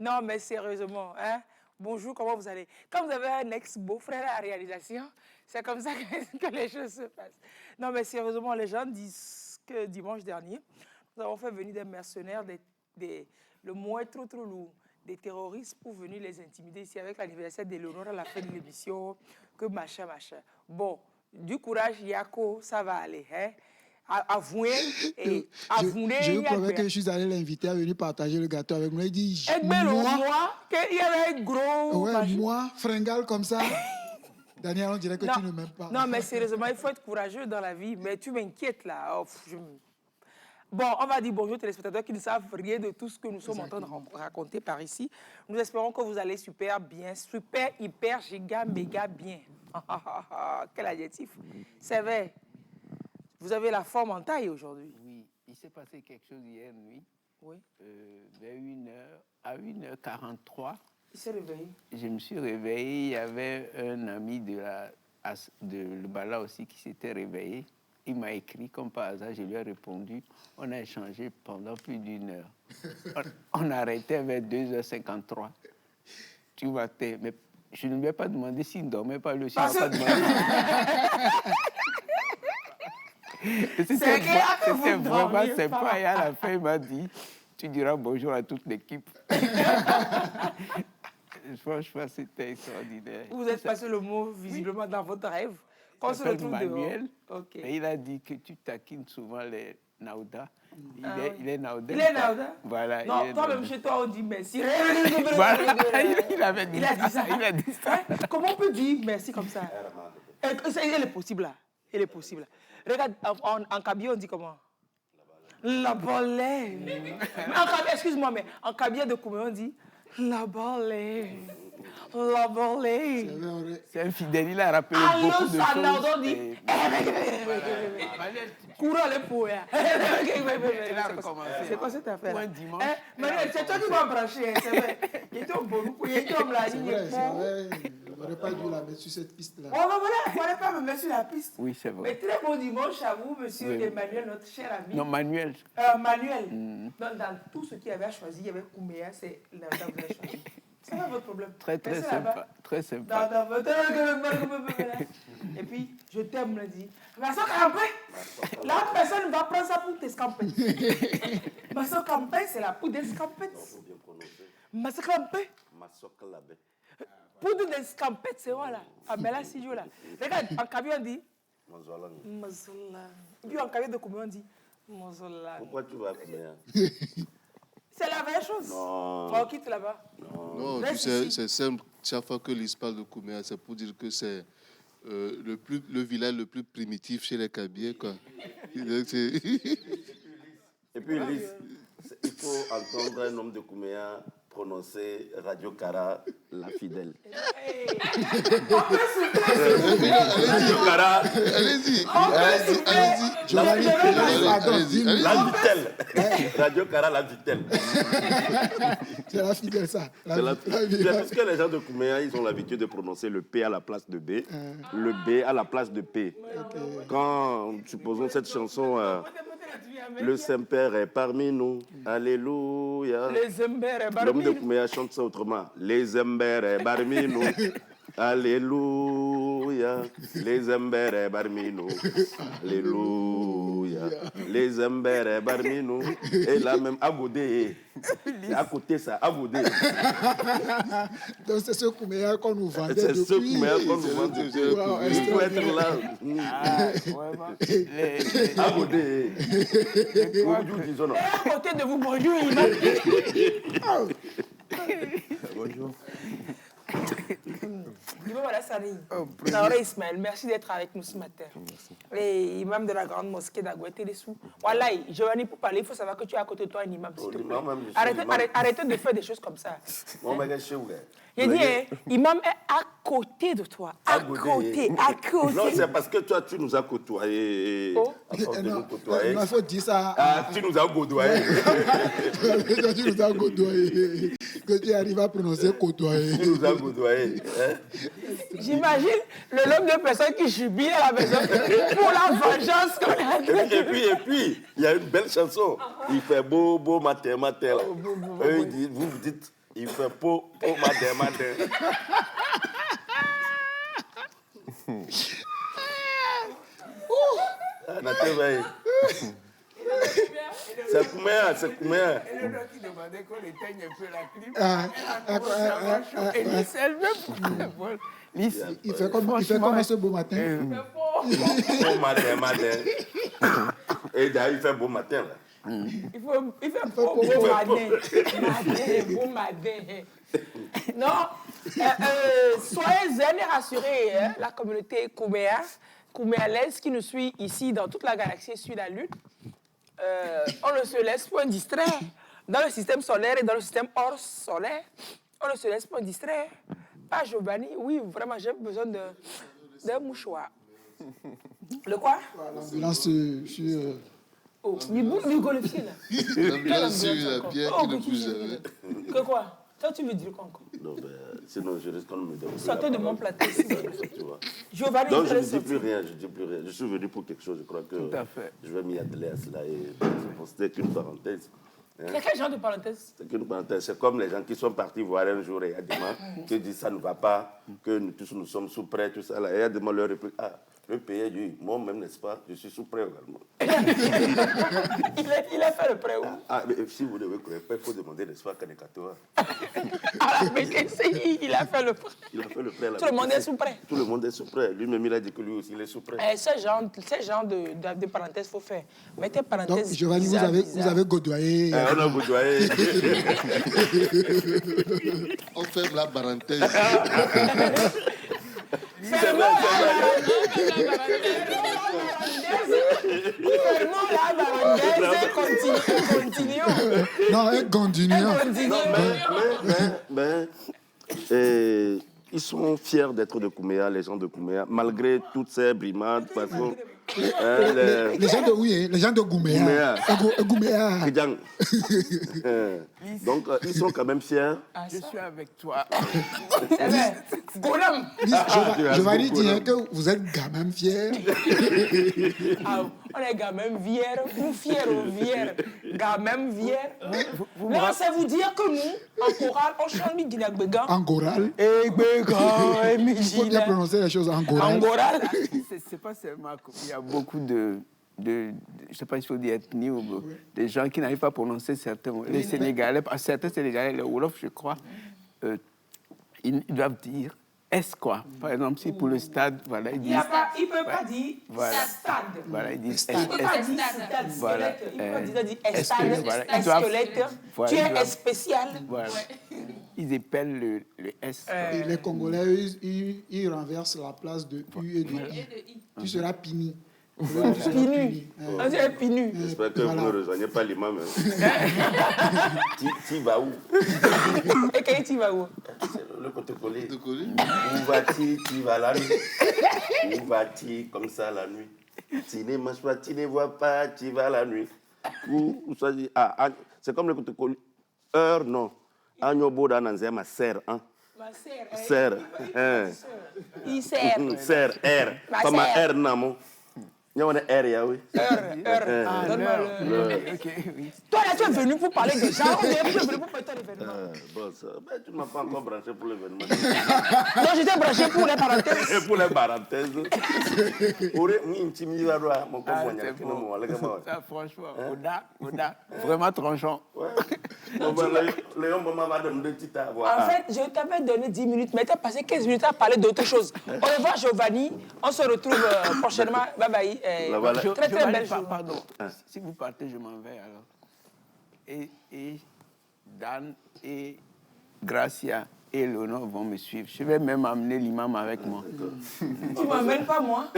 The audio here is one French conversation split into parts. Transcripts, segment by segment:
Non, mais sérieusement, hein? Bonjour, comment vous allez? Quand vous avez un ex-beau-frère à la réalisation, c'est comme ça que les choses se passent. Non, mais sérieusement, les gens disent que dimanche dernier, nous avons fait venir des mercenaires, le mot est trop lourd, des terroristes pour venir les intimider ici avec l'anniversaire d'Éléonore à la fin de l'émission, que machin. Bon, du courage, Yako, ça va aller, hein? Avouez et avouez. Je vous promets que je suis allé l'inviter à venir partager le gâteau avec moi. Il dit moi, qu'il y avait un gros. Ouais, moi, fringal comme ça. Daniel, on dirait que tu ne m'aimes pas. Non, mais sérieusement, il faut être courageux dans la vie. Mais tu m'inquiètes là. Bon, on va dire bonjour aux téléspectateurs qui ne savent rien de tout ce que nous sommes en train de raconter par ici. Nous espérons que vous allez super bien, super, hyper, giga, méga bien. Quel adjectif. C'est vrai. Vous avez la forme en taille aujourd'hui. Oui, il s'est passé quelque chose hier nuit. Oui. Vers 1h, à 1h43. Il s'est réveillé. Je me suis réveillé. Il y avait un ami de Bala aussi qui s'était réveillé. Il m'a écrit comme par hasard. Je lui ai répondu. On a échangé pendant plus d'1 heure. On arrêtait vers 2h53. Tu vois, mais je ne lui ai pas demandé s'il ne dormait pas. Lui aussi, il ne m'a pas demandé. C'était vraiment sympa. Et à la fin, il m'a dit, tu diras bonjour à toute l'équipe. Franchement, c'était extraordinaire. Vous êtes passé le mot visiblement dans votre rêve. Quand il s'appelle Manuel. Okay. Et il a dit que tu taquines souvent les Naouda. Il est Naouda. Il est Naouda? Voilà. Non, toi-même chez toi, on dit merci. Voilà. Il avait dit ça. Il a dit ça. Comment on peut dire merci comme ça? Il est possible là. Il est possible. Regarde, en Kabyle, on dit comment? La balai. Excuse-moi, mais en Kabyle de Koumé, on dit la balai. La balai. C'est un fidèle, il a rappelé beaucoup de choses. On dit courant les poux. Il a recommencé. C'est quoi cette affaire? Pour un dimanche. C'est toi qui m'as branché, c'est vrai. Il était au bon, il était au la ligne. C'est vrai. On n'aurait pas dû la mettre sur cette piste-là. Oh, ben voilà, il ne fallait pas me mettre sur la piste. Oui, c'est vrai. Mais très bon dimanche à vous, monsieur Emmanuel, notre cher ami. Non, Manuel. Manuel. Dans tout ce qu'il avait choisi, il y avait Kouméa, c'est là où vous avez choisi. C'est pas votre problème. Très sympa. Très sympa. Et puis, je t'aime, me dit. Masso Campé, la personne va prendre ça pour t'escamper. Masso Campé, c'est la poudre d'escampette. Masso Campé. Poudre d'escampette, c'est voilà. Ah, ben là, si je là. Regarde, en Kabyle, on dit. Mazola. Et puis en Kabyle de Koumé, on dit. Mazola. Pourquoi tu vas à Koumé? C'est la vraie chose. Non. On quitte là-bas. Non, tu sais, c'est simple. Chaque fois que Lise parle de Kouméa, c'est pour dire que c'est le village le plus primitif chez les Kabyles, quoi. Et puis, Lise, il faut entendre un homme de Kouméa prononcer Radio Kara, la fidèle. Radio Kara. Allez-y. La vitelle. Radio Kara, la vitelle. C'est la fidèle, ça. Parce que les gens de Kouméa, ils ont l'habitude de prononcer le P à la place de B, le B à la place de P. Quand, supposons cette chanson... Le Saint-Père est parmi nous. Alléluia. L'homme de Kouméa chante ça autrement. Les Embers est parmi nous. Alléluia. Les Embers est parmi nous. Alléluia. Les Embers est parmi nous. Et là même, Agodé. C'est à côté ça, Agodé. Donc c'est ce Kouméa qu'on nous vendait depuis. C'est ce Kouméa qu'on nous vendait depuis. Il faut être là. Agodé. À côté de vous, bonjour, Bonjour. Ismaël, merci d'être avec nous ce matin. Et imam de la grande mosquée d'Agouette dessous. Voilà, je viens pour parler, il faut savoir que tu es à côté de toi un imam. Arrêtez de faire des choses comme ça. J'ai dit, imam est à côté de toi. À côté. Non, c'est parce que toi, tu nous as côtoyés. Il faut dire ça. Tu nous as côtoyés. Tu nous as côtoyés. Que tu arrives à prononcer côtoyer. Tu nous as côtoyés. J'imagine le nombre de personnes qui jubilent à la maison pour la vengeance qu'on a. Et puis, il y a une belle chanson. Il fait beau matin. Vous dites, Il fait po madin. C'est combien? Et le doc qui demandait qu'on éteigne un peu la clim. Et lui, c'est elle-même. Il fait comme ce beau matin. Beau matin. Et d'ailleurs, il fait beau matin, là. Il fait beau matin. Non, soyez zen et rassurés, hein, la communauté kouméalaise qui nous suit ici dans toute la galaxie sur la Lune. On ne se laisse point distraire dans le système solaire et dans le système hors solaire. On ne se laisse point distraire. Pas Giovanni, oui, vraiment, j'ai besoin d'un mouchoir. Le quoi? L'ambulance sur... Oh, mais bon, mais golfier là. L'ambulance sur la pierre qui ne bouge jamais. Que quoi? Toi, tu veux dire quoi encore? Non, ben, sinon, je risque qu'on me donne. Sortez de mon plateau. Tu vois. Giovanni, Donc, je ne il dis plus rien, Je suis venu pour quelque chose, je crois que Tout à fait. je vais m'y atteler à cela. Et c'était qu'une parenthèse. Quel genre de parenthèse? C'est qu'une parenthèse. C'est comme les gens qui sont partis voir un jour et il y a des gens qui disent ça ne va pas, que nous tous nous sommes sous prêt, tout ça. Là. Et il y a des gens leur réplique, le pays est Dieu. Moi-même, n'est-ce pas? Je suis sous prêt également. Il a fait le prêt où? Mais si vous devez connaître, il faut demander, n'est-ce pas, Kanekato. À la BTCI, il a fait le prêt. Il a fait le prêt. Tout le monde est sous prêt. Tout le monde est sous prêt. Lui-même, il a dit que lui aussi, il est sous prêt. Ce genre de parenthèse, il faut faire. Mettez Donc, parenthèse. Giovanni, vous avez godoyé. On a goudouillé. On ferme la parenthèse. Fermons la parenthèse, continuons. Non, continuons. Ils sont fiers d'être de Kouméa, les gens de Kouméa, malgré toutes ces brimades. Façon, Les gens de oui, les gens de Gouméa. Gouméa. Kidjang. Donc, ils sont quand même fiers. Je suis avec toi. C'est vrai. Gonam. Giovanni dit que vous êtes quand même fiers. On est quand même fiers. Nous fiers ou fiers. Quand même fiers. Non, c'est vous dire que nous, en chorale, on chante Midinagbegan. En chorale. Et Bégan, et Il faut bien prononcer les choses en chorale. En chorale. C'est pas seulement il y a beaucoup de je ne sais pas si il faut dire ethnie ou des gens qui n'arrivent pas à prononcer certains mots. Les Sénégalais, certains Sénégalais, les Wolof, je crois, ils doivent dire est-ce quoi. Par exemple, si pour le stade, voilà, ils disent. Il ne peut pas dire stade. Voilà, ils disent Il ne peut pas dire stade, voilà, squelette. Il ne peut pas dire stade, voilà, squelette. voilà, Tu ils doivent- es spécial. Voilà. Ils épellent le S. Et les Congolais, ils renversent la place de U et de I. Tu seras pini. Pinu. On dirait Pinu. J'espère que vous ne rejoignez pas l'imam. Tu vas où? Et quand tu vas où? Le côté collé. De coller. Où vas-tu? Tu vas la nuit. Où vas-tu comme ça la nuit? Tu ne manges pas, tu ne vois pas, tu vas la nuit. Où ça dit? C'est comme le côté collé. Heure, non. Agno boda nanzé ma serre, hein? Ma Serre. Il sert. Serre, R. Ma Pas ma serre. R, namo. Il y a une R, ya, oui. Heure. Donne-moi le. Ok, oui. Toi, là, tu es venu pour parler de gens. On est venu pour fêter l'événement. Bon, ça. Ben, tu ne m'as pas encore branché pour l'événement. Non, j'étais branché pour les parenthèses. Et pour les parenthèses. C'est bon. Ça, franchement, Oda, vraiment tranchant. En En fait, je t'avais donné 10 minutes, mais tu as passé 15 minutes à parler d'autre chose. Au revoir, Giovanni. On se retrouve prochainement. Bye bye. Voilà. Très, très belle journée. Pardon. Si vous partez, je m'en vais alors. Et Dan et Gracia et Léonore vont me suivre. Je vais même amener l'imam avec moi. Tu m'emmènes pas, moi.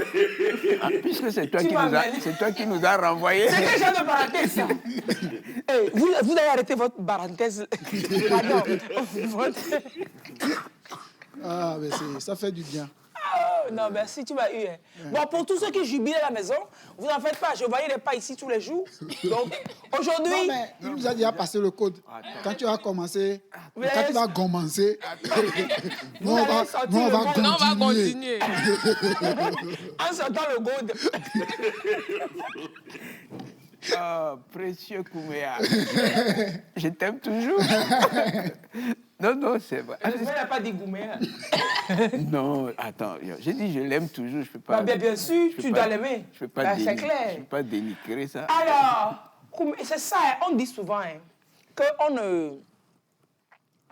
Puisque c'est toi, Tu m'emmènes. qui nous a renvoyés. C'est quel genre de parenthèse, ça? Hey, vous allez arrêter votre parenthèse. Pardon. Ah, mais ça fait du bien. Oh, non, merci, tu m'as eu. Hein. Bon, pour tous ceux qui jubilent à la maison, vous n'en faites pas. Giovanni n'est pas ici tous les jours. Donc, Non, aujourd'hui, mais il nous a déjà passé le code. Quand tu vas commencer, Mais quand tu vas commencer, nous, on va sortir le code. Non, on va continuer. continuer. en sortant le gold. Oh, précieux Kouméa. Je t'aime toujours. Non, c'est vrai. Il n'a pas dit Gouméa. Non, attends, j'ai dit je l'aime toujours, je peux pas. Bah, bien sûr, je peux tu pas- dois l'aimer. Je peux pas Bah, c'est dénigrer- clair. Je peux pas dénigrer ça. Alors, c'est ça, hein, on dit souvent qu'on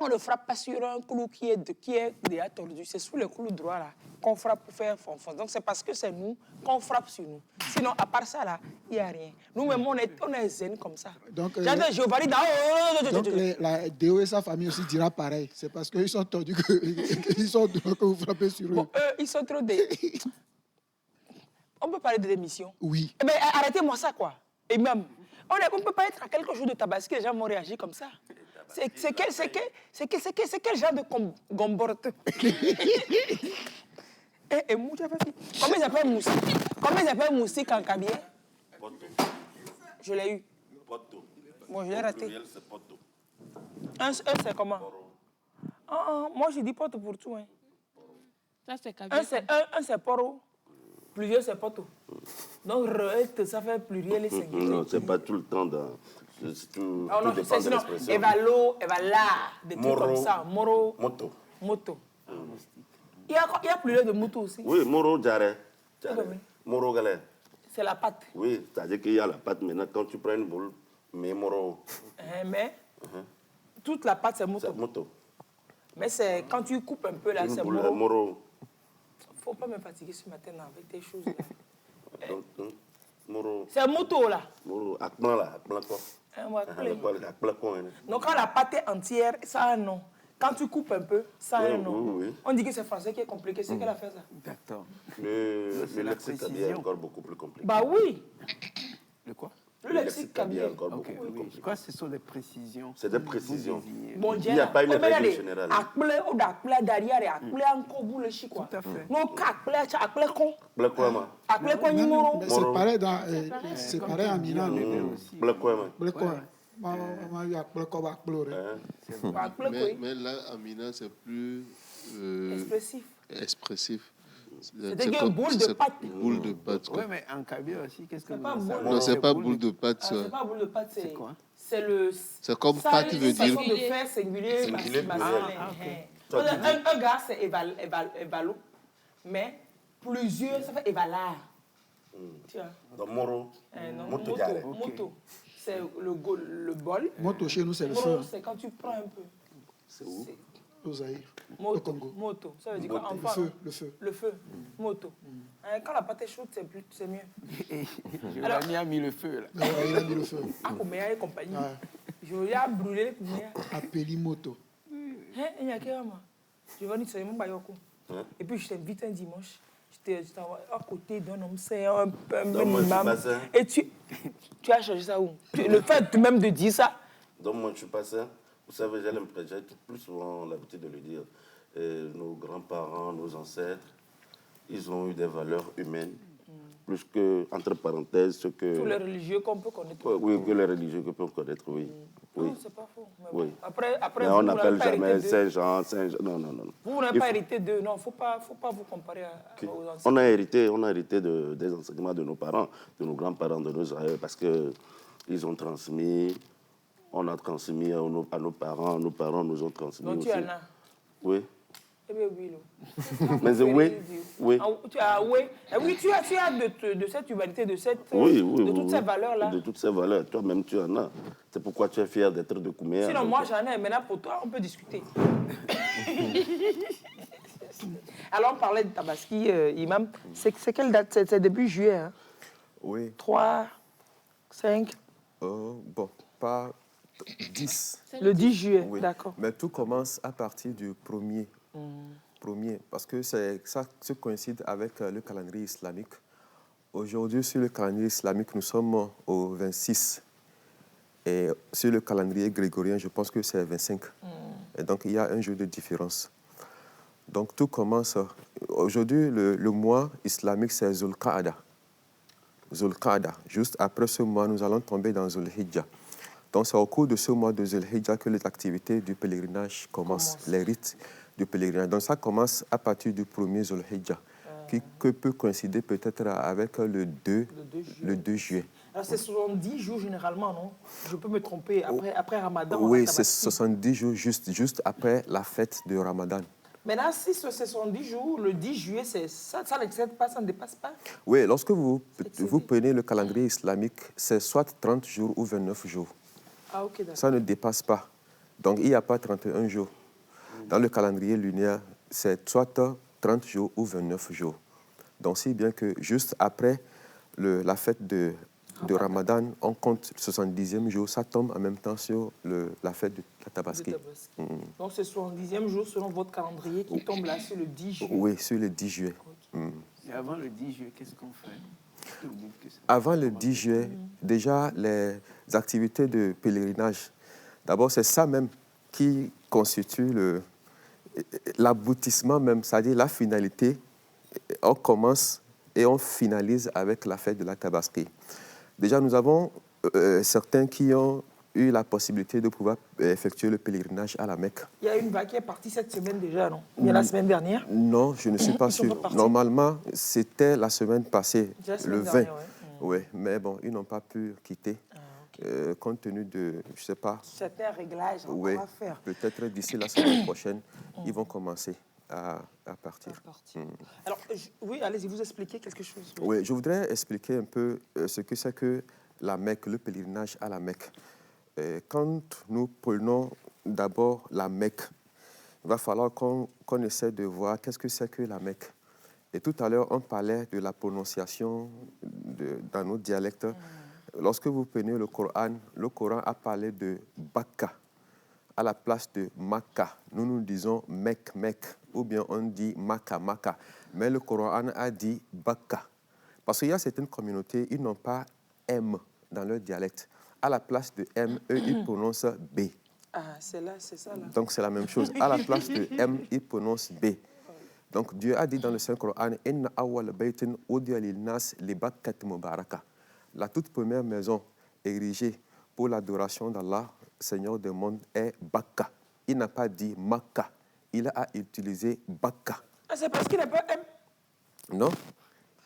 ne frappe pas sur un clou qui est déjà tordu. C'est sur le clou droit là qu'on frappe pour faire fonfon. Donc c'est parce que c'est nous qu'on frappe sur nous. Sinon, à part ça là, il n'y a rien. Nous-mêmes, on est zen comme ça. Donc, J'entends Giovanni dans... Donc la DO et sa famille aussi dira pareil. C'est parce qu'ils sont tordus qu'ils sont droits que vous frappez sur eux. Bon, ils sont trop des... On peut parler de démission. Oui. Eh bien, arrêtez-moi ça, quoi. Et même, on ne peut pas être à quelques jours de Tabaski, les gens vont réagir comme ça. C'est quel genre de gomborte? Et Moussa Fassi. Comment ils appellent Moussi? Comment ils appellent Moussi Kankabier? Poto. Je l'ai eu. Poto. Bon, je l'ai raté. Pluriel, c'est poto. Un, c'est comment? Moi, je dis porte pour tout. Hein. Ça, c'est Kabila. Un, c'est poro. Plusieurs, c'est poto. Donc, re, ça fait pluriel et singulier. Non, c'est pas tout le temps dans... Tout, Ah non, tout je sais, dépend de sinon, l'expression. évalo, évala, des trucs Moro. comme ça. Moro, Moto. moto. Il y a plusieurs de moto aussi. Oui, moro jarre. C'est comme- Moro galère. C'est la pâte. Oui, c'est-à-dire qu'il y a la pâte maintenant. Quand tu prends une boule, mais moro, Mais toute la pâte, c'est moto. c'est moto. Mais c'est quand tu coupes un peu là, Une c'est boule, moro. moro. Faut pas me fatiguer ce matin là, avec tes choses là. Donc, moro, C'est moto là. moro, akpan là, akpan quoi. Hein, moi, Akpan quoi, hein. donc quand la pâte est entière, ça a un nom. Quand tu coupes un peu, ça a un Oui, nom. oui, oui. On dit que c'est français qui est compliqué, c'est qu'elle a fait ça. D'accord. Le c'est la lexique kabyle est précision. encore beaucoup plus compliqué. Bah oui, Le quoi? le lexique kabyle est kabyle. encore Ok, beaucoup plus oui. Je compliqué. crois que ce sont des précisions. C'est des Vous précisions. désignez. Bon, Il n'y a pas une règle générale. Akple ou d'akple derrière, akple encore boule le chi quoi. Tout à fait. Non, akple con. Black quoi, ma? Akple con numéro. Mais c'est pareil dans c'est pareil en Milan. Black quoi, ma? Blé quoi? Maman il y a blé quoi va pleurer. Akple Mais là, Amina, c'est plus expressif. expressif. C'est-à-dire une comme- boule de c'est pâte. Boule de pâte, Oui, quoi. mais en Kabyle aussi, qu'est-ce que C'est vous pas en boule. savez? Non, c'est pas boule de pâte, Ah, ça. c'est pas boule de pâte, c'est quoi? C'est le. C'est comme ça, pâte une veut dire. façon de faire singulier, Singulier, masculin. pluriel. Un gars, c'est évalo, mais plusieurs, ça fait évalard. Tu vois? Donc, moro, Non, moto jarre. moto. C'est le bol. Moto chez nous c'est le feu. Moro, c'est quand tu prends un peu. C'est où? Au Zaïre. Au Moto. Congo. Moto. Ça veut dire quoi? Le Enfant. feu, non? le feu. Le feu. Moto. Hein, quand la pâte est chaude, c'est mieux. Giovanni a mis le feu, là. Il a mis le feu. Ah, Kouméa et compagnie. Ouais. Je vais brûler les Kouméa. Appeli moto. Hein, il y a quel moment? Je vais dire, c'est mon bayoko. Et puis, je t'invite un dimanche. J'étais à côté d'un homme, c'est un moi, je suis imam. passé. Et tu as changé ça où? Le fait même de dire ça, Donc, moi, je suis pas sain. Vous savez, j'ai l'impression, j'ai plus souvent l'habitude de le dire. Nos grands-parents, nos ancêtres, ils ont eu des valeurs humaines, plus que, entre parenthèses, ce que... tous les religieux qu'on peut connaître. Oui, que les religieux que peuvent connaître, oui. Oui. Non, c'est pas faux. Mais Oui. bon. Après Mais vous, on vous n'appelle n'avez pas jamais hérité d'eux. Saint-Jean, Non, non, non. Vous n'avez Il pas faut- hérité d'eux. Non, faut pas vous comparer aux anciens. On a hérité des enseignements de nos parents, de nos grands-parents, de nos aïeux, parce qu'ils ont transmis, on a transmis à nos parents nous ont transmis Donc aussi. tu en as. Oui. Eh bien oui, là. Mais c'est oui. Oui. Ah, tu as oui. Eh oui, tu as de cette humanité, de Oui, toutes oui. ces valeurs-là. De toutes ces valeurs. Toi-même, tu en as. C'est pourquoi tu es fier d'être de Kouméa. Sinon, moi, j'en ai. Maintenant, pour toi, on peut discuter. Alors, on parlait de Tabaski, Imam. C'est quelle date? C'est début juillet, hein? Oui, 3, 5, bon, pas 10. le 10 juillet, Oui. d'accord. Mais tout commence à partir du premier, parce que ça se coïncide avec le calendrier islamique. Aujourd'hui, sur le calendrier islamique, nous sommes au 26. Et sur le calendrier grégorien, je pense que c'est 25. Et donc, il y a un jour de différence. Donc, tout commence... Aujourd'hui, le mois islamique, c'est Zulqa'ada. Zulqa'ada. Juste après ce mois, nous allons tomber dans Zulhijjah. Donc, c'est au cours de ce mois de Zulhijjah que les activités du pèlerinage commencent, les rites du pèlerinage. Donc, ça commence à partir du 1er Zulhijjah, qui peut coïncider peut-être avec le 2 juillet. Alors, c'est 70 jours généralement, non? Je peux me tromper, après Ramadan. Oui, après c'est Tabaski. 70 jours juste après la fête de Ramadan. Maintenant, si c'est 70 jours, le 10 juillet, ça n'excède pas, ça ne dépasse pas. Oui, lorsque vous excédé. prenez le calendrier islamique, c'est soit 30 jours ou 29 jours. Ah, ok, d'accord. Ça ne dépasse pas. Donc, il n'y a pas 31 jours. Dans le calendrier lunaire, c'est soit 30 jours ou 29 jours. Donc, si bien que juste après la fête de Ramadan, on compte le 70e jour, ça tombe en même temps sur la fête de la Tabaski. Donc, c'est 70e jour selon votre calendrier qui tombe là sur le 10 juillet. Oui, sur le 10 juillet. Et avant le 10 juillet, qu'est-ce qu'on fait? Vous dites que ça- Avant le 10 juillet, déjà, les activités de pèlerinage, d'abord, c'est ça même qui constitue l'aboutissement même, c'est-à-dire la finalité. On commence et on finalise avec la fête de la Tabaski. Déjà, nous avons certains qui ont eu la possibilité de pouvoir effectuer le pèlerinage à la Mecque. Il y a une vague qui est partie cette semaine déjà, non? Il y a la semaine dernière? Non, je ne suis pas Ils sont sûr. pas partis. Normalement, c'était la semaine passée, C'est la semaine le 20. dernière, ouais. Oui, mais bon, ils n'ont pas pu quitter compte tenu de, je ne sais pas, Certains réglages encore oui, à faire. peut-être d'ici la semaine prochaine, ils vont commencer à partir. Alors, oui, allez-y, vous expliquez quelque chose. Oui, je voudrais expliquer un peu ce que c'est que la Mecque, le pèlerinage à la Mecque. Quand nous prenons d'abord la Mecque, il va falloir qu'on essaie de voir qu'est-ce que c'est que la Mecque. Et tout à l'heure, on parlait de la prononciation dans nos dialectes. Lorsque vous prenez le Coran a parlé de Bakka à la place de Makka. Nous disons Mek, Mek, ou bien on dit Maka, Maka. Mais le Coran a dit Bakka. Parce qu'il y a certaines communautés, ils n'ont pas M dans leur dialecte. À la place de M, eux, ils prononcent B. Ah, c'est ça là. Donc c'est la même chose. À la place de M, ils prononcent B. Donc Dieu a dit dans le Saint-Coran, Inna awwal baytin udiya lin-nas li Bakkati mubaraka. La toute première maison érigée pour l'adoration d'Allah, Seigneur des mondes, est Bakka. Il n'a pas dit Makka. Il a utilisé Bakka. Ah, c'est parce qu'il n'y a pas M. Non?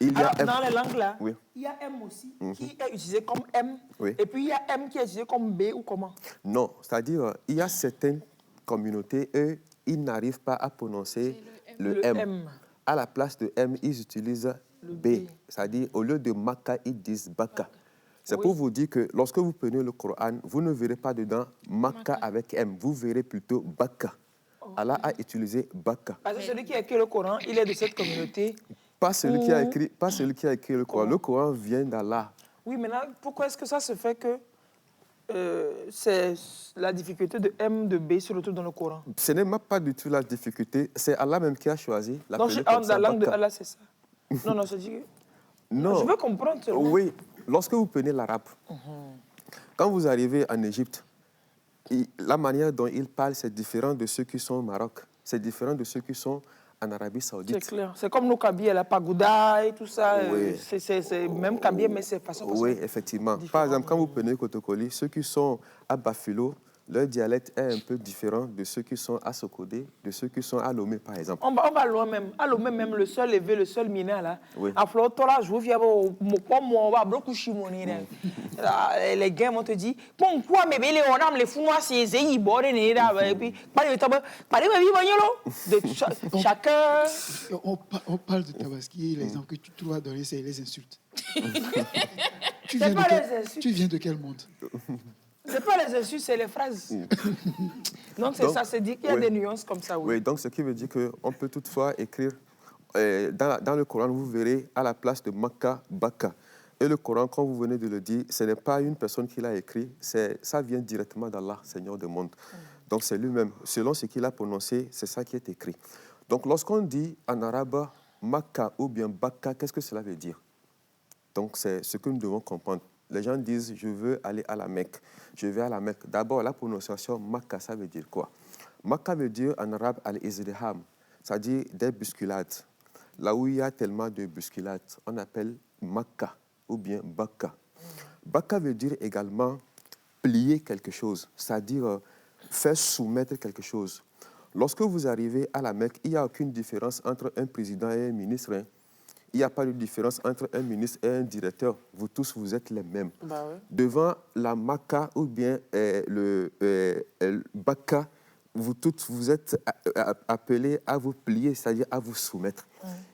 Il y a Alors, M. dans les langues là, Oui. il y a M aussi qui est utilisé comme M. Oui. Et puis il y a M qui est utilisé comme B ou comment? Non, c'est-à-dire, il y a certaines communautés, eux, ils n'arrivent pas à prononcer le M. À la place de M, ils utilisent B. C'est-à-dire, au lieu de Makka, ils disent Bakka. C'est pour vous dire que lorsque vous prenez le Coran, vous ne verrez pas dedans Makka avec M. Vous verrez plutôt Bakka. Allah a utilisé Bakka. Parce que celui qui a écrit le Coran, il est de cette communauté. Pas celui qui a écrit le Coran. Le Coran vient d'Allah. Oui, maintenant, pourquoi est-ce que ça se fait que c'est la difficulté de M, de B se retrouve dans le Coran? Ce n'est même pas du tout la difficulté. C'est Allah même qui a choisi Donc, l'appeler comme ça, la langue de Bakka. Allah, c'est ça. Non, non, je dis que... Non. Je veux comprendre seulement. Oui, lorsque vous prenez l'arabe, quand vous arrivez en Égypte, la manière dont ils parlent, c'est différent de ceux qui sont au Maroc. C'est différent de ceux qui sont en Arabie Saoudite. C'est clair. C'est comme nos Kabyles, la pagoda et tout ça. Oui. C'est même Kabyle, mais c'est façon. Oui, effectivement. Par exemple, quand vous prenez Kotokoli, ceux qui sont à Bafilo, leur dialecte est un peu différent de ceux qui sont à Sokodé, de ceux qui sont à Lomé, par exemple. On va loin même. À Lomé, même le seul élevé, le seul mineur là. Oui. À Flotora, je vous fie on va bloquer Chimoni. Les gars vont te dire, bon, quoi, mais on a les fous, c'est Zéhi, Boré, et puis, chacun. On parle de Tabaski, l'exemple que tu dois donner, c'est les insultes. Tu C'est pas les insultes. tu viens de quel monde? C'est pas les insultes, c'est les phrases. Donc, c'est ça, c'est dit qu'il y a des nuances comme ça. Oui, donc ce qui veut dire qu'on peut toutefois écrire, dans le Coran, vous verrez à la place de Makka, Bakka. Et le Coran, comme vous venez de le dire, ce n'est pas une personne qui l'a écrit, ça vient directement d'Allah, Seigneur des mondes. Donc c'est lui-même. Selon ce qu'il a prononcé, c'est ça qui est écrit. Donc lorsqu'on dit en arabe Makka ou bien Bakka, qu'est-ce que cela veut dire? Donc c'est ce que nous devons comprendre. Les gens disent, je veux aller à la Mecque. Je vais à la Mecque. D'abord, la prononciation Makka, ça veut dire quoi? Makka veut dire en arabe al-izdiham, c'est-à-dire des bousculades. Là où il y a tellement de bousculades, on appelle Makka ou bien Bakka. Bakka veut dire également plier quelque chose, c'est-à-dire faire soumettre quelque chose. Lorsque vous arrivez à la Mecque, il n'y a aucune différence entre un président et un ministre. Hein. il n'y a pas de différence entre un ministre et un directeur. Vous tous, vous êtes les mêmes. Bah ouais. Devant la Maka ou bien le Baka, vous toutes, vous êtes appelés à vous plier, c'est-à-dire à vous soumettre.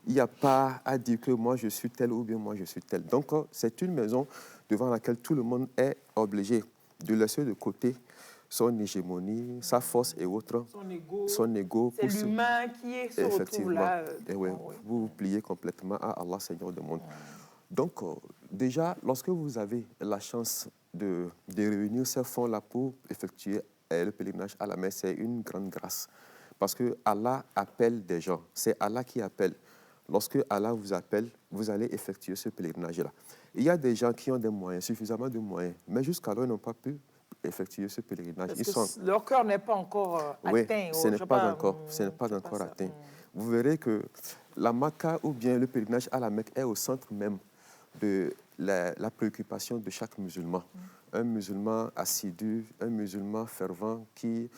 Il n'y a pas à dire que moi, je suis tel ou bien moi, je suis tel. Donc, c'est une maison devant laquelle tout le monde est obligé de laisser de côté son hégémonie, sa force et autres, son ego. C'est l'humain qui se retrouve là. Et ouais, vous vous pliez complètement à Allah, Seigneur du monde. Donc, déjà, lorsque vous avez la chance de réunir ces fonds-là pour effectuer le pèlerinage à la Mecque, c'est une grande grâce. Parce que Allah appelle des gens. C'est Allah qui appelle. Lorsque Allah vous appelle, vous allez effectuer ce pèlerinage-là. Il y a des gens qui ont des moyens, suffisamment de moyens, mais jusqu'alors, ils n'ont pas pu effectuer ce pèlerinage. Parce que leur cœur n'est pas encore atteint. Ce n'est pas encore atteint. Vous verrez que la Mecque ou bien le pèlerinage à la Mecque est au centre même de la préoccupation de chaque musulman. Un musulman assidu, un musulman fervent qui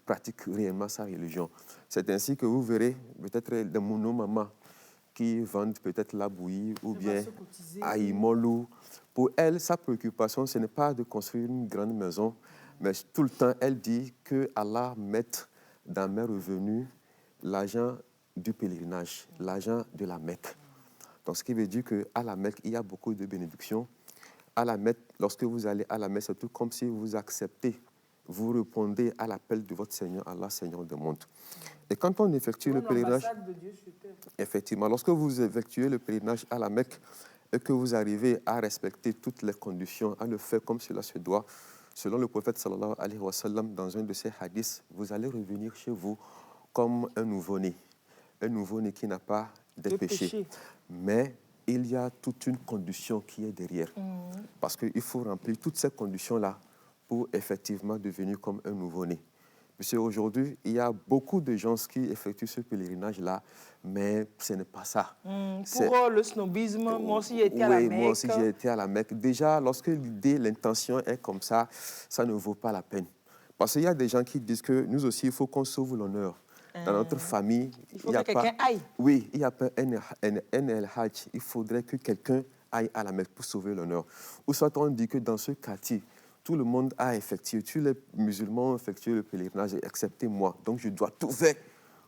pratique réellement sa religion. C'est ainsi que vous verrez peut-être des monomamans qui vendent peut-être la bouillie ou bien à Imolou. Pour elle, sa préoccupation, ce n'est pas de construire une grande maison, mais tout le temps, elle dit que Allah mette dans mes revenus l'argent du pèlerinage, l'argent de la Mecque. Donc, ce qui veut dire qu'à la Mecque, il y a beaucoup de bénédictions. À la Mecque, lorsque vous allez à la Mecque, c'est tout comme si vous acceptez, vous répondez à l'appel de votre Seigneur, Allah, Seigneur du monde. Et quand on effectue le pèlerinage, effectivement, lorsque vous effectuez le pèlerinage à la Mecque et que vous arrivez à respecter toutes les conditions, à le faire comme cela se doit, selon le prophète sallallahu alayhi wa sallam, dans un de ses hadiths, vous allez revenir chez vous comme un nouveau-né qui n'a pas de péché. Mais il y a toute une condition qui est derrière. Parce qu'il faut remplir toutes ces conditions-là pour effectivement devenir comme un nouveau-né. Parce qu'aujourd'hui, il y a beaucoup de gens qui effectuent ce pèlerinage-là, mais ce n'est pas ça. Pour le snobisme, moi aussi j'ai été à la Mecque. Oui, moi aussi j'ai été à la Mecque. Déjà, lorsque l'idée, l'intention est comme ça ne vaut pas la peine. Parce qu'il y a des gens qui disent que nous aussi, il faut qu'on sauve l'honneur. Dans notre famille, il faut que quelqu'un aille. Oui, il n'y a pas un El-Hajj. Il faudrait que quelqu'un aille à la Mecque pour sauver l'honneur. Ou soit on dit que dans ce quartier, tout le monde a effectué, tous les musulmans ont effectué le pèlerinage, excepté moi. Donc je dois tout faire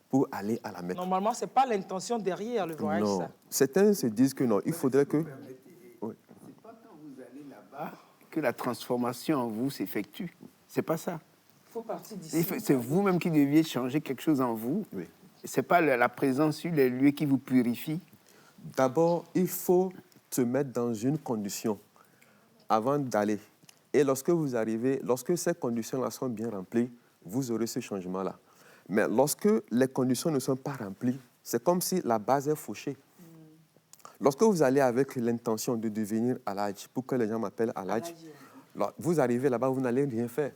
pour aller à la Mecque. Normalement, ce n'est pas l'intention derrière le voyage. Non. Ça. Certains se disent que non, il faudrait que... Oui. Ce n'est pas quand vous allez là-bas que la transformation en vous s'effectue. Ce n'est pas ça. Il faut partir d'ici. C'est vous-même qui deviez changer quelque chose en vous. Oui. Ce n'est pas la présence sur les lieux qui vous purifie. D'abord, il faut se mettre dans une condition avant d'aller. Et lorsque vous arrivez, lorsque ces conditions-là sont bien remplies, vous aurez ce changement-là. Mais lorsque les conditions ne sont pas remplies, c'est comme si la base est fauchée. Lorsque vous allez avec l'intention de devenir Al-Hajj, pour que les gens m'appellent Al-Hajj, vous arrivez là-bas, vous n'allez rien faire.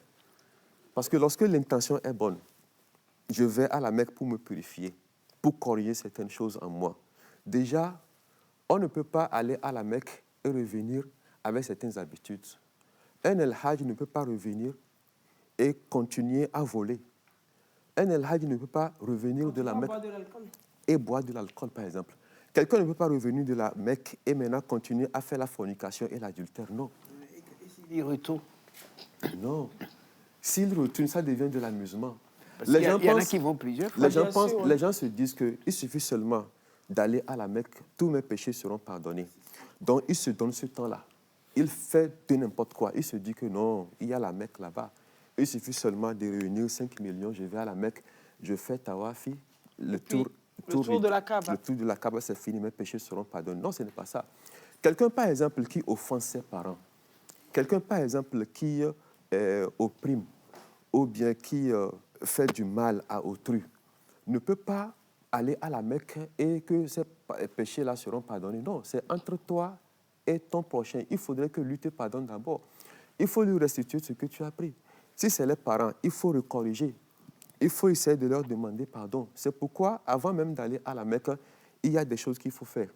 Parce que lorsque l'intention est bonne, je vais à la Mecque pour me purifier, pour corriger certaines choses en moi. Déjà, on ne peut pas aller à la Mecque et revenir avec certaines habitudes. Un El-Hajj ne peut pas revenir et continuer à voler. Un El-Hajj ne peut pas revenir de la Mecque et boire de l'alcool, par exemple. Quelqu'un ne peut pas revenir de la Mecque et maintenant continuer à faire la fornication et l'adultère. Non. Et s'il retourne? Non. S'il retourne, ça devient de l'amusement. Il y en a qui vont plusieurs fois. Les gens se disent qu'il suffit seulement d'aller à la Mecque, tous mes péchés seront pardonnés. Donc, il se donne ce temps-là. Il fait de n'importe quoi. Il se dit que non, il y a la Mecque là-bas. Il suffit seulement de réunir 5 millions, je vais à la Mecque, je fais tawafi, le tour de la Kaaba. Le tour de la Kaaba, c'est fini, mes péchés seront pardonnés. Non, ce n'est pas ça. Quelqu'un, par exemple, qui offense ses parents, quelqu'un, par exemple, qui opprime ou bien qui fait du mal à autrui, ne peut pas aller à la Mecque et que ces péchés-là seront pardonnés. Non, c'est entre toi et ton prochain. Il faudrait que lui te pardonne d'abord. Il faut lui restituer ce que tu as pris. Si c'est les parents, il faut le corriger. Il faut essayer de leur demander pardon. C'est pourquoi, avant même d'aller à la Mecque, il y a des choses qu'il faut faire.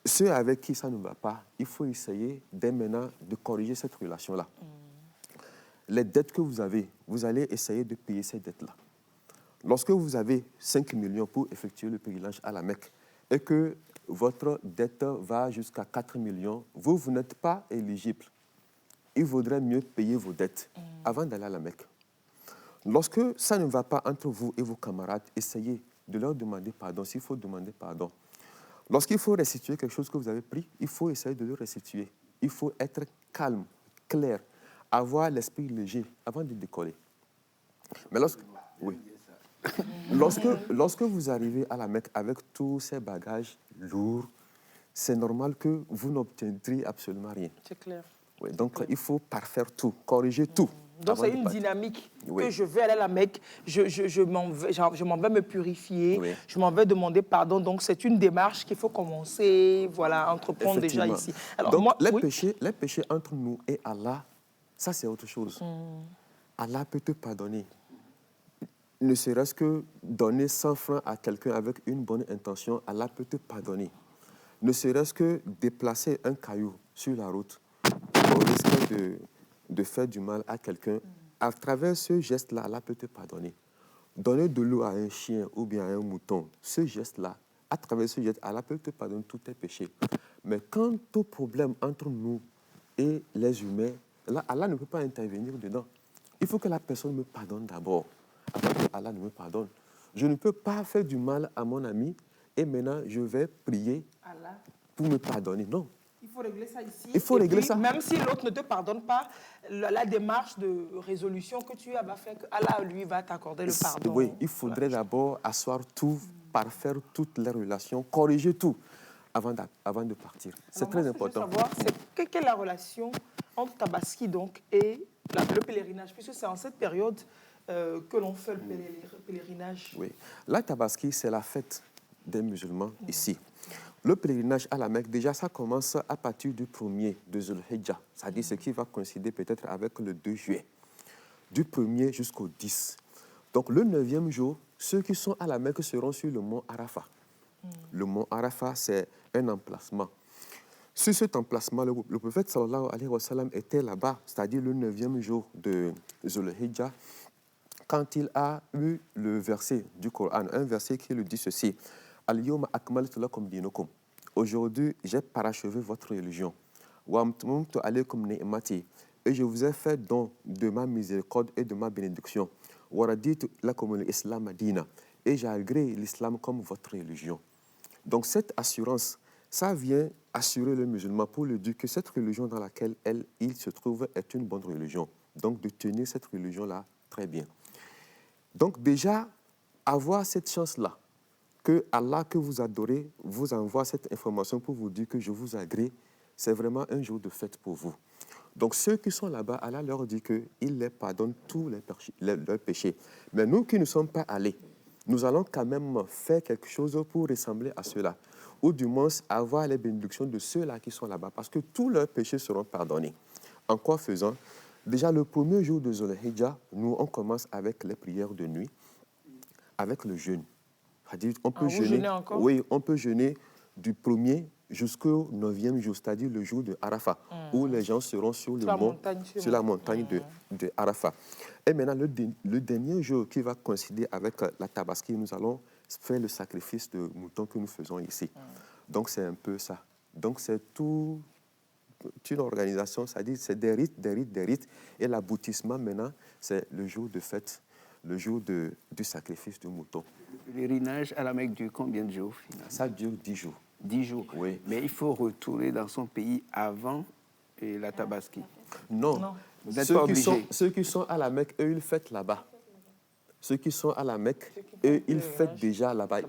Ceux avec qui ça ne va pas, il faut essayer dès maintenant de corriger cette relation-là. Les dettes que vous avez, vous allez essayer de payer ces dettes-là. Lorsque vous avez 5 millions pour effectuer le pèlerinage à la Mecque et que votre dette va jusqu'à 4 millions, vous n'êtes pas éligible. Il vaudrait mieux payer vos dettes avant d'aller à la Mecque. Lorsque ça ne va pas entre vous et vos camarades, essayez de leur demander pardon s'il faut demander pardon. Lorsqu'il faut restituer quelque chose que vous avez pris, il faut essayer de le restituer. Il faut être calme, clair, avoir l'esprit léger avant de décoller. Mais lorsque vous arrivez à la Mecque avec tous ces bagages lourds, c'est normal que vous n'obtiendrez absolument rien. C'est clair. Oui, donc il faut parfaire tout, corriger tout. Donc c'est une dynamique que je vais aller à la Mecque, je m'en vais me purifier, je m'en vais demander pardon. Donc c'est une démarche qu'il faut commencer, voilà, entreprendre déjà ici. Alors, donc moi, les péchés entre nous et Allah, ça c'est autre chose. Allah peut te pardonner. Ne serait-ce que donner 100 francs à quelqu'un avec une bonne intention, Allah peut te pardonner. Ne serait-ce que déplacer un caillou sur la route au risque de faire du mal à quelqu'un, à travers ce geste-là, Allah peut te pardonner. Donner de l'eau à un chien ou bien à un mouton, ce geste-là, à travers ce geste, Allah peut te pardonner tous tes péchés. Mais quant au problème entre nous et les humains, là, Allah ne peut pas intervenir dedans. Il faut que la personne me pardonne d'abord, avant que Allah ne me pardonne. Je ne peux pas faire du mal à mon ami et maintenant je vais prier pour me pardonner. Non. Il faut régler ça ici. Il faut régler ça. Même si l'autre ne te pardonne pas, la démarche de résolution que tu as va faire que Allah, lui, va t'accorder le pardon. Oui, il faudrait d'abord asseoir tout, parfaire toutes les relations, corriger tout avant de partir. C'est très important. Ce que je veux savoir, c'est quelle est la relation entre Tabaski donc, et le pèlerinage, puisque c'est en cette période que l'on fait le pèlerinage. Oui, la Tabaski, c'est la fête des musulmans ici. Le pèlerinage à la Mecque, déjà, ça commence à partir du 1er de Zulhijjah, c'est-à-dire ce qui va coïncider peut-être avec le 2 juillet, du 1er jusqu'au 10. Donc, le 9e jour, ceux qui sont à la Mecque seront sur le mont Arafat. Le mont Arafat, c'est un emplacement. Sur cet emplacement, le prophète sallallahu alayhi wa sallam était là-bas, c'est-à-dire le 9e jour de Zulhijjah, quand il a eu le verset du Coran, un verset qui lui dit ceci: Al-yawma akmaltu lakum dinakum. Aujourd'hui, j'ai parachevé votre religion. Wa atmamtu alaykum ni'mati. Et je vous ai fait don de ma miséricorde et de ma bénédiction. Wa raditu lakum al-islam dina. Et j'ai agréé l'islam comme votre religion. Donc cette assurance, ça vient assurer le musulman pour lui dire que cette religion dans laquelle il se trouve est une bonne religion. Donc de tenir cette religion-là très bien. Donc déjà, avoir cette chance-là, que Allah que vous adorez vous envoie cette information pour vous dire que je vous agrée, c'est vraiment un jour de fête pour vous. Donc ceux qui sont là-bas, Allah leur dit qu'il les pardonne tous leurs péchés. Mais nous qui ne sommes pas allés, nous allons quand même faire quelque chose pour ressembler à ceux-là, ou du moins avoir les bénédictions de ceux-là qui sont là-bas, parce que tous leurs péchés seront pardonnés. En quoi faisant? Déjà, le premier jour de Zulhijjah, nous, on commence avec les prières de nuit, avec le jeûne. C'est-à-dire, on peut jeûner encore? Oui, on peut jeûner du 1er jusqu'au 9e jour, c'est-à-dire le jour de Arafat, où les gens seront sur le mont, sur la montagne de Arafat. Et maintenant, le dernier jour qui va coïncider avec la Tabaski, nous allons faire le sacrifice de mouton que nous faisons ici. Donc, c'est un peu ça. Donc, c'est tout une organisation, c'est-à-dire c'est des rites. Et l'aboutissement, maintenant, c'est le jour de fête, le jour du sacrifice du mouton. Le pèlerinage à la Mecque dure combien de jours, finalement? Ça dure 10 jours. 10 jours. Oui. Mais il faut retourner dans son pays avant la Tabaski. Non. Vous n'êtes pas obligé. Ceux qui sont à la Mecque, eux, ils fêtent là-bas. Ceux qui sont à la Mecque, eux, ils fêtent déjà là-bas.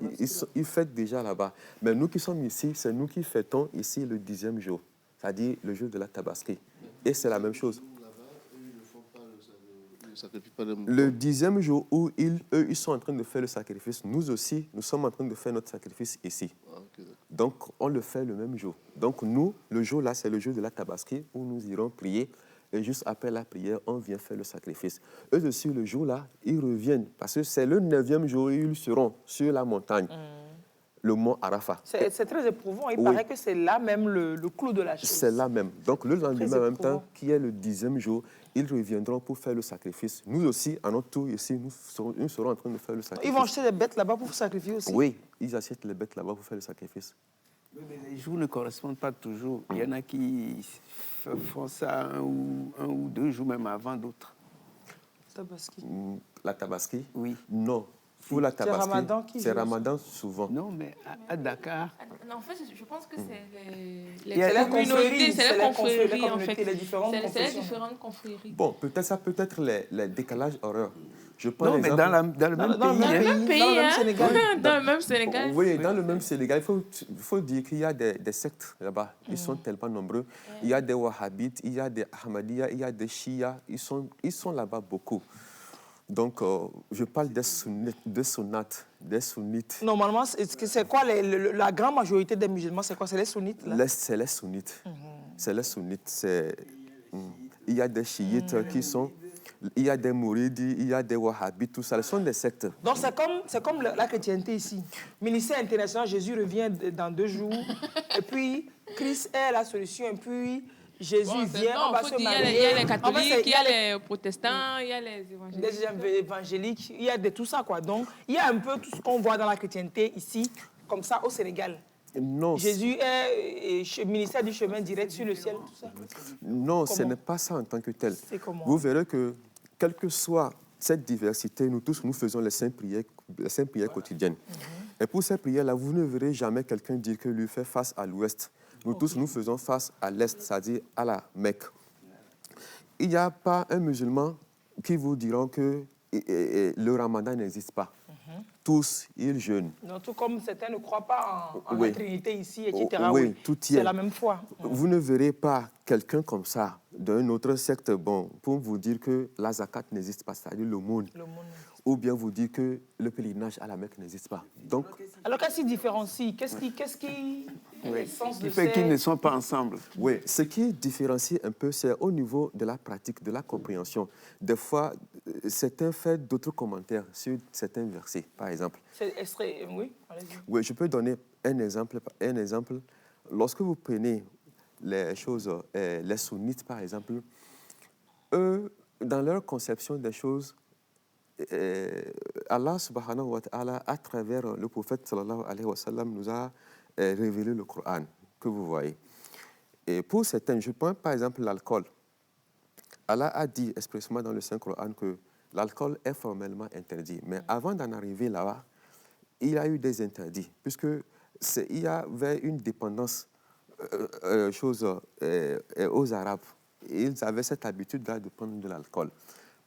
Ils fêtent déjà là-bas. Mais nous qui sommes ici, c'est nous qui fêtons ici le 10e jour, c'est-à-dire le jour de la Tabaski. Et c'est la même chose. Le 10e jour où eux, ils sont en train de faire le sacrifice, nous aussi, nous sommes en train de faire notre sacrifice ici. Donc, on le fait le même jour. Donc, nous, le jour-là, c'est le jour de la Tabaski où nous irons prier. Et juste après la prière, on vient faire le sacrifice. Eux aussi, le jour-là, ils reviennent. Parce que c'est le 9e jour où ils seront sur la montagne, le mont Arafat. C'est très éprouvant. Il paraît que c'est là même le clou de la chose. C'est là même. Donc, le lendemain, en même temps, qui est le 10e jour, ils reviendront pour faire le sacrifice. Nous aussi, à notre tour, ici, nous serons en train de faire le sacrifice. Ils vont acheter des bêtes là-bas pour sacrifier aussi? Oui, ils achètent les bêtes là-bas pour faire le sacrifice. Mais les jours ne correspondent pas toujours. Il y en a qui font ça un ou 2 jours même avant d'autres. Tabaski. La tabaski? Oui. Non. Pour la tabaski, Ramadan qui c'est joue Ramadan souvent. Non, mais à Dakar, Non, en fait, je pense que c'est Il y a les confréries, c'est les confréries, en communautés, fait. les différentes C'est les confessions. différentes confréries. Bon, peut-être ça peut être les décalages horaires. Je prends non, mais l'exemple- dans le même dans le pays. même hein. pays. Dans le même Sénégal. Dans le même Sénégal. Oui, dans le même Sénégal, il faut dire qu'il y a des sectes là-bas. Ils sont tellement nombreux. Il y a des Wahhabites, il y a des Ahmadiyya, il y a des Shia. Ils sont là-bas beaucoup. Donc, je parle des sunnites. Normalement, c'est quoi la grande majorité des musulmans? C'est quoi? C'est les sunnites là? C'est les sunnites. C'est les sunnites. Il y a des chiites qui sont... Il y a des mourides, il y a des wahhabites, tout ça. Ce sont des sectes. Donc c'est comme la chrétienté ici. Ministère international, Jésus revient dans 2 jours. Et puis, Christ est la solution. Et puis, Jésus vient, on va se marier. Il y a les En fait, catholiques, il y a les protestants, il y a les évangéliques. Les évangéliques, il y a de tout ça, quoi. Donc, il y a un peu tout ce qu'on voit dans la chrétienté ici, comme ça, au Sénégal. Non, Jésus est ministère du chemin direct sur le ciel, tout ça. non, ce Comment? n'est pas ça en tant que tel. C'est comment? Vous verrez que, quelle que soit cette diversité, nous tous, nous faisons les 5 prières quotidiennes. Et pour ces prières-là, vous ne verrez jamais quelqu'un dire que lui fait face à l'ouest. Nous tous, nous faisons face à l'est, c'est-à-dire à la Mecque. Il n'y a pas un musulman qui vous diront que le ramadan n'existe pas. Tous, ils jeûnent. Non, tout comme certains ne croient pas en Oui. la Trinité ici, etc. Oui, tout y est. C'est la même foi. Vous ne verrez pas quelqu'un comme ça, d'un autre secte, bon, pour vous dire que la zakat n'existe pas, c'est-à-dire le monde. Le monde. Ou bien vous dire que le pèlerinage à la Mecque n'existe pas. Donc, Alors, qu'est-ce qui différencie? Qu'est-ce qui est l'essence Qui de fait qu'ils ne sont pas ensemble. oui, ce qui différencie un peu, c'est au niveau de la pratique, de la compréhension. Des fois, certains font d'autres commentaires sur certains versets, par exemple. C'est extrait, oui, allez-y. Oui, je peux donner un exemple. Lorsque vous prenez les choses, les sunnites, par exemple, eux, dans leur conception des choses, Allah subhanahu wa ta'ala, à travers le prophète sallallahu alayhi wa sallam, nous a révélé le Coran, que vous voyez. Et pour certains, je prends par exemple l'alcool. Allah a dit expressément dans le Saint-Coran que l'alcool est formellement interdit. Mais avant d'en arriver là-bas, il y a eu des interdits, puisque il y avait une dépendance aux Arabes. Ils avaient cette habitude-là de prendre de l'alcool.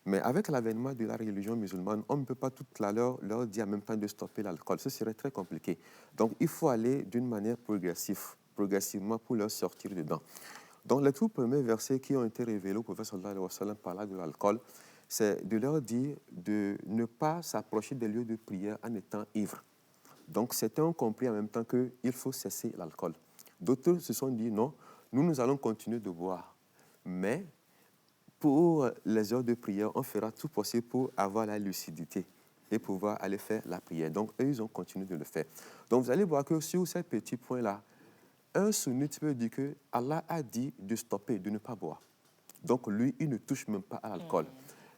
Mais avec l'avènement de la religion musulmane, on ne peut pas toute leur dire en même temps de stopper l'alcool. Ce serait très compliqué. Donc, il faut aller d'une manière progressivement pour leur sortir dedans. Donc, les tout premiers versets qui ont été révélés au prophète sallallahu alayhi wa sallam parlant de l'alcool, c'est de leur dire de ne pas s'approcher des lieux de prière en étant ivre. Donc, certains ont compris en même temps qu'il faut cesser l'alcool. D'autres se sont dit non, nous allons continuer de boire. Mais pour les heures de prière, on fera tout possible pour avoir la lucidité et pouvoir aller faire la prière. Donc, eux, ils ont continué de le faire. Donc, vous allez voir que sur ces petits points-là, un sunnite peut dire que Allah a dit de stopper, de ne pas boire. Donc, lui, il ne touche même pas à l'alcool.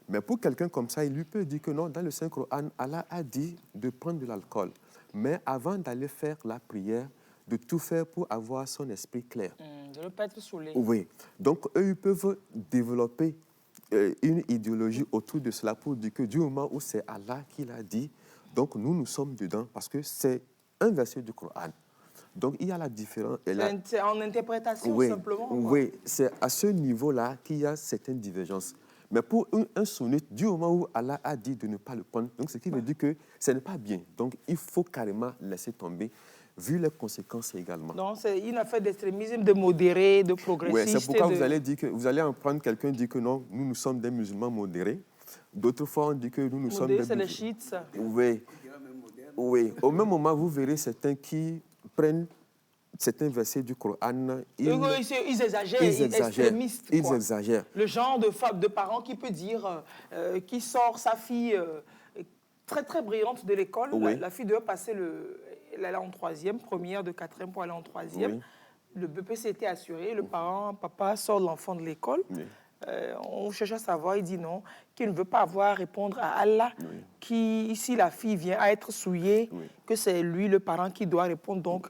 Mais pour quelqu'un comme ça, il lui peut dire que non, dans le Saint-Coran, Allah a dit de prendre de l'alcool. Mais avant d'aller faire la prière, de tout faire pour avoir son esprit clair. De ne pas être saoulé. Oui. Donc, eux, ils peuvent développer une idéologie autour de cela pour dire que du moment où c'est Allah qui l'a dit, donc nous sommes dedans parce que c'est un verset du Coran. Donc, il y a la différence. C'est en interprétation, oui, simplement. Oui, c'est à ce niveau-là qu'il y a certaines divergences. Mais pour un sunnite, du moment où Allah a dit de ne pas le prendre, donc ce qui veut dire que ce n'est pas bien. Donc, il faut carrément laisser tomber, vu les conséquences également. Donc, c'est une affaire d'extrémisme, de modéré, de progressiste. Oui, c'est pourquoi vous allez dire que vous allez en prendre quelqu'un dit que non, nous sommes des musulmans modérés. D'autres fois, on dit que nous sommes des... c'est les chiites, ça. Oui. Oui. Au même moment, vous verrez certains qui prennent certains versets du Coran. Ils exagèrent, extrémistes. Ils exagèrent. Le genre de parent qui peut dire, qui sort sa fille très, très brillante de l'école. Oui. La fille doit passer elle est en 3e, première de 4e pour aller en 3e. Oui. Le BPC était assuré. Le papa sort l'enfant de l'école. Oui. On cherche à savoir, il dit non, qu'il ne veut pas avoir à répondre à Allah, si la fille vient à être souillée, que c'est lui, le parent, qui doit répondre. Donc,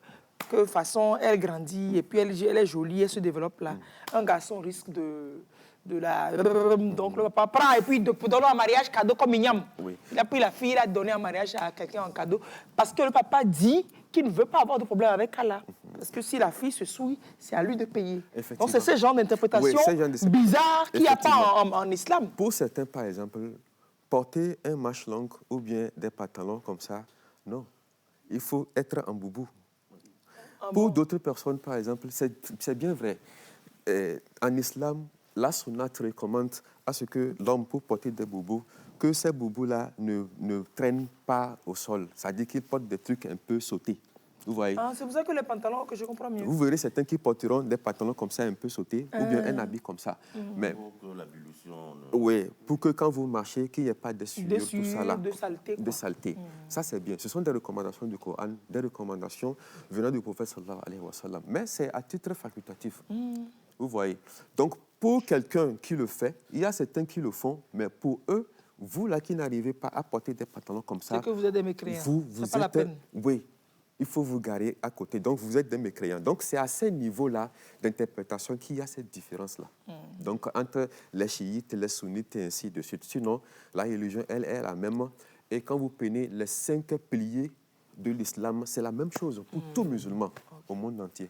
que de toute façon, elle grandit et puis elle est jolie, elle se développe là. Un garçon risque de la... Donc le papa prend et puis donne un mariage cadeau comme Mignam. Oui. Il a pris la fille, il a donné un mariage à quelqu'un en cadeau parce que le papa dit qu'il ne veut pas avoir de problème avec Allah. Parce que si la fille se souille, c'est à lui de payer. Donc c'est ce genre d'interprétation bizarre qu'il n'y a pas en islam. Pour certains, par exemple, porter un manche long ou bien des pantalons comme ça, non. Il faut être en boubou. Pour d'autres personnes, par exemple, c'est bien vrai. En islam, la sunnate recommande à ce que l'homme, pour porter des boubous, que ces boubous-là ne traînent pas au sol. C'est-à-dire qu'ils portent des trucs un peu sautés. Vous voyez? C'est pour ça que les pantalons, que je comprends mieux. Vous verrez certains qui porteront des pantalons comme ça, un peu sautés, ou bien un habit comme ça. Mais, Pour que la dilution... oui, pour que quand vous marchez, qu'il n'y ait pas de souillure, tout ça là. De saleté. De saleté. Ça, c'est bien. Ce sont des recommandations du Coran, des recommandations venant du prophète sallallahu alayhi wa sallam. Mais c'est à titre facultatif. Vous voyez? Donc, pour quelqu'un qui le fait, il y a certains qui le font, mais pour eux, vous là qui n'arrivez pas à porter des pantalons comme ça... C'est que vous êtes des mécréants. Vous c'est pas la peine. Oui. Il faut vous garer à côté. Donc, vous êtes des mécréants. Donc, c'est à ce niveau-là d'interprétation qu'il y a cette différence-là. Donc, entre les chiites, les sunnites et ainsi de suite. Sinon, la religion, elle est la même. Et quand vous prenez les 5 piliers de l'islam, c'est la même chose pour tout musulman au monde entier.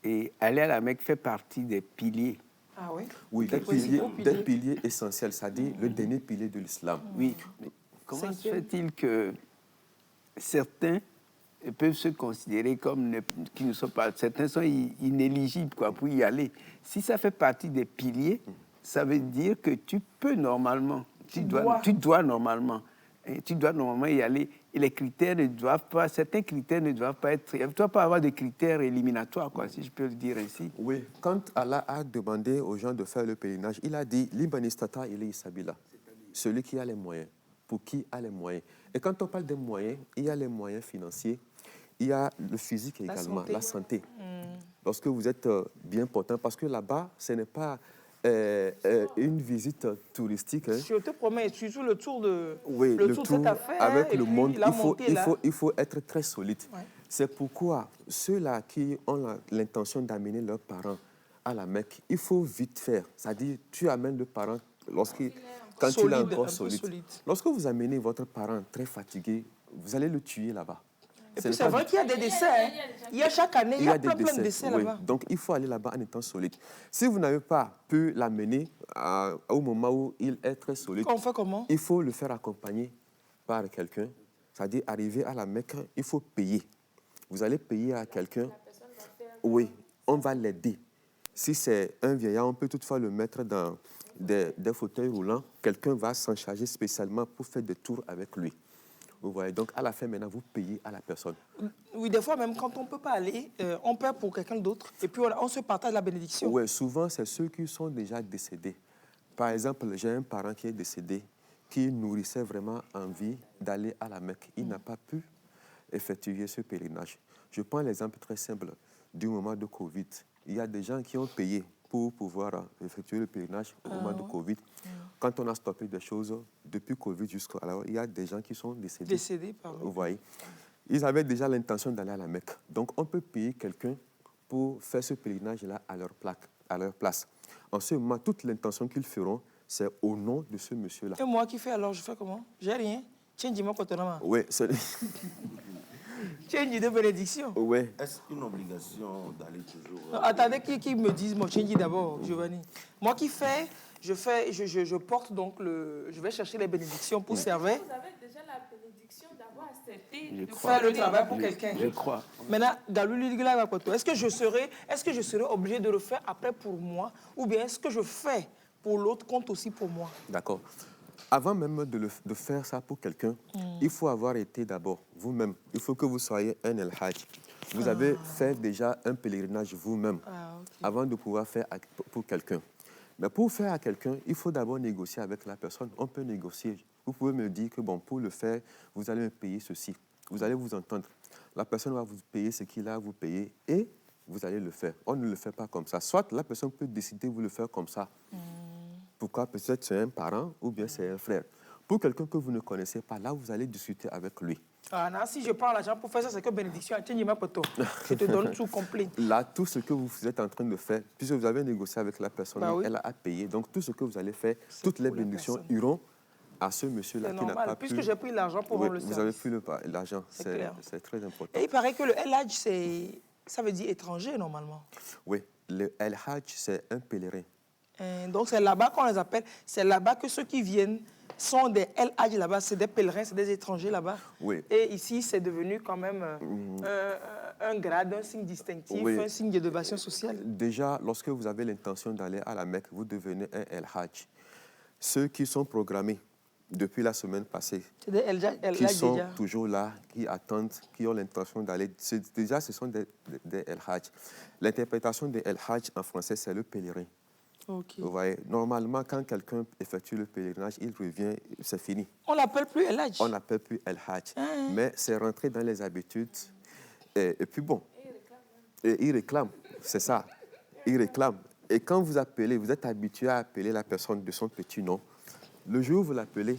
Et aller à la Mecque fait partie des piliers. Ah oui? Oui, des piliers essentiels, c'est-à-dire le dernier pilier de l'islam. Oui. Mais comment se fait-il que certains peuvent se considérer comme qui ne sont pas... Certains sont inéligibles pour y aller. Si ça fait partie des piliers, ça veut dire que tu peux normalement, tu dois normalement y aller. Et les critères ne doivent pas... Certains critères ne doivent pas être... Il ne doit pas avoir de critères éliminatoires, si je peux le dire ainsi. Oui, quand Allah a demandé aux gens de faire le pèlerinage, il a dit « Libanistata ilayhi sabila », celui qui a les moyens. Pour qui a les moyens. Et quand on parle des moyens, il y a les moyens financiers, il y a le physique également, la santé. Lorsque vous êtes bien portant, parce que là-bas, ce n'est pas une visite touristique. Hein. Je te promets, surtout le tour de, oui, le tour de cette affaire. Avec et le puis monde, la il faut être très solide. Ouais. C'est pourquoi ceux-là qui ont l'intention d'amener leurs parents à la Mecque, il faut vite faire. C'est-à-dire, tu amènes le parent quand il est encore solide. Lorsque vous amenez votre parent très fatigué, vous allez le tuer là-bas. Et puis c'est vrai qu'il y a des décès. Hein. Il y a chaque année, il y a plein de décès oui. là-bas. Donc il faut aller là-bas en étant solide. Si vous n'avez pas pu l'amener au moment où il est très solide, on fait comment? Il faut le faire accompagner par quelqu'un. C'est-à-dire arriver à la Mecque, il faut payer. Vous allez payer à quelqu'un. Oui, on va l'aider. Si c'est un vieillard, on peut toutefois le mettre dans des fauteuils roulants. Quelqu'un va s'en charger spécialement pour faire des tours avec lui. Vous voyez, donc à la fin, maintenant, vous payez à la personne. Oui, des fois, même quand on ne peut pas aller, on paie pour quelqu'un d'autre et puis on se partage la bénédiction. Oui, souvent, c'est ceux qui sont déjà décédés. Par exemple, j'ai un parent qui est décédé, qui nourrissait vraiment envie d'aller à la Mecque. Il n'a pas pu effectuer ce pèlerinage. Je prends l'exemple très simple du moment de Covid. Il y a des gens qui ont payé pour pouvoir effectuer le pèlerinage au moment de Covid. Quand on a stoppé des choses, depuis Covid jusqu'à là, il y a des gens qui sont décédés. Décédés, pardon. Vous voyez. Ils avaient déjà l'intention d'aller à la Mecque. Donc, on peut payer quelqu'un pour faire ce pèlerinage-là à leur place. En ce moment, toute l'intention qu'ils feront, c'est au nom de ce monsieur-là. Et moi qui fais alors, je fais comment? J'ai rien. Tiens, dis-moi quoi tu as. Oui, c'est... Tu as une idée de bénédiction? Oui. Est-ce une obligation d'aller toujours... Non, attendez qui me dise, moi, Chenji d'abord, Giovanni. Moi qui fais, je porte donc je vais chercher les bénédictions pour servir. Vous avez déjà la bénédiction d'avoir accepté de Faire le travail pour quelqu'un. Je crois. Maintenant, est-ce que je serai obligé de le faire après pour moi, ou bien est-ce que je fais pour l'autre compte aussi pour moi? D'accord. Avant même de faire ça pour quelqu'un, il faut avoir été d'abord vous-même. Il faut que vous soyez un El-Hajj. Vous avez fait déjà un pèlerinage vous-même avant de pouvoir faire pour quelqu'un. Mais pour faire à quelqu'un, il faut d'abord négocier avec la personne. On peut négocier. Vous pouvez me dire que bon, pour le faire, vous allez me payer ceci. Vous allez vous entendre. La personne va vous payer ce qu'il a à vous payer et vous allez le faire. On ne le fait pas comme ça. Soit la personne peut décider de vous le faire comme ça. Pourquoi? Peut-être c'est un parent ou bien c'est un frère. Pour quelqu'un que vous ne connaissez pas, là, vous allez discuter avec lui. Ah, non, si je prends l'argent pour faire ça, c'est que bénédiction. Tiens, ma poteau. Je te donne tout complet. Là, tout ce que vous êtes en train de faire, puisque vous avez négocié avec la personne, Bah oui. elle a payé. Donc, tout ce que vous allez faire, toutes les pour la bénédictions personne. iront à ce monsieur-là C'est qui n'a normal, pas puisque pu... j'ai pris l'argent pour Oui, rendre le vous avez service. pris l'argent. clair. C'est très important. Et il paraît que le El-Hadj, ça veut dire étranger, normalement. Oui, le El-Hajj, c'est un pèlerin. Donc, c'est là-bas qu'on les appelle. C'est là-bas que ceux qui viennent sont des El-Hadj là-bas. C'est des pèlerins, c'est des étrangers là-bas. Oui. Et ici, c'est devenu quand même un grade, un signe distinctif, Oui. un signe d'élévation sociale. Déjà, lorsque vous avez l'intention d'aller à la Mecque, vous devenez un El-Hajj. Ceux qui sont programmés depuis la semaine passée, C'est des El-Hadj qui sont déjà. toujours là, qui attendent, qui ont l'intention d'aller. Déjà, ce sont des El-Hajj. L'interprétation des El-Hajj en français, c'est le pèlerin. Ok. Vous voyez, normalement, quand quelqu'un effectue le pèlerinage, il revient, c'est fini. On l'appelle plus El-Hadj. On n'appelle plus El-Hajj. Mais c'est rentré dans les habitudes. Et puis bon, et il réclame, c'est ça. Il réclame. Et quand vous appelez, vous êtes habitué à appeler la personne de son petit nom. Le jour où vous l'appelez,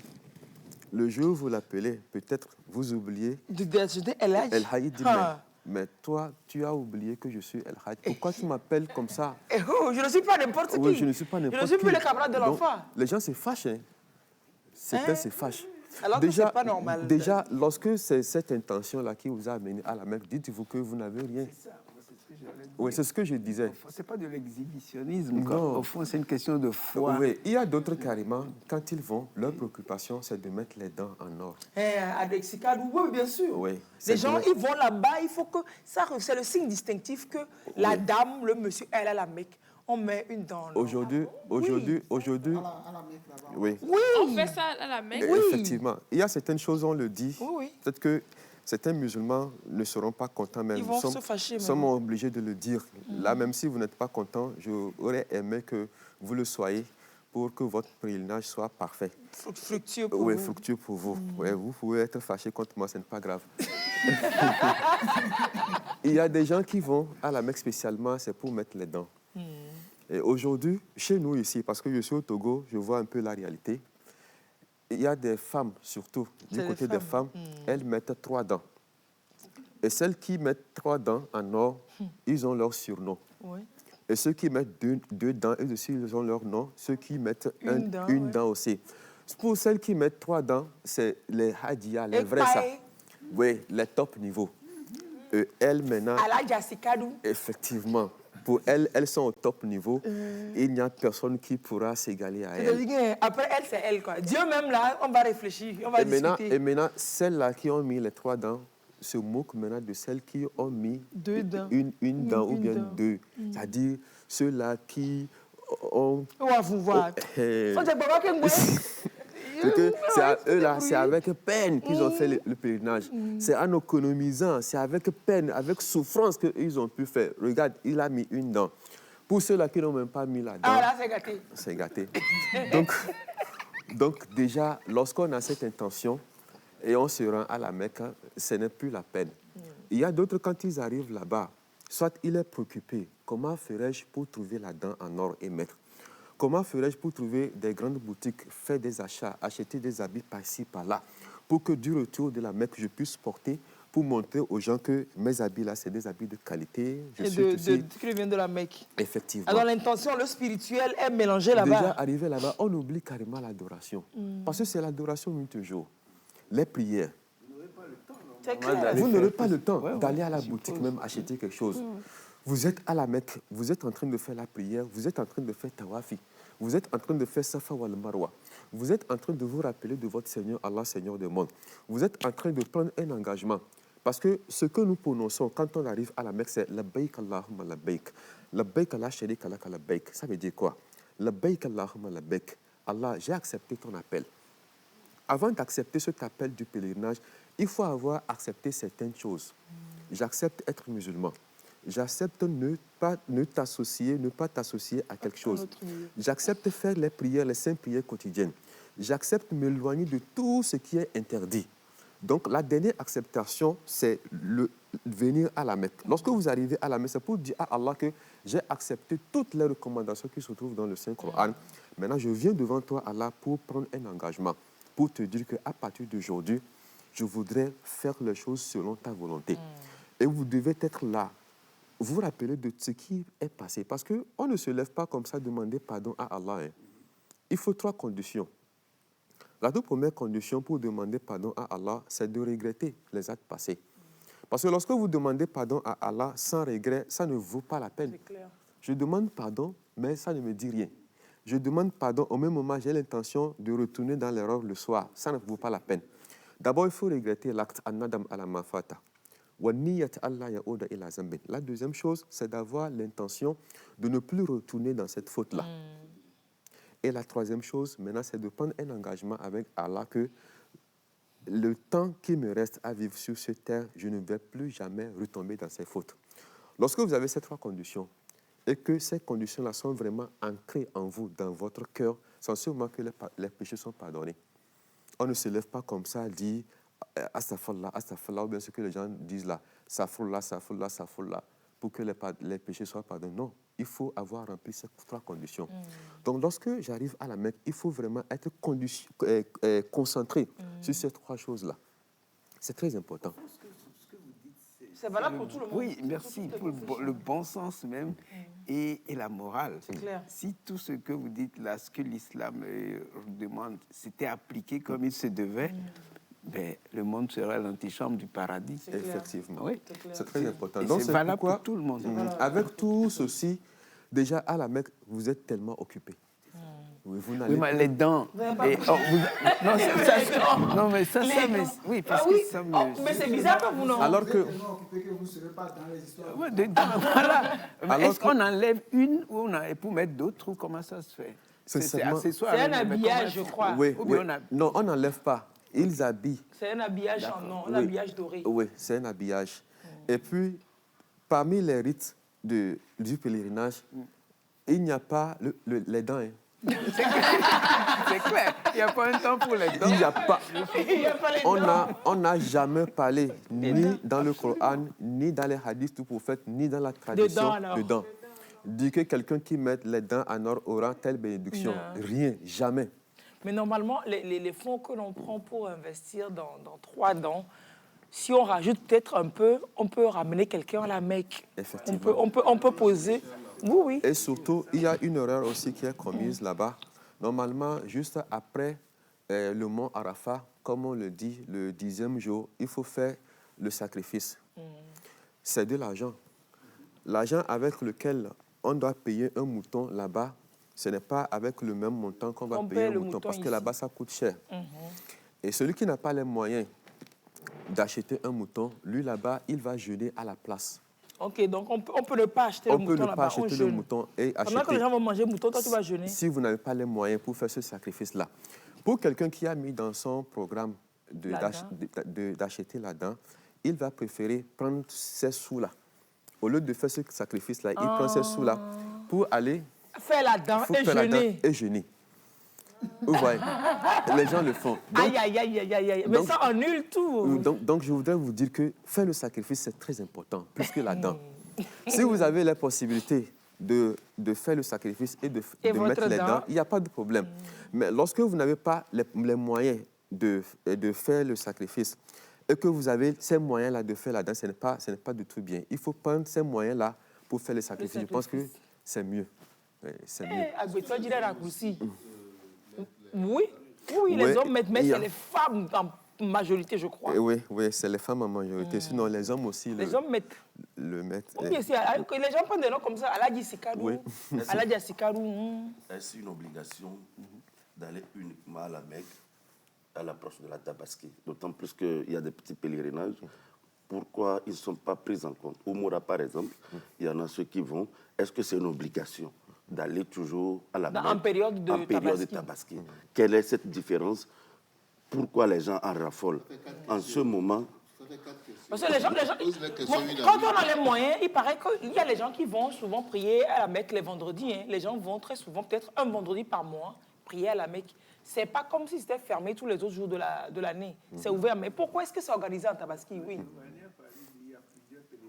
peut-être vous oubliez De El-Hadj. El-Hajj. Il dit, Ah. mais toi, tu as oublié que je suis El-Hajj. Pourquoi tu m'appelles comme ça? Eh oh, je ne suis pas n'importe qui. Oui, je ne suis pas Je n'importe ne suis qui. plus le camarade de Donc, l'enfant. les gens se fâchent. Hein. Certains se fâchent. Alors que c'est pas normal. Déjà, lorsque c'est cette intention-là qui vous a amené à la Mecque, dites-vous que vous n'avez rien. Oui, c'est ce que je disais. C'est pas de l'exhibitionnisme. quoi. Non. Au fond, c'est une question de foi. Oui, il y a d'autres carrément, quand ils vont, leur préoccupation, c'est de mettre les dents en or. Avec Sikadou, oui, bien sûr. Oui, Les c'est gens, vrai. ils vont là-bas, il faut que ça, c'est le signe distinctif que la dame, le monsieur, elle a la Mecque. On met une dent en or. Aujourd'hui, oui. On fait ça à la Mecque. Effectivement. Il y a certaines choses, on le dit. Oui, oui. Peut-être que certains musulmans ne seront pas contents, mais Ils vont se fâcher, nous sommes obligés de le dire. Là, même si vous n'êtes pas content, j'aurais aimé que vous le soyez pour que votre pèlerinage soit parfait. Fructueux pour Oui, vous. fructueux pour vous. Ouais, vous pouvez être fâché contre moi, ce n'est pas grave. Il y a des gens qui vont à la Mecque spécialement, c'est pour mettre les dents. Et aujourd'hui, chez nous ici, parce que je suis au Togo, je vois un peu la réalité. Il y a des femmes, surtout du C'est les côté des femmes. femmes, elles mettent 3 dents. Et celles qui mettent 3 dents en or, ils ont leur surnom. Oui. Et ceux qui mettent deux dents, eux aussi, ils ont leur nom. Ceux qui mettent Une dent, une ouais. dent aussi. Pour celles qui mettent 3 dents, c'est les hadiyas, les Et vrais ça. pareil, Oui, les top niveaux. Elles, maintenant, Al-Hadj Sikadou. effectivement, pour elles, elles sont au top niveau. Il n'y a personne qui pourra s'égaler à elles. C'est-à-dire qu'après elle, c'est elle, quoi. Dieu même, là, on va réfléchir, on va discuter. Et maintenant, celles-là qui ont mis les 3 dents se moquent maintenant de celles qui ont mis 2 dents. une dent ou Une bien dent. 2. C'est-à-dire ceux-là qui ont... On va vous voir. Eh, On dit, Baba Kengwe. c'est que c'est à eux là, c'est avec peine qu'ils ont fait le pèlerinage. C'est en économisant, c'est avec peine, avec souffrance qu'ils ont pu faire. Regarde, il a mis une dent. Pour ceux-là qui n'ont même pas mis la dent, Ah là, c'est gâté. c'est gâté. Donc déjà, lorsqu'on a cette intention et on se rend à la Mecque, ce n'est plus la peine. Il y a d'autres, quand ils arrivent là-bas, soit il est préoccupé, comment ferais-je pour trouver la dent en or et mettre? Comment ferais-je pour trouver des grandes boutiques, faire des achats, acheter des habits par-ci, par-là, pour que du retour de la Mecque, je puisse porter, pour montrer aux gens que mes habits-là, c'est des habits de qualité. Qui vient de la Mecque. Effectivement. Alors l'intention, le spirituel est mélangé Déjà, là-bas. arrivé là-bas, on oublie carrément l'adoration. Parce que c'est l'adoration toujours. Les prières. C'est clair. Vous n'aurez pas le temps d'aller à la boutique, même acheter quelque chose. Vous êtes à la Mecque, vous êtes en train de faire la prière, vous êtes en train de faire tawafi, vous êtes en train de faire Safa wal Marwa, vous êtes en train de vous rappeler de votre Seigneur, Allah, Seigneur du monde. Vous êtes en train de prendre un engagement. Parce que ce que nous prononçons quand on arrive à la Mecque, c'est Labbaik Allahumma labbaik. Labbaik la sharika laka labbaik. Ça veut dire quoi? Labbaik Allahumma labbaik. Allah, j'ai accepté ton appel. Avant d'accepter cet appel du pèlerinage, il faut avoir accepté certaines choses. J'accepte être musulman. J'accepte ne pas t'associer à quelque chose. J'accepte faire les prières, les 5 prières quotidiennes. J'accepte m'éloigner de tout ce qui est interdit. Donc, la dernière acceptation, c'est venir à la Mecque. Lorsque vous arrivez à la Mecque, c'est pour dire à Allah que j'ai accepté toutes les recommandations qui se trouvent dans le Saint-Coran. Maintenant, je viens devant toi, Allah, pour prendre un engagement. pour te dire qu'à partir d'aujourd'hui, je voudrais faire les choses selon ta volonté. Et vous devez être là. Vous vous rappelez de ce qui est passé. Parce qu'on ne se lève pas comme ça demander pardon à Allah. Hein. Il faut 3 conditions. La toute première condition pour demander pardon à Allah, c'est de regretter les actes passés. Parce que lorsque vous demandez pardon à Allah sans regret, ça ne vaut pas la peine. C'est clair. Je demande pardon, mais ça ne me dit rien. Je demande pardon, au même moment, j'ai l'intention de retourner dans l'erreur le soir. Ça ne vaut pas la peine. D'abord, il faut regretter l'acte an-nadam ala ma fata. Wa niyyat alla ya'uda ila zambin. La deuxième chose, c'est d'avoir l'intention de ne plus retourner dans cette faute-là. Et la troisième chose, maintenant, c'est de prendre un engagement avec Allah que le temps qui me reste à vivre sur cette terre, je ne vais plus jamais retomber dans ces fautes. Lorsque vous avez ces 3 conditions, et que ces conditions-là sont vraiment ancrées en vous, dans votre cœur, c'est en ce moment que les péchés sont pardonnés. On ne se lève pas comme ça, dit Astaghfirullah, Astaghfirullah, ou bien ce que les gens disent là, Safrullah, Safrullah, Safrullah, pour que les péchés soient pardonnés. Non, il faut avoir rempli ces 3 conditions. Donc, lorsque j'arrive à la Mecque, il faut vraiment être concentré sur ces 3 choses-là. C'est très important. C'est valable pour tout le monde. Oui, merci pour le bon sens même et la morale. C'est clair. Si tout ce que vous dites là, ce que l'islam demande, c'était appliqué comme il se devait, ben, le monde serait l'antichambre du paradis. Effectivement. Oui. C'est très important. Et Donc, c'est valable pourquoi, pour tout le monde. avec tout ceci, déjà à la Mecque, vous êtes tellement occupé. Oui, vous n'allez Oui, mais les dents. Non, non, mais ça, mais, oui, parce que ça me. Mais c'est bizarre que vous non. Alors que, que vous ne serez pas dans les histoires. Ouais, des dents, voilà. Mais Alors est-ce qu'on enlève une ou pour mettre d'autres ou comment ça se fait? seulement- accessoire. C'est un mais habillage, je comment- crois. oui, Ou bien oui. on a- Non, on n'enlève pas. Ils habillent. C'est un habillage en non, un Oui. habillage doré. Oui, c'est un habillage. Et puis, parmi les rites du pèlerinage, il n'y a pas les dents. Hein. C'est clair, il n'y a pas un temps pour les dents. Il n'y a pas. Il y a pas les dents. On n'a jamais parlé, ni dans le Coran, ni dans les hadiths du prophète, ni dans la tradition dents, alors. de dents. Dit que quelqu'un qui met les dents en or aura telle bénédiction. Non. Rien, jamais. Mais normalement, les fonds que l'on prend pour investir dans 3 dents, si on rajoute peut-être un peu, on peut ramener quelqu'un à la Mecque. Effectivement. On peut poser. Oui, oui. Et surtout, il y a une erreur aussi qui est commise là-bas. Normalement, juste après le mont Arafat, comme on le dit, le 10e jour, il faut faire le sacrifice. C'est de l'argent. L'argent avec lequel on doit payer un mouton là-bas, ce n'est pas avec le même montant qu'on va On payer paye un le mouton, mouton parce que ici. là-bas, ça coûte cher. Et celui qui n'a pas les moyens d'acheter un mouton, lui là-bas, il va jeûner à la place. Ok, donc on peut ne pas acheter le On peut mouton ne là-bas. pas acheter on le jeûne. mouton et Pendant que les acheter. gens vont manger le mouton, toi tu vas jeûner. Si vous n'avez pas les moyens pour faire ce sacrifice-là. Pour quelqu'un qui a mis dans son programme d'acheter la dent, il va préférer prendre ces sous-là. Au lieu de faire ce sacrifice-là, il prend ces sous-là pour aller Faire la dent et faire la dent jeûner. et jeûner. Vous voyez, les gens le font. Donc, Aïe, aïe, aïe, aïe, aïe, aïe. Mais donc- ça annule tout. donc, je voudrais vous dire que faire le sacrifice, c'est très important, plus que la dent. Si vous avez la possibilité de faire le sacrifice et de mettre les dents, il n'y a pas de problème. Mais lorsque vous n'avez pas les moyens de faire le sacrifice et que vous avez ces moyens-là de faire la dent, ce n'est pas du tout bien. Il faut prendre ces moyens-là pour faire le sacrifice. Je pense que c'est mieux. Oui, c'est mieux. Toi, tu raccourci. Oui, oui, les Ouais, hommes mettent, mais il y a- c'est les femmes en majorité, je crois. Oui, c'est les femmes en majorité. Sinon, les hommes aussi Les hommes mettent. le mettent. Ou bien, que les gens prennent des noms comme ça, Aladji Sikarou, Oui. Aladji Asikarou. Est-ce une obligation d'aller uniquement à la Mecque à l'approche de la Tabaski? D'autant plus qu'il y a des petits pèlerinages. Pourquoi ils ne sont pas pris en compte? Au Moura, par exemple, il y en a ceux qui vont. Est-ce que c'est une obligation d'aller toujours à la Mecque En période de Tabaski? Quelle est cette différence? Pourquoi les gens en raffolent en ce moment? Parce que les gens Pose la question, bon, il a quand dit. on a les moyens, il paraît qu'il y a les gens qui vont souvent prier à la Mecque les vendredis. Hein. Les gens vont très souvent, peut-être un vendredi par mois, prier à la Mecque. C'est pas comme si c'était fermé tous les autres jours de l'année. C'est ouvert. Mais pourquoi est-ce que c'est organisé en Tabaski? Oui.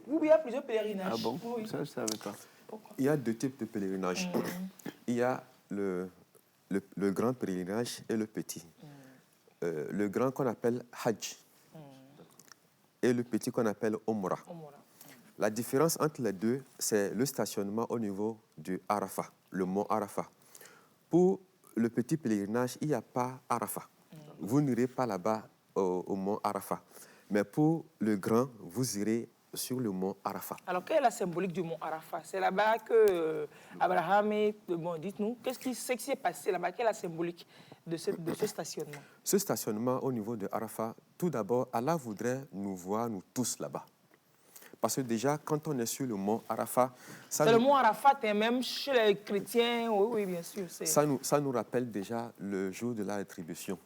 Oui, il y a plusieurs pèlerinages. Ah bon? Oui. Ça, je ne savais pas. Il y a 2 types de pèlerinage. Il y a le grand pèlerinage et le petit. le grand qu'on appelle Hajj et le petit qu'on appelle Umrah. La différence entre les deux, c'est le stationnement au niveau du Arafat, le mont Arafat. Pour le petit pèlerinage, il n'y a pas Arafat. Vous n'irez pas là-bas au mont Arafat. Mais pour le grand, vous irez sur le mont Arafat. Alors, quelle est la symbolique du mont Arafat? C'est là-bas que Abraham est... Bon, dites-nous, qu'est-ce qui s'est passé là-bas? Quelle est la symbolique de ce stationnement? Ce stationnement au niveau de Arafat, tout d'abord, Allah voudrait nous voir, nous tous là-bas. Parce que déjà, quand on est sur le mont Arafat... C'est le mont Arafat, et même chez les chrétiens, oui, bien sûr. Ça nous rappelle déjà le jour de la rétribution.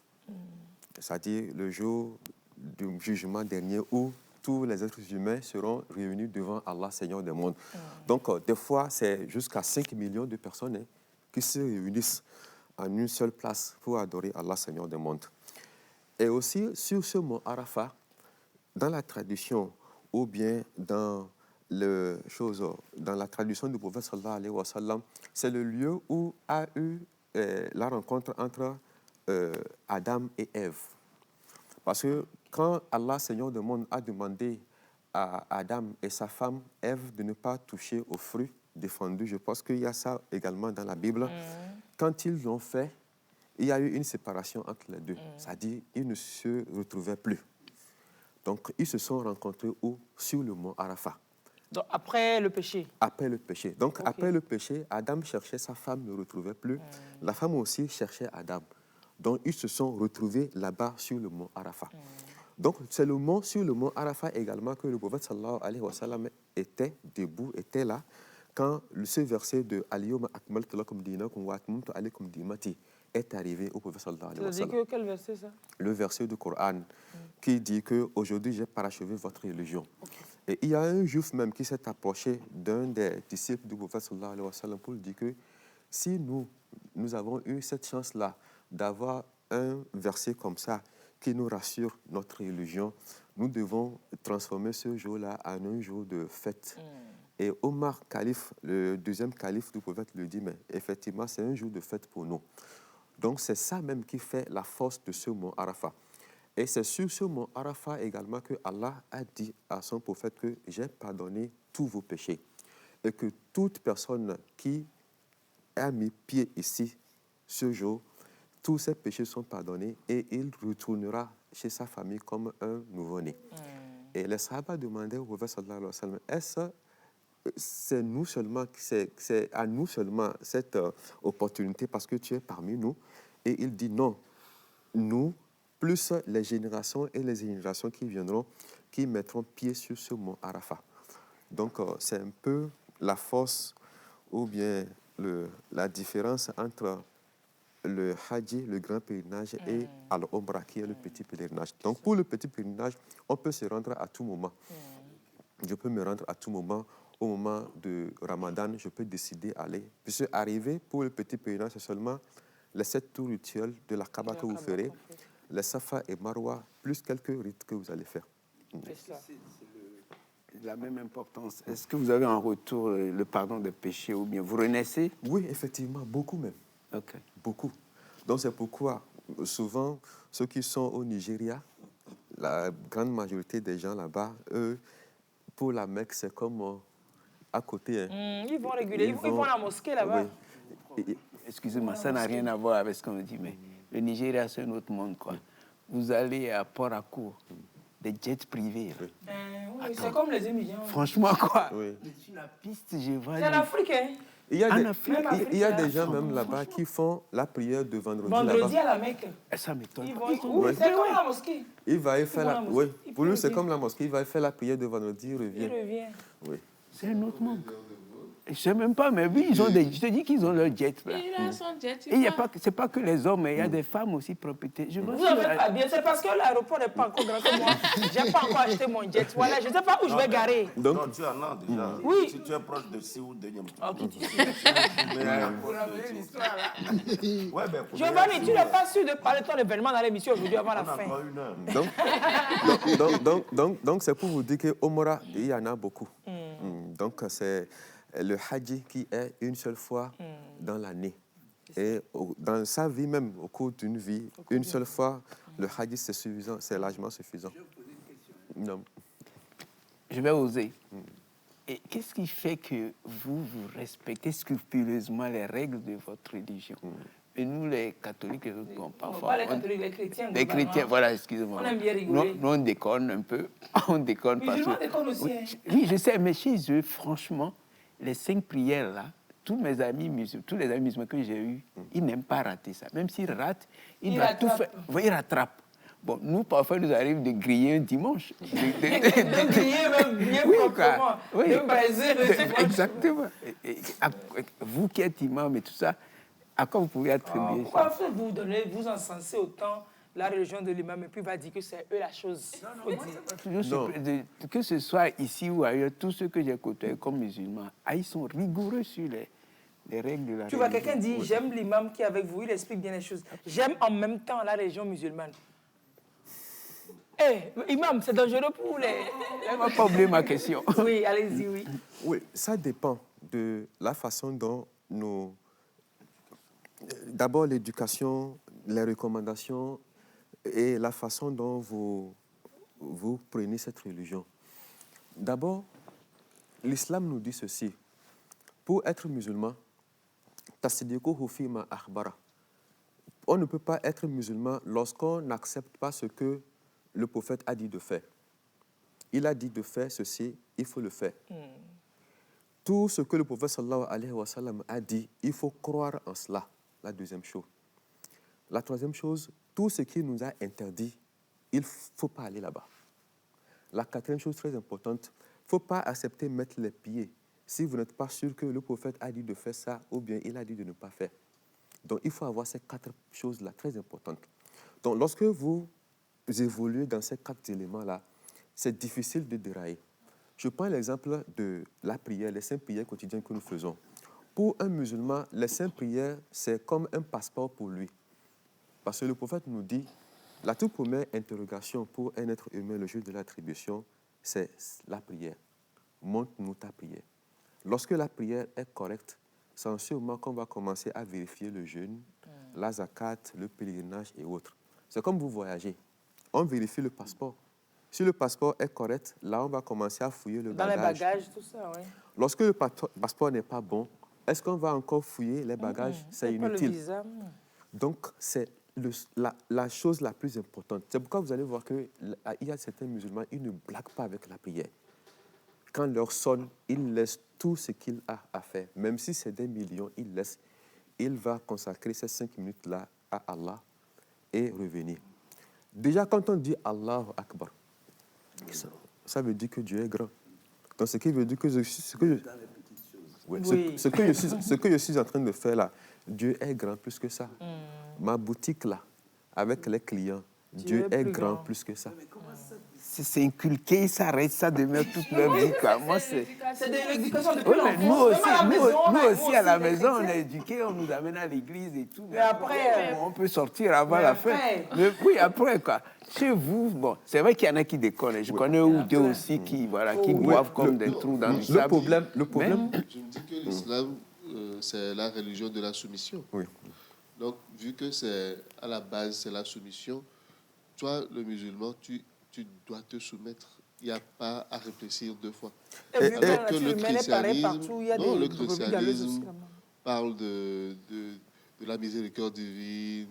C'est-à-dire le jour du jugement dernier où tous les êtres humains seront réunis devant Allah, Seigneur des mondes. Donc, des fois, c'est jusqu'à 5 millions de personnes qui se réunissent en une seule place pour adorer Allah, Seigneur des mondes. Et aussi, sur ce mont Arafat, dans la tradition, ou bien dans la tradition du prophète sallallahu alayhi wa sallam, c'est le lieu où a eu la rencontre entre Adam et Ève. Parce que quand Allah, Seigneur du monde, a demandé à Adam et sa femme, Ève, de ne pas toucher aux fruits défendus, je pense qu'il y a ça également dans la Bible, quand ils l'ont fait, il y a eu une séparation entre les deux. C'est-à-dire qu'ils ne se retrouvaient plus. Donc, ils se sont rencontrés où? Sur le mont Arafat. Donc, après le péché? Après le péché. Donc, après le péché, Adam cherchait sa femme, ne le retrouvait plus. La femme aussi cherchait Adam. Donc, ils se sont retrouvés là-bas sur le mont Arafat. Donc, c'est sur le mont Arafat également que le prophète sallallahu alayhi wa sallam était debout, était là, quand ce verset de « Al-yawma akmaltu lakum dinakum wa atmamtu alaykum ni'mati » est arrivé au prophète sallallahu alayhi wa sallam. Ça dit quel verset, ça? Le verset du Coran qui dit qu'aujourd'hui, j'ai parachevé votre religion. Et il y a un juif même qui s'est approché d'un des disciples du prophète sallallahu alayhi wa sallam pour lui dire que si nous avons eu cette chance-là d'avoir un verset comme ça qui nous rassure notre religion, nous devons transformer ce jour-là en un jour de fête. Et Omar, calife, le deuxième calife du prophète, lui dit, mais effectivement, c'est un jour de fête pour nous. Donc, c'est ça même qui fait la force de ce mont Arafat. Et c'est sur ce mont Arafat également que Allah a dit à son prophète que j'ai pardonné tous vos péchés. Et que toute personne qui a mis pied ici, ce jour, tous ses péchés sont pardonnés et il retournera chez sa famille comme un nouveau-né. Et les Sahaba demandaient au prophète sallallahu alayhi wa sallam, est-ce c'est nous seulement, c'est à nous seulement cette opportunité parce que tu es parmi nous? Et il dit non, nous, plus les générations et les générations qui viendront, qui mettront pied sur ce mont Arafat. Donc, c'est un peu la force ou bien la différence entre le Hadji, le grand pèlerinage, et Al-Umrah, qui est le petit pèlerinage. Donc, pour le petit pèlerinage, on peut se rendre à tout moment. Je peux me rendre à tout moment. Au moment de Ramadan, je peux décider d'aller. Puisque arriver pour le petit pèlerinage, c'est seulement les 7 tours rituels de la Kaaba que vous ferez, les Safa et Marwa, plus quelques rites que vous allez faire. C'est la même importance. Est-ce que vous avez en retour le pardon des péchés ou bien vous renaissez? Oui, effectivement, beaucoup même. Ok. Beaucoup. Donc c'est pourquoi souvent ceux qui sont au Nigeria, la grande majorité des gens là-bas, eux, pour la Mecque, c'est comme à côté. Ils vont réguler, ils vont à la mosquée là-bas. Oui. Excusez-moi, ça n'a rien à voir avec ce qu'on me dit, mais le Nigeria, c'est un autre monde, quoi. Vous allez à Port-à-Court, des jets privés. Oui, c'est comme les émigrants. Franchement, quoi. Oui. Sur la piste, je vois... C'est en Afrique, hein? Il y a, En Afrique, il y a des gens même là-bas qui font la prière de vendredi Vendredi là-bas. à la Mecque. Ça m'étonne. Oui, c'est comme la mosquée. Il va y faire la... Oui, Il pour lui c'est revient. comme la mosquée. Il va y faire la prière de vendredi, il revient. Il revient. Oui. C'est un autre monde. Je ne sais même pas, mais oui, ils ont je te dis qu'ils ont leur jet. Là. Il a son jet. Et c'est pas que les hommes, il y a des femmes aussi propriétaires. Je Vous n'en faites pas bien, c'est parce que l'aéroport n'est pas encore grand que moi. Je n'ai pas encore acheté mon jet. Voilà, je ne sais pas où je vais garer. Donc, Non, tu en as déjà. Oui. Si tu es proche de Sioux, de Niamey. Ok, tu sais. Ouais, ben, pour Giovanni, tu n'es pas sûr de parler de ton événement dans l'émission aujourd'hui avant la on a fin. encore 1 heure. donc c'est pour vous dire qu'au Mora, il y en a beaucoup. Donc, c'est le Hadji qui est une seule fois dans l'année. Et dans sa vie même, au cours d'une vie, une seule fois Le hadith, c'est suffisant, c'est largement suffisant. Non. Je vais oser. Et qu'est-ce qui fait que vous respectez scrupuleusement les règles de votre religion? Et nous, les catholiques, bon, parfois... Pas les catholiques, les chrétiens. Les chrétiens, voilà, excusez-moi. On aime bien rigoler. Nous, on déconne un peu. On déconne Mais parce musulmans que... déconnent aussi. Oui, Hein. oui, je sais, mais chez eux, franchement, les 5 prières, là, tous les amis musulmans que j'ai eus, ils n'aiment pas rater ça. Même s'ils ratent, ils doivent tout faire. Ils rattrapent. Bon, nous, parfois, il nous arrive de griller un dimanche. De griller même bien proprement. Oui. De baiser. Exactement. Vous qui êtes imam et tout ça, à quoi vous pouvez attribuer Pourquoi ça? vous encensez autant la religion de l'imam et puis va dire que c'est eux la chose? Que ce soit ici ou ailleurs, tous ceux que j'ai côtoyés comme musulmans, ils sont rigoureux sur les règles de la religion. Tu vois, quelqu'un dit, j'aime l'imam qui est avec vous, il explique bien les choses. J'aime en même temps la religion musulmane. Imam, c'est dangereux pour les... On va pas oublier ma question. Oui, allez-y, oui. Oui, ça dépend de la façon dont nous... D'abord, l'éducation, les recommandations et la façon dont vous prenez cette religion. D'abord, l'islam nous dit ceci. Pour être musulman, on ne peut pas être musulman lorsqu'on n'accepte pas ce que le prophète a dit de faire. Il a dit de faire ceci, il faut le faire. Tout ce que le prophète sallallahu alayhi wa sallam a dit, il faut croire en cela. La deuxième chose. La troisième chose, tout ce qu'il nous a interdit, il ne faut pas aller là-bas. La quatrième chose très importante, il ne faut pas accepter de mettre les pieds si vous n'êtes pas sûr que le prophète a dit de faire ça ou bien il a dit de ne pas faire. Donc, il faut avoir ces 4 choses-là très importantes. Donc, lorsque vous évoluez dans ces 4 éléments-là, c'est difficile de dérailler. Je prends l'exemple de la prière, les 5 prières quotidiennes que nous faisons. Pour un musulman, les 5 prières, c'est comme un passeport pour lui. Parce que le prophète nous dit, la toute première interrogation pour un être humain le jour de l'attribution, c'est la prière. Montre-nous ta prière. Lorsque la prière est correcte, c'est en ce moment qu'on va commencer à vérifier le jeûne, la zakat, le pèlerinage et autres. C'est comme vous voyagez. On vérifie le passeport. Si le passeport est correct, là, on va commencer à fouiller le bagage. Dans les bagages, tout ça, oui. Lorsque le passeport n'est pas bon, est-ce qu'on va encore fouiller les bagages? C'est inutile. Le visa. Donc, c'est la chose la plus importante. C'est pourquoi vous allez voir qu'il y a certains musulmans, ils ne blaguent pas avec la prière. Quand leur sonne, ils laissent tout ce qu'il a à faire. Même si c'est des millions, ils laissent. Il va consacrer ces 5 minutes-là à Allah et revenir. Déjà, quand on dit Allahu Akbar, ça veut dire que Dieu est grand. Donc, ce qui veut dire que ce que je suis en train de faire là, Dieu est grand plus que ça. Ma boutique là, avec les clients, Dieu est grand plus que ça. C'est inculqué, ça reste, ça demeure toute leur vie. Moi, c'est de l'éducation depuis oui, l'enfance. nous aussi, à la maison, on est éduqués, on nous amène à l'église et tout. Mais après... on peut sortir avant la fin. Mais oui, après, quoi. Chez vous, bon, c'est vrai qu'il y en a qui déconnent. Je connais ou deux aussi qui boivent comme des trous dans le sable. Le problème, je me dis que l'islam, c'est la religion de la soumission. Oui. Donc, vu que c'est à la base, c'est la soumission, toi, le musulman, tu dois te soumettre. Il n'y a pas à réfléchir 2 fois. Alors que le christianisme parle de la miséricorde divine.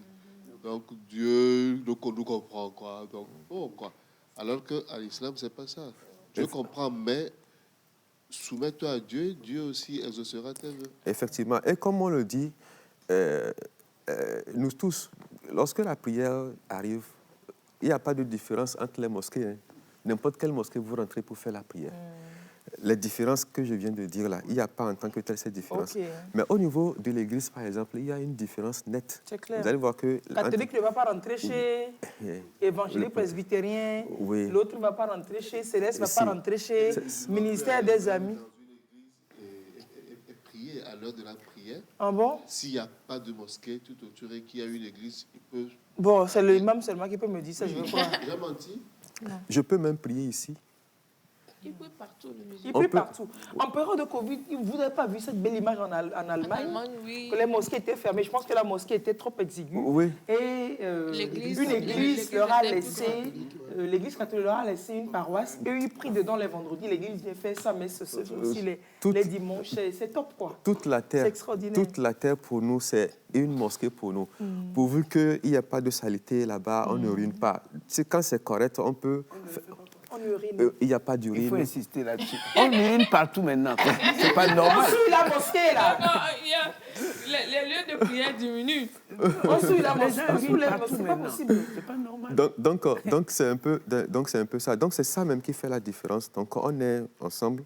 Donc, Dieu nous comprend, quoi. Donc, quoi. Alors qu'à l'islam, ce n'est pas ça. Dieu comprend, mais soumets-toi à Dieu, Dieu aussi exaucera tes vœux. Effectivement. Et comme on le dit, nous tous, lorsque la prière arrive, il n'y a pas de différence entre les mosquées. Hein. N'importe quelle mosquée, vous rentrez pour faire la prière. Les différences que je viens de dire là, il n'y a pas en tant que telle ces différences. Okay. Mais au niveau de l'église, par exemple, il y a une différence nette. C'est clair. Vous allez voir que... Catholique ne va pas rentrer chez évangélique presbytérien. Oui. L'autre ne va pas rentrer chez Céleste, ne va pas rentrer chez ministère des Amis. Et prier à l'heure de la prière. Ah bon? S'il n'y a pas de mosquée tout autour et qu'il y a une église, il peut... Bon, c'est l'imam seulement qui peut me dire ça, je veux croire. J'ai menti. Je peux même prier ici. Il prie partout, le Il musulman. prie partout. En période de Covid, vous n'avez pas vu cette belle image en Allemagne, Allemagne, oui. que les mosquées étaient fermées. Je pense que la mosquée était trop exiguë. Oui. Et L'église une église leur a était plus laissé, l'église catholique leur a laissé une paroisse. Et ils prient dedans les vendredis. L'église vient faire ça, mais aussi les dimanches. C'est top, quoi. Toute la terre, C'est extraordinaire. toute la terre pour nous, c'est une mosquée pour nous. Pourvu qu'il n'y ait pas de saleté là-bas, on n'urine pas. Quand c'est correct, on peut... On urine. Il n'y a pas Il faut d'urine. insister là-dessus. On urine partout maintenant. C'est pas normal. On suit la mosquée, là. Non, il y a les lieux de prière diminuent. On suit la mosquée. On suit les Partout mosquées. C'est pas maintenant. possible. C'est pas normal. Donc c'est un peu ça. Donc c'est ça même qui fait la différence. Donc quand on est ensemble,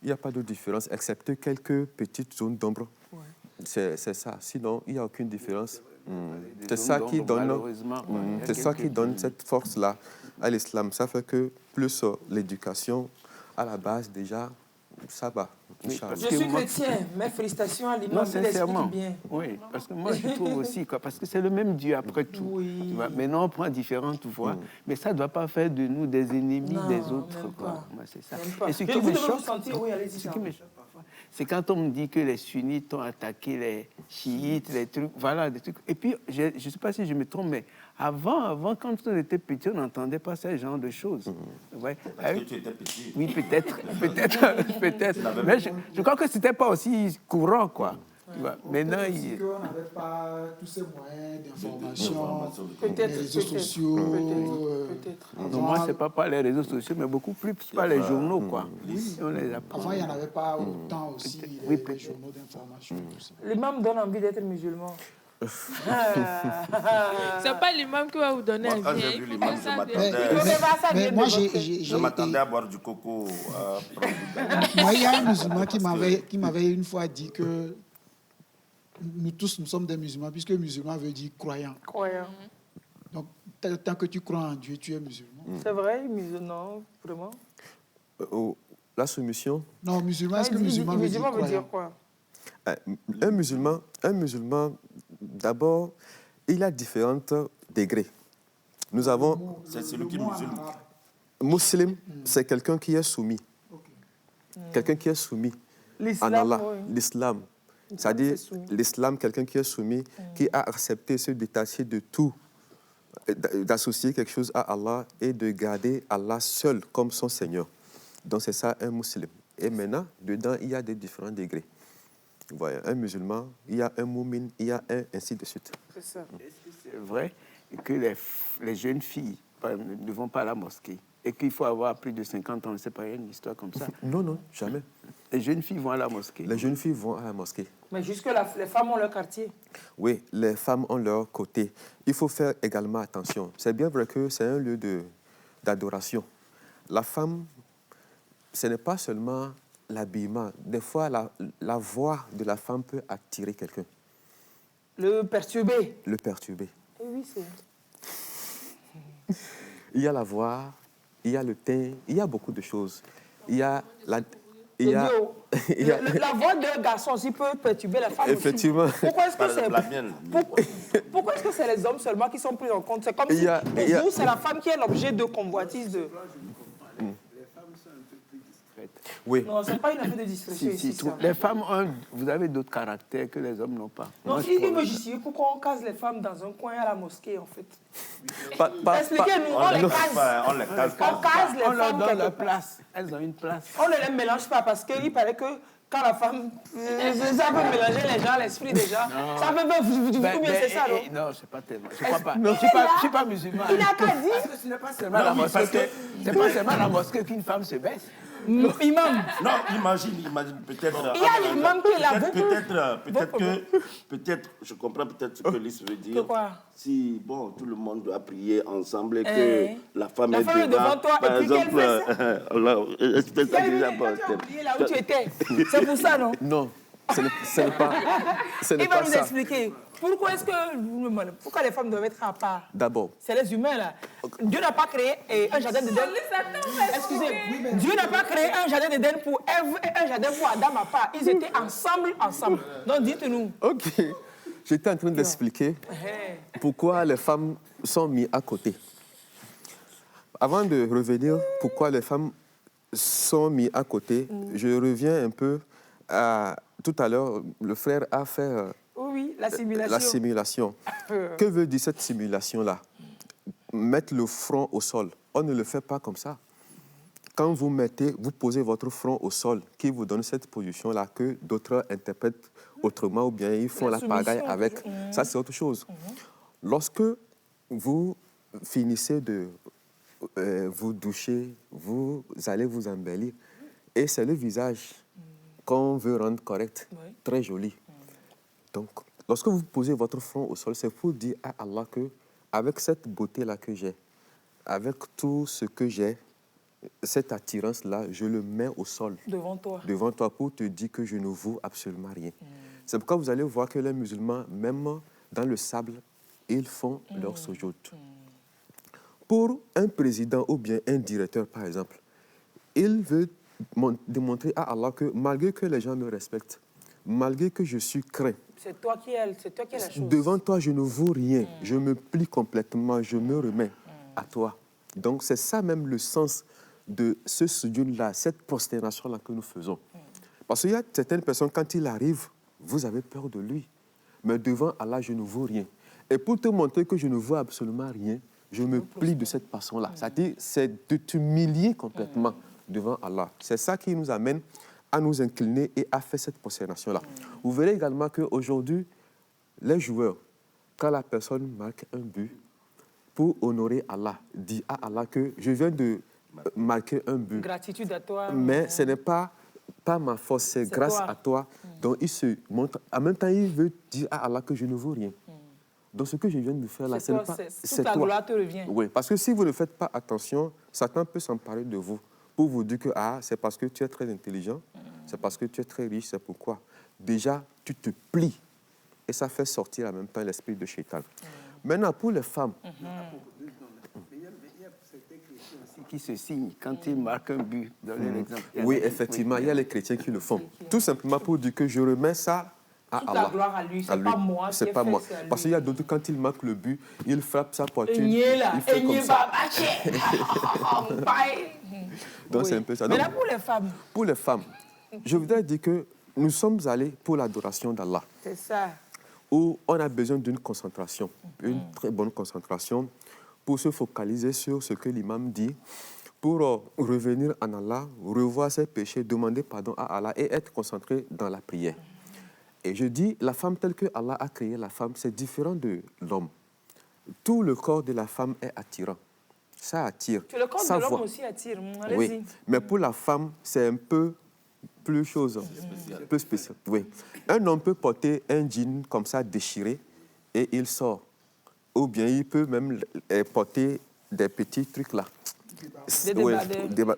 il n'y a pas de différence, excepté quelques petites zones d'ombre. Ouais. C'est ça. Sinon, il n'y a aucune différence. Des C'est zones ça qui d'ombre, donne, malheureusement, il y a c'est ça quelques- qui donne cette force-là à l'islam. Ça fait que plus l'éducation à la base déjà, ça va. Inch'Allah. Je suis chrétien, mais félicitations à l'imam. Non, Il explique sincèrement. bien. Oui, parce que moi, je trouve aussi, quoi, parce que c'est le même Dieu après tout. Oui. Tu vois, maintenant, on prend différentes voies, mais ça ne doit pas faire de nous des ennemis Non, des autres. même Quoi. pas. Moi, c'est ça. Même pas. Et ce Et qui vous me devez vous choque, sentir, oui, allez-y, ce ça. qui me choque parfois, c'est quand on me dit que les sunnites ont attaqué les chiites, les trucs, voilà, des trucs. Et puis, je ne sais pas si je me trompe, mais avant, quand on était petit, on n'entendait pas ce genre de choses. Ouais. Parce que tu étais petit. Oui, peut-être. Mais je crois que c'était pas aussi courant, quoi. Tu vois. Maintenant, Aussi qu'on n'avait pas tous ces moyens d'information, Peut-être, les réseaux peut-être, sociaux. peut-être. non, moi, c'est pas par les réseaux sociaux, mais beaucoup plus par les journaux, quoi. Et on les apprend. Avant, il n'y en avait pas autant aussi, Oui, les peut-être. journaux d'information. tout ça. L'imam donne envie d'être musulman. C'est pas l'imam qui va vous donner Moi, un quand bien. j'ai vu Il faut l'imam, faire je ça m'attendais. de- Il faut faire ça Mais bien moi, de votre- Je m'attendais à boire du coco. à prendre du Moi, il y a un musulman qui m'avait une fois dit que nous tous, nous sommes des musulmans, puisque musulman veut dire croyant. Croyant. Donc, tant que tu crois en Dieu, tu es musulman. C'est vrai, musulman, vraiment. La soumission, Non, musulman, est-ce que musulman veut dire Musulman veut croyant? dire quoi? un musulman, d'abord, il a différents degrés. Nous avons C'est celui qui musulme. musulman, c'est quelqu'un qui est soumis. Quelqu'un qui est soumis en L'islam, Allah, oui. l'islam. C'est-à-dire c'est soumis. l'islam, quelqu'un qui est soumis, qui a accepté se détacher de tout, d'associer quelque chose à Allah et de garder Allah seul comme son Seigneur. Donc c'est ça un musulman. Et maintenant, dedans, il y a des différents degrés. Vous voyez, un musulman, il y a un moumin, il y a un, ainsi de suite. C'est ça. C'est vrai que les jeunes filles ne vont pas à la mosquée et qu'il faut avoir plus de 50 ans, je ne sais pas, il y a une histoire comme ça. Non, jamais. Les jeunes filles vont à la mosquée. Les jeunes filles vont à la mosquée. Mais jusque-là, les femmes ont leur quartier. Oui, les femmes ont leur côté. Il faut faire également attention. C'est bien vrai que c'est un lieu d'adoration. La femme, ce n'est pas seulement l'habillement. Des fois, la voix de la femme peut attirer quelqu'un, Le perturbé. le perturber. Et oui, c'est... Il y a la voix, il y a le teint, il y a beaucoup de choses. Il y a la... Il Le y a, duo. il y a- La voix d'un garçon aussi peut perturber la femme Effectivement. aussi. Pourquoi est-ce que c'est... La mienne. Pourquoi est-ce que c'est les hommes seulement qui sont pris en compte? C'est comme Il si, y a- pour il y a- vous, c'est la femme qui est l'objet de convoitise de... Oui. Non, c'est pas une affaire de discrétion Si, ici, si, ça. les femmes, vous avez d'autres caractères que les hommes n'ont pas. Non, Moi, il je me crois- justifier pourquoi on case les femmes dans un coin à la mosquée, en fait. Expliquez-nous, On on les les case. pas, on les case On pas. case les On leur femmes donne quelque leur part. place. Elles ont une place. On ne les mélange pas parce qu'il paraît que quand la femme... ça peut mélanger les gens, l'esprit déjà. Ça peut pas... Ou bien c'est ça, non? Non, c'est pas tellement. Je crois pas. Je suis pas musulman. Il n'a qu'à dire. Parce que ce n'est pas seulement la mosquée. C'est pas seulement la mosquée qu'une femme se baisse. Imam, Non, imagine peut-être. il y a l'imam qui est là. Peut-être, je comprends peut-être ce que Lys veut dire. Que quoi? Si, bon, tout le monde doit prier ensemble et Eh. que la femme est devant toi, par et puis qu'elle exemple, c'est ça déjà, tu bon, as oublié là où tu étais. C'est pour ça, non? Non, ce n'est pas, ce n'est Il va pas nous ça. expliquer. Pourquoi est-ce que... Pourquoi les femmes doivent être à part? D'abord, C'est les humains, là. Dieu n'a pas créé un jardin d'Éden. Excusez, Dieu n'a pas créé un jardin d'Éden pour Ève et un jardin pour Adam à part. Ils étaient ensemble. Donc dites-nous. ok. J'étais en train d'expliquer pourquoi les femmes sont mises à côté. Avant de revenir, pourquoi les femmes sont mis à côté, je reviens un peu à... Tout à l'heure, le frère a fait Oui, la simulation. la simulation. Que veut dire cette simulation-là? Mettre le front au sol. On ne le fait pas comme ça. Quand vous posez votre front au sol, qui vous donne cette position-là que d'autres interprètent autrement ou bien ils font la pagaille avec, ça c'est autre chose. Lorsque vous finissez de vous doucher, vous allez vous embellir et c'est le visage qu'on veut rendre correct, très joli. Donc, lorsque vous posez votre front au sol, c'est pour dire à Allah que avec cette beauté-là que j'ai, avec tout ce que j'ai, cette attirance-là, je le mets au sol. Devant toi. Devant toi pour te dire que je ne vaux absolument rien. C'est pourquoi vous allez voir que les musulmans, même dans le sable, ils font leur sojoud. Pour un président ou bien un directeur, par exemple, il veut démontrer à Allah que malgré que les gens me respectent, malgré que je suis craint, c'est toi qui as la chose. devant toi, je ne vaux rien. Je me plie complètement, je me remets à toi. Donc, c'est ça même le sens de ce sujoud-là, cette prosternation-là que nous faisons. Parce qu'il y a certaines personnes, quand il arrive, vous avez peur de lui. Mais devant Allah, je ne vaux rien. Et pour te montrer que je ne vaux absolument rien, je me plie de cette façon-là. C'est-à-dire, c'est de t'humilier complètement devant Allah. C'est ça qui nous amène à nous incliner et à faire cette prosternation-là. Vous verrez également qu'aujourd'hui, les joueurs, quand la personne marque un but, pour honorer Allah, dit à Allah que je viens de marquer un but. Gratitude à toi. Mais ce n'est pas ma force, c'est grâce à toi. Donc il se montre. En même temps, il veut dire à Allah que je ne vaux rien. Donc ce que je viens de faire là, c'est pas. Toute ta gloire te revient. Oui, parce que si vous ne faites pas attention, Satan peut s'emparer de vous pour vous dire que c'est parce que tu es très intelligent, c'est parce que tu es très riche, c'est pourquoi. Déjà, tu te plies et ça fait sortir en même temps l'esprit de Shaitan. Maintenant, pour les femmes. Il y a certains chrétiens aussi qui se signent quand ils marquent un but. Donnez l'exemple. Oui, effectivement, il y a les chrétiens qui le font. Tout simplement pour dire que je remets ça à toute Allah. la gloire à lui, c'est pas moi. C'est pas moi. Parce qu'il y a d'autres, quand ils marquent le but, ils frappent sa poitrine. Il fait comme ça. Donc c'est un peu ça. Mais Donc, là, pour les femmes. Pour les femmes, je voudrais dire que nous sommes allés pour l'adoration d'Allah. C'est ça. Où on a besoin d'une concentration, une très bonne concentration, pour se focaliser sur ce que l'imam dit, pour revenir en Allah, revoir ses péchés, demander pardon à Allah et être concentré dans la prière. Et je dis, la femme telle que Allah a créé la femme, c'est différent de l'homme. Tout le corps de la femme est attirant. Ça attire. Le corps ça de l'homme voit. aussi attire. Oui, mais pour la femme, c'est un peu plus chose, plus spécial. Oui. Un homme peut porter un jean comme ça déchiré et il sort. Ou bien il peut même porter des petits trucs là.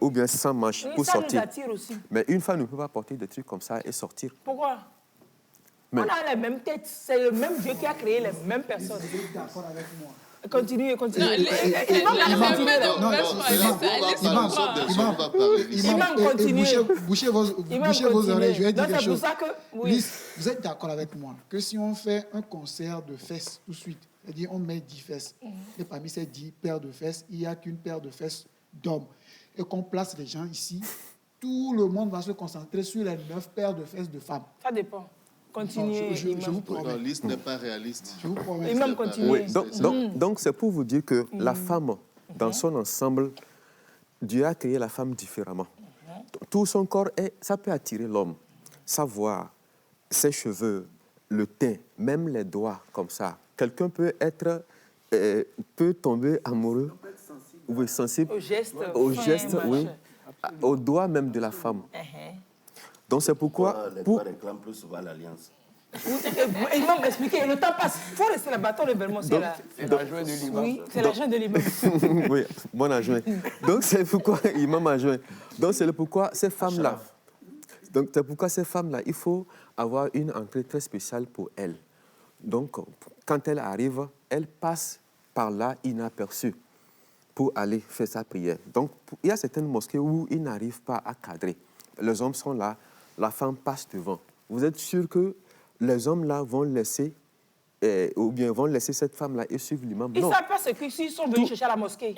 Ou bien sans manches pour sortir. Aussi. Mais une femme ne peut pas porter des trucs comme ça et sortir. Pourquoi? On a les mêmes têtes. C'est le même Dieu qui a créé les mêmes personnes. Vous êtes d'accord avec moi? Continue. Non, bouchez vos oreilles, je vais dire quelque chose. Oui. Vous êtes d'accord avec moi que si on fait un concert de fesses tout de suite, c'est-à-dire on met 10 fesses, et parmi ces 10 paires de fesses, il n'y a qu'une paire de fesses d'hommes, et qu'on place les gens ici, tout le monde va se concentrer sur les 9 paires de fesses de femmes. Ça dépend. Continuez. Je vous promets. La liste n'est pas réaliste. Je vous promets. Et même continuer. Oui, donc c'est pour vous dire que la femme, dans son ensemble, Dieu a créé la femme différemment. Tout son corps, ça peut attirer l'homme. Sa voix, ses cheveux, le teint, même les doigts, comme ça. Quelqu'un peut tomber amoureux, oui, sensible au geste, oui, au doigt même de la femme. Donc c'est pourquoi... Les doigts réclament plus souvent l'alliance. Ils vont m'expliquer. Le temps passe. Il faut laisser la bâton de Vermont. C'est l'adjoint de l'imam. Oui, c'est l'adjoint de l'imam. Oui, bon adjoint. Donc c'est pourquoi imam adjoint. Donc c'est pourquoi ces femmes-là. Donc c'est pourquoi ces femmes-là, il faut avoir une entrée très spéciale pour elles. Donc quand elles arrivent, elles passent par là inaperçues pour aller faire sa prière. Donc il y a certaines mosquées où ils n'arrivent pas à cadrer. Les hommes sont là, la femme passe devant. Vous êtes sûr que les hommes là vont laisser ou bien vont laisser cette femme-là et suivre l'imam. Ils ne Non. savent pas ce qu'ils sont venus chercher à la mosquée.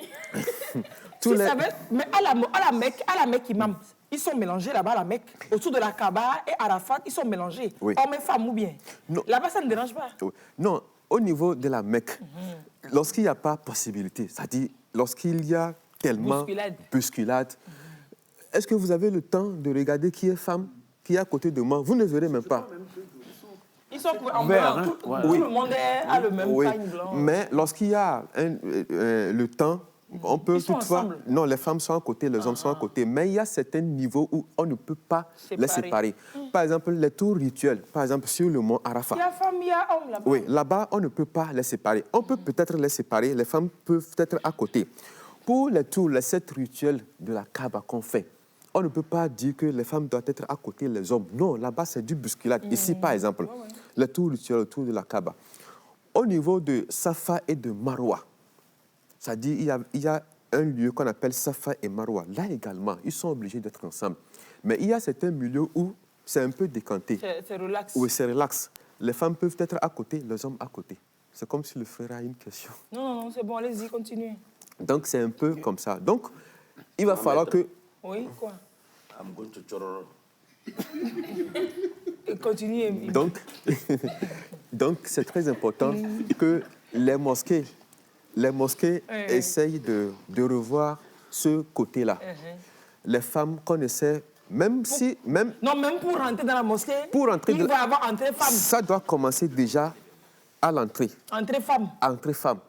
Tous les- Mais à la Mecque, imam, ils sont mélangés là-bas à la Mecque. Autour de la Kaaba et Arafat, ils sont mélangés. Oui. Hommes et femmes ou bien. Non. Là-bas, ça ne dérange pas. Oui. Non, au niveau de la Mecque, lorsqu'il n'y a pas possibilité, c'est-à-dire lorsqu'il y a tellement bousculade, est-ce que vous avez le temps de regarder qui est femme, qui est à côté de moi? Vous ne verrez même pas. Ils sont en Vert, blanc. hein? Tout, Voilà. tout le monde a le même Oui, pagne blanc. mais lorsqu'il y a le temps, on peut Ils sont toutefois... ensemble. Non, les femmes sont à côté, les hommes sont à côté. Mais il y a certains niveaux où on ne peut pas les séparer. Par exemple, les tours rituels, par exemple sur le mont Arafat. Il y a femme, il y a homme là-bas. Oui, là-bas, on ne peut pas les séparer. On peut peut-être les séparer, les femmes peuvent être à côté. Pour les tours, les 7 rituels de la Kaaba qu'on fait, on ne peut pas dire que les femmes doivent être à côté des hommes. Non, là-bas, c'est du bousculade. Ici, par exemple, les tours rituels autour de la Kaaba. Au niveau de Safa et de Marwa, c'est-à-dire il y a un lieu qu'on appelle Safa et Marwa. Là également, ils sont obligés d'être ensemble. Mais il y a certains milieux où c'est un peu décanté. C'est relax. Oui, c'est relax. Les femmes peuvent être à côté, les hommes à côté. C'est comme si le frère a une question. Non, c'est bon, allez-y, continuez. Donc, c'est un peu comme ça. Donc, il va falloir que... Oui, quoi? I'm going to chororo. Continuez. Donc, c'est très important que les mosquées essayent de revoir ce côté-là. Les femmes qu'on essaie, même si... Même Non, même pour rentrer dans la mosquée, pour entrer il va y avoir entrée femme. ça doit commencer déjà à l'entrée. Entrée femme. Entrée femme.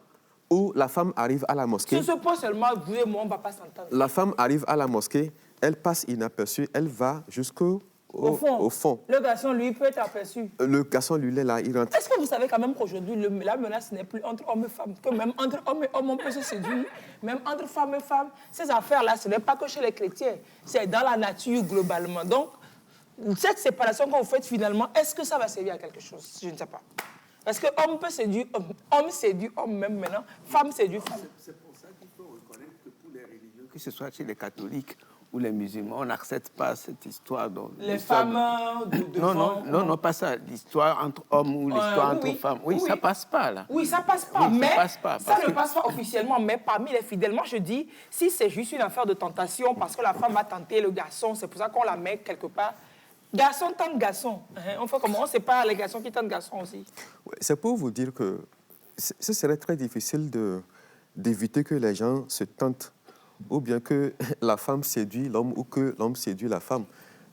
Où la femme arrive à la mosquée. Sur ce point seulement, vous et moi, on ne va pas s'entendre. La femme arrive à la mosquée, elle passe inaperçue, elle va jusqu'au au fond. Le garçon, lui, peut être aperçu. Le garçon, lui, est là, il rentre. Est-ce que vous savez quand même qu'aujourd'hui, la menace n'est plus entre hommes et femmes, que même entre hommes et hommes, on peut se séduire, même entre femmes et femmes. Ces affaires-là, ce n'est pas que chez les chrétiens, c'est dans la nature globalement. Donc, cette séparation que vous faites finalement, est-ce que ça va servir à quelque chose? Je ne sais pas. Parce que homme peut séduire homme séduit homme même maintenant, femme séduit femme. C'est pour ça qu'il faut reconnaître que pour les religions, que ce soit chez les catholiques ou les musulmans, on n'accepte pas cette histoire. Les femmes Non, pas ça. L'histoire entre hommes ou l'histoire entre femmes. Oui, ça passe pas, là. Oui, ça passe pas. Oui, mais ça passe pas, ça ne passe pas officiellement. Mais parmi les fidèles, moi je dis, si c'est juste une affaire de tentation, parce que la femme va tenter le garçon, c'est pour ça qu'on la met quelque part. Garçon tente garçon. On fait comment? On sépare les garçons qui tentent garçon aussi. Ouais, c'est pour vous dire que ce serait très difficile d'éviter que les gens se tentent ou bien que la femme séduit l'homme ou que l'homme séduit la femme.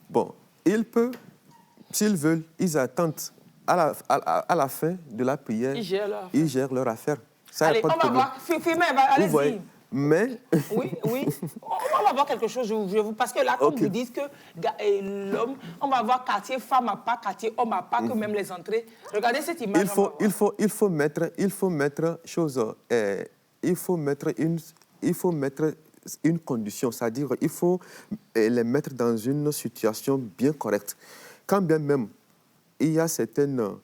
Bon, il peut, s'ils veulent, ils attendent à la fin de la prière, ils gèrent leur affaire. Ça, allez, on va voir. Allez-y. Mais... Oui. On va voir quelque chose, parce que là, comme vous dites que l'homme, on va voir quartier femme à pas, quartier homme à pas, que même les entrées. Regardez cette image. Il faut mettre une condition, c'est-à-dire il faut les mettre dans une situation bien correcte. Quand bien même il y a certaines...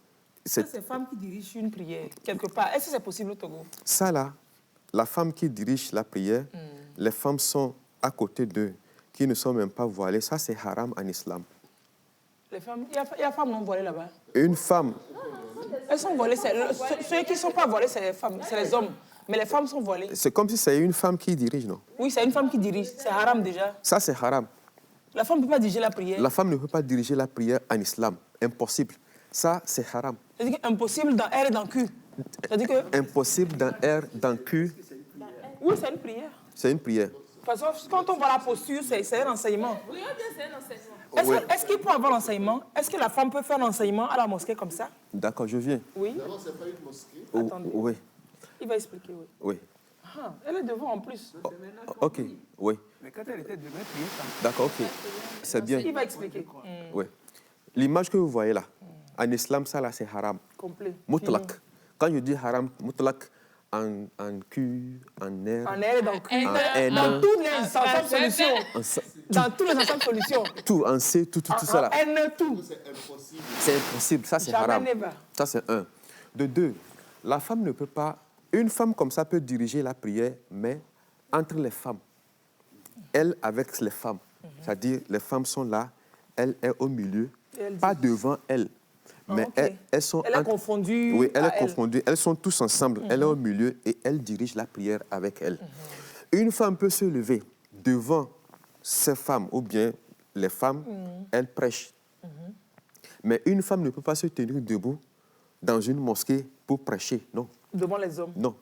C'est ces femmes qui dirigent une prière, quelque part. Est-ce que c'est possible au Togo? Ça là, la femme qui dirige la prière, les femmes sont à côté d'eux, qui ne sont même pas voilées. Ça, c'est haram en islam. Les femmes, il y a des femmes non voilées là-bas. Une femme... Elles sont voilées. Ceux qui ne sont pas voilés, c'est les femmes, c'est les hommes. Mais les femmes sont voilées. C'est comme si c'est une femme qui dirige, non? Oui, c'est une femme qui dirige. C'est haram déjà. Ça, c'est haram. La femme ne peut pas diriger la prière. La femme ne peut pas diriger la prière en islam. Impossible. Ça, c'est haram. C'est-à-dire impossible dans R et dans Q. C'est-à-dire que... Impossible dans R, dans Q. Oui, c'est une prière. C'est une prière. Parce que quand on voit la posture, c'est un enseignement. Oui, c'est un enseignement. Est-ce qu'il peut avoir l'enseignement? Est-ce que la femme peut faire l'enseignement à la mosquée comme ça? D'accord, je viens. Oui. Non, c'est pas une mosquée. Attendez. Oui. Il va expliquer, oui. Oui. Ah, elle est devant en plus. OK, oui. Mais quand elle était devant, prier, D'accord, OK. C'est bien. Il va expliquer. Oui. L'image que vous voyez là, en islam, ça là, c'est haram. Complet. Mutlaq. Quand je dis haram, mutlaq, en Q, en R. En R et dans Q. N. Dans toutes les ensembles solutions. Dans tous les ensembles solutions. Tout, en C, tout ça là. En N, tout. C'est impossible, ça c'est Jamais haram. never. Ça c'est un. De deux, la femme ne peut pas... Une femme comme ça peut diriger la prière, mais entre les femmes. Elle avec les femmes. C'est-à-dire, les femmes sont là, elle est au milieu, pas devant elle. Mais ok. elles sont... Elle est confondue. Oui, elle à est confondue. Elles sont tous ensemble. Elle est au milieu et elle dirige la prière avec elle. Une femme peut se lever devant ces femmes ou bien les femmes, elles prêchent. Mais une femme ne peut pas se tenir debout dans une mosquée pour prêcher. Non. Devant les hommes. Non.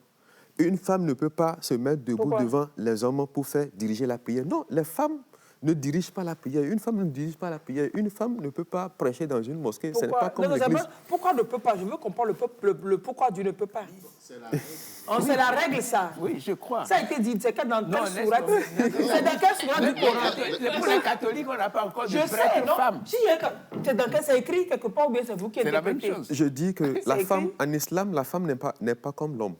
Une femme ne peut pas se mettre debout Pourquoi? devant les hommes pour faire diriger la prière. Non, les femmes ne dirigent pas la prière. Une femme ne dirige pas la prière. Une femme ne peut pas prêcher dans une mosquée. Ce n'est pas comme Non, l'église. pourquoi ne peut pas? Je veux comprendre le pourquoi Dieu ne peut pas. C'est la règle, ça. Oui, je crois. Ça a été dit. C'est dans Non, quelle laisse sourate? tomber. C'est dans quelle sourate du Coran? Pour les catholiques, on n'a pas encore de Je sais, prêtre non? femme. Si, c'est dans quel c'est écrit quelque part ou bien c'est vous qui C'est la même interprétez? chose. Je dis que la écrit? femme, en islam, la femme n'est pas comme l'homme.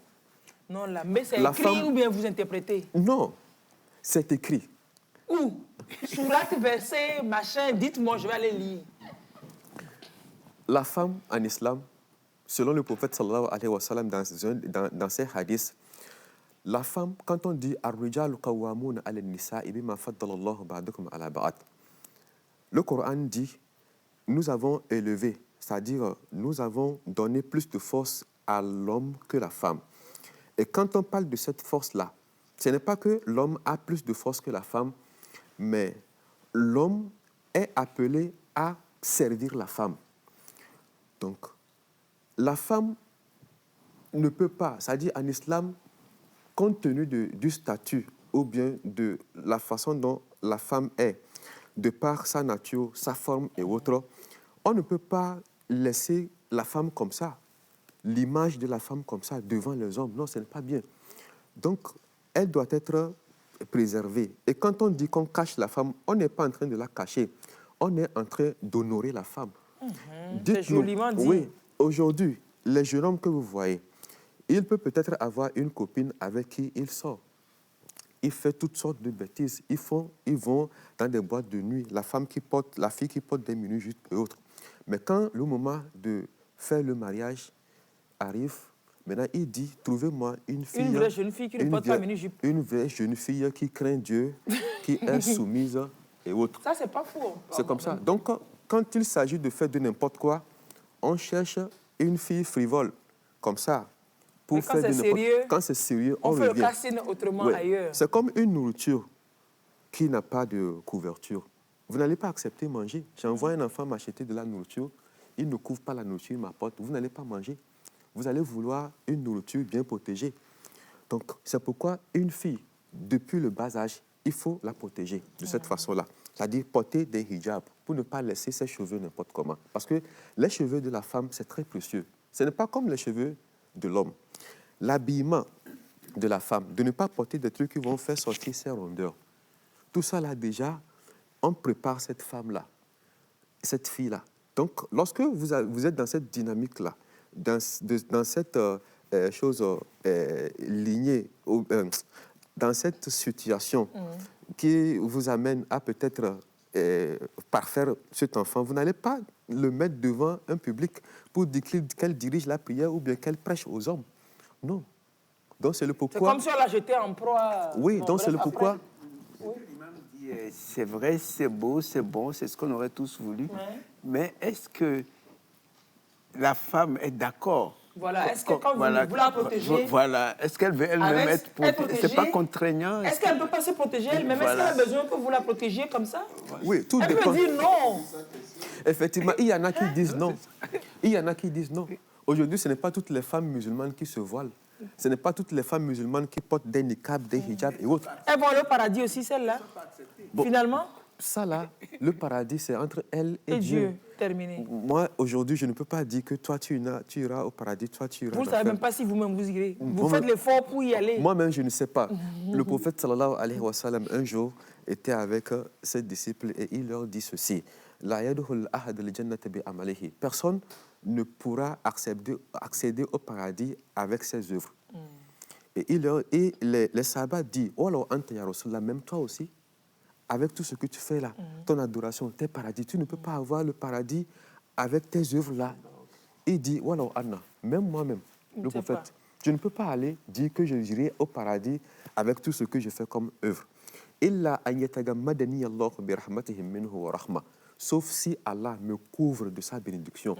Non, là, mais c'est La écrit femme- ou bien vous interprétez? Non, c'est écrit. Où? Sourate, verset, machin, dites-moi, je vais aller lire. La femme en islam, selon le prophète sallallahu alayhi wa sallam dans ses hadiths, la femme, quand on dit Ar-rijalu qawwamuna 'ala an-nisa'i bima faddala Allahu ba'dakum 'ala ba'd, le Coran dit nous avons élevé, c'est-à-dire nous avons donné plus de force à l'homme que la femme. Et quand on parle de cette force-là, ce n'est pas que l'homme a plus de force que la femme, mais l'homme est appelé à servir la femme. Donc, la femme ne peut pas, c'est-à-dire en islam, compte tenu du statut ou bien de la façon dont la femme est, de par sa nature, sa forme et autres, on ne peut pas laisser la femme comme ça, l'image de la femme comme ça devant les hommes. Non, ce n'est pas bien. Donc, elle doit être préservée. Et quand on dit qu'on cache la femme, on n'est pas en train de la cacher. On est en train d'honorer la femme. C'est joliment dit. Oui, aujourd'hui, les jeunes hommes que vous voyez, il peut peut-être avoir une copine avec qui il sort. Il fait toutes sortes de bêtises. Ils vont dans des boîtes de nuit. La fille qui porte des mini-jupes et autres. Mais quand le moment de faire le mariage arrive, maintenant il dit, trouvez-moi une fille... Une vraie jeune fille qui ne porte pas mini-jupe. Une vraie jeune fille qui craint Dieu, qui est soumise et autres. Ça, c'est pas faux. C'est comme ça. Donc, quand il s'agit de faire de n'importe quoi, on cherche une fille frivole, comme ça, pour Mais quand faire de c'est n'importe sérieux, Quand c'est sérieux, on fait le revient. casting autrement Ouais. ailleurs. C'est comme une nourriture qui n'a pas de couverture. Vous n'allez pas accepter manger. J'envoie un enfant m'acheter de la nourriture, il ne couvre pas la nourriture, il m'apporte. Vous n'allez pas manger. Vous allez vouloir une nourriture bien protégée. Donc, c'est pourquoi une fille, depuis le bas âge, il faut la protéger de cette façon-là. C'est-à-dire porter des hijabs pour ne pas laisser ses cheveux n'importe comment. Parce que les cheveux de la femme, c'est très précieux. Ce n'est pas comme les cheveux de l'homme. L'habillement de la femme, de ne pas porter des trucs qui vont faire sortir ses rondeurs. Tout ça, là, déjà, on prépare cette femme-là, cette fille-là. Donc, lorsque vous êtes dans cette dynamique-là, dans cette chose lignée, dans cette situation qui vous amène à peut-être parfaire cet enfant, vous n'allez pas le mettre devant un public pour dire qu'elle dirige la prière ou bien qu'elle prêche aux hommes. Non. Donc, c'est le pourquoi... C'est comme si on l'a jeté en proie. Oui, Bon, donc c'est le bref, pourquoi... après. L'imam dit, c'est vrai, c'est beau, c'est bon, c'est ce qu'on aurait tous voulu. Ouais. Mais est-ce que la femme est d'accord? Voilà, est-ce que quand vous la protégez... Voilà, est-ce qu'elle veut elle-même Avec- être être protégée? C'est pas protégée? contraignant? Est-ce qu'elle ne peut pas se protéger elle-même? Voilà. Est-ce qu'elle a besoin que vous la protégiez comme ça? Oui, tout Elle dépend. peut dire non. Effectivement, il y en a qui disent non. Il y en a qui disent non. Aujourd'hui, ce n'est pas toutes les femmes musulmanes qui se voilent. Ce n'est pas toutes les femmes musulmanes qui portent des niqabs, des hijabs et autres. Elles vont aller au paradis aussi, celles-là. Bon. Finalement, Ça, là, le paradis, c'est entre elle et et Dieu, Dieu. terminé. Moi, aujourd'hui, je ne peux pas dire que toi, tu iras au paradis, toi, tu iras Vous ne en savez enfer. même pas si vous-même vous irez. Vous Moi-même- faites l'effort pour y aller. Moi-même, je ne sais pas. Le prophète, sallallahu alayhi wa sallam, un jour, était avec ses disciples et il leur dit ceci. La yadkhul ahad al-jannata bi amalihi. Personne ne pourra accéder au paradis avec ses œuvres. Et les sahabas disent, oh alors, anta ya Rasulullah, même toi aussi, avec tout ce que tu fais là, ton adoration, tes paradis, tu ne peux pas avoir le paradis avec tes œuvres là. Il dit, oh alors, Anna, même moi-même, Je le ne sais prophète, pas. je ne peux pas aller dire que je irai au paradis avec tout ce que je fais comme œuvre. Illa an yatagammadani Allahu bi rahmatihim minhu wa rahma. sauf si Allah me couvre de sa bénédiction,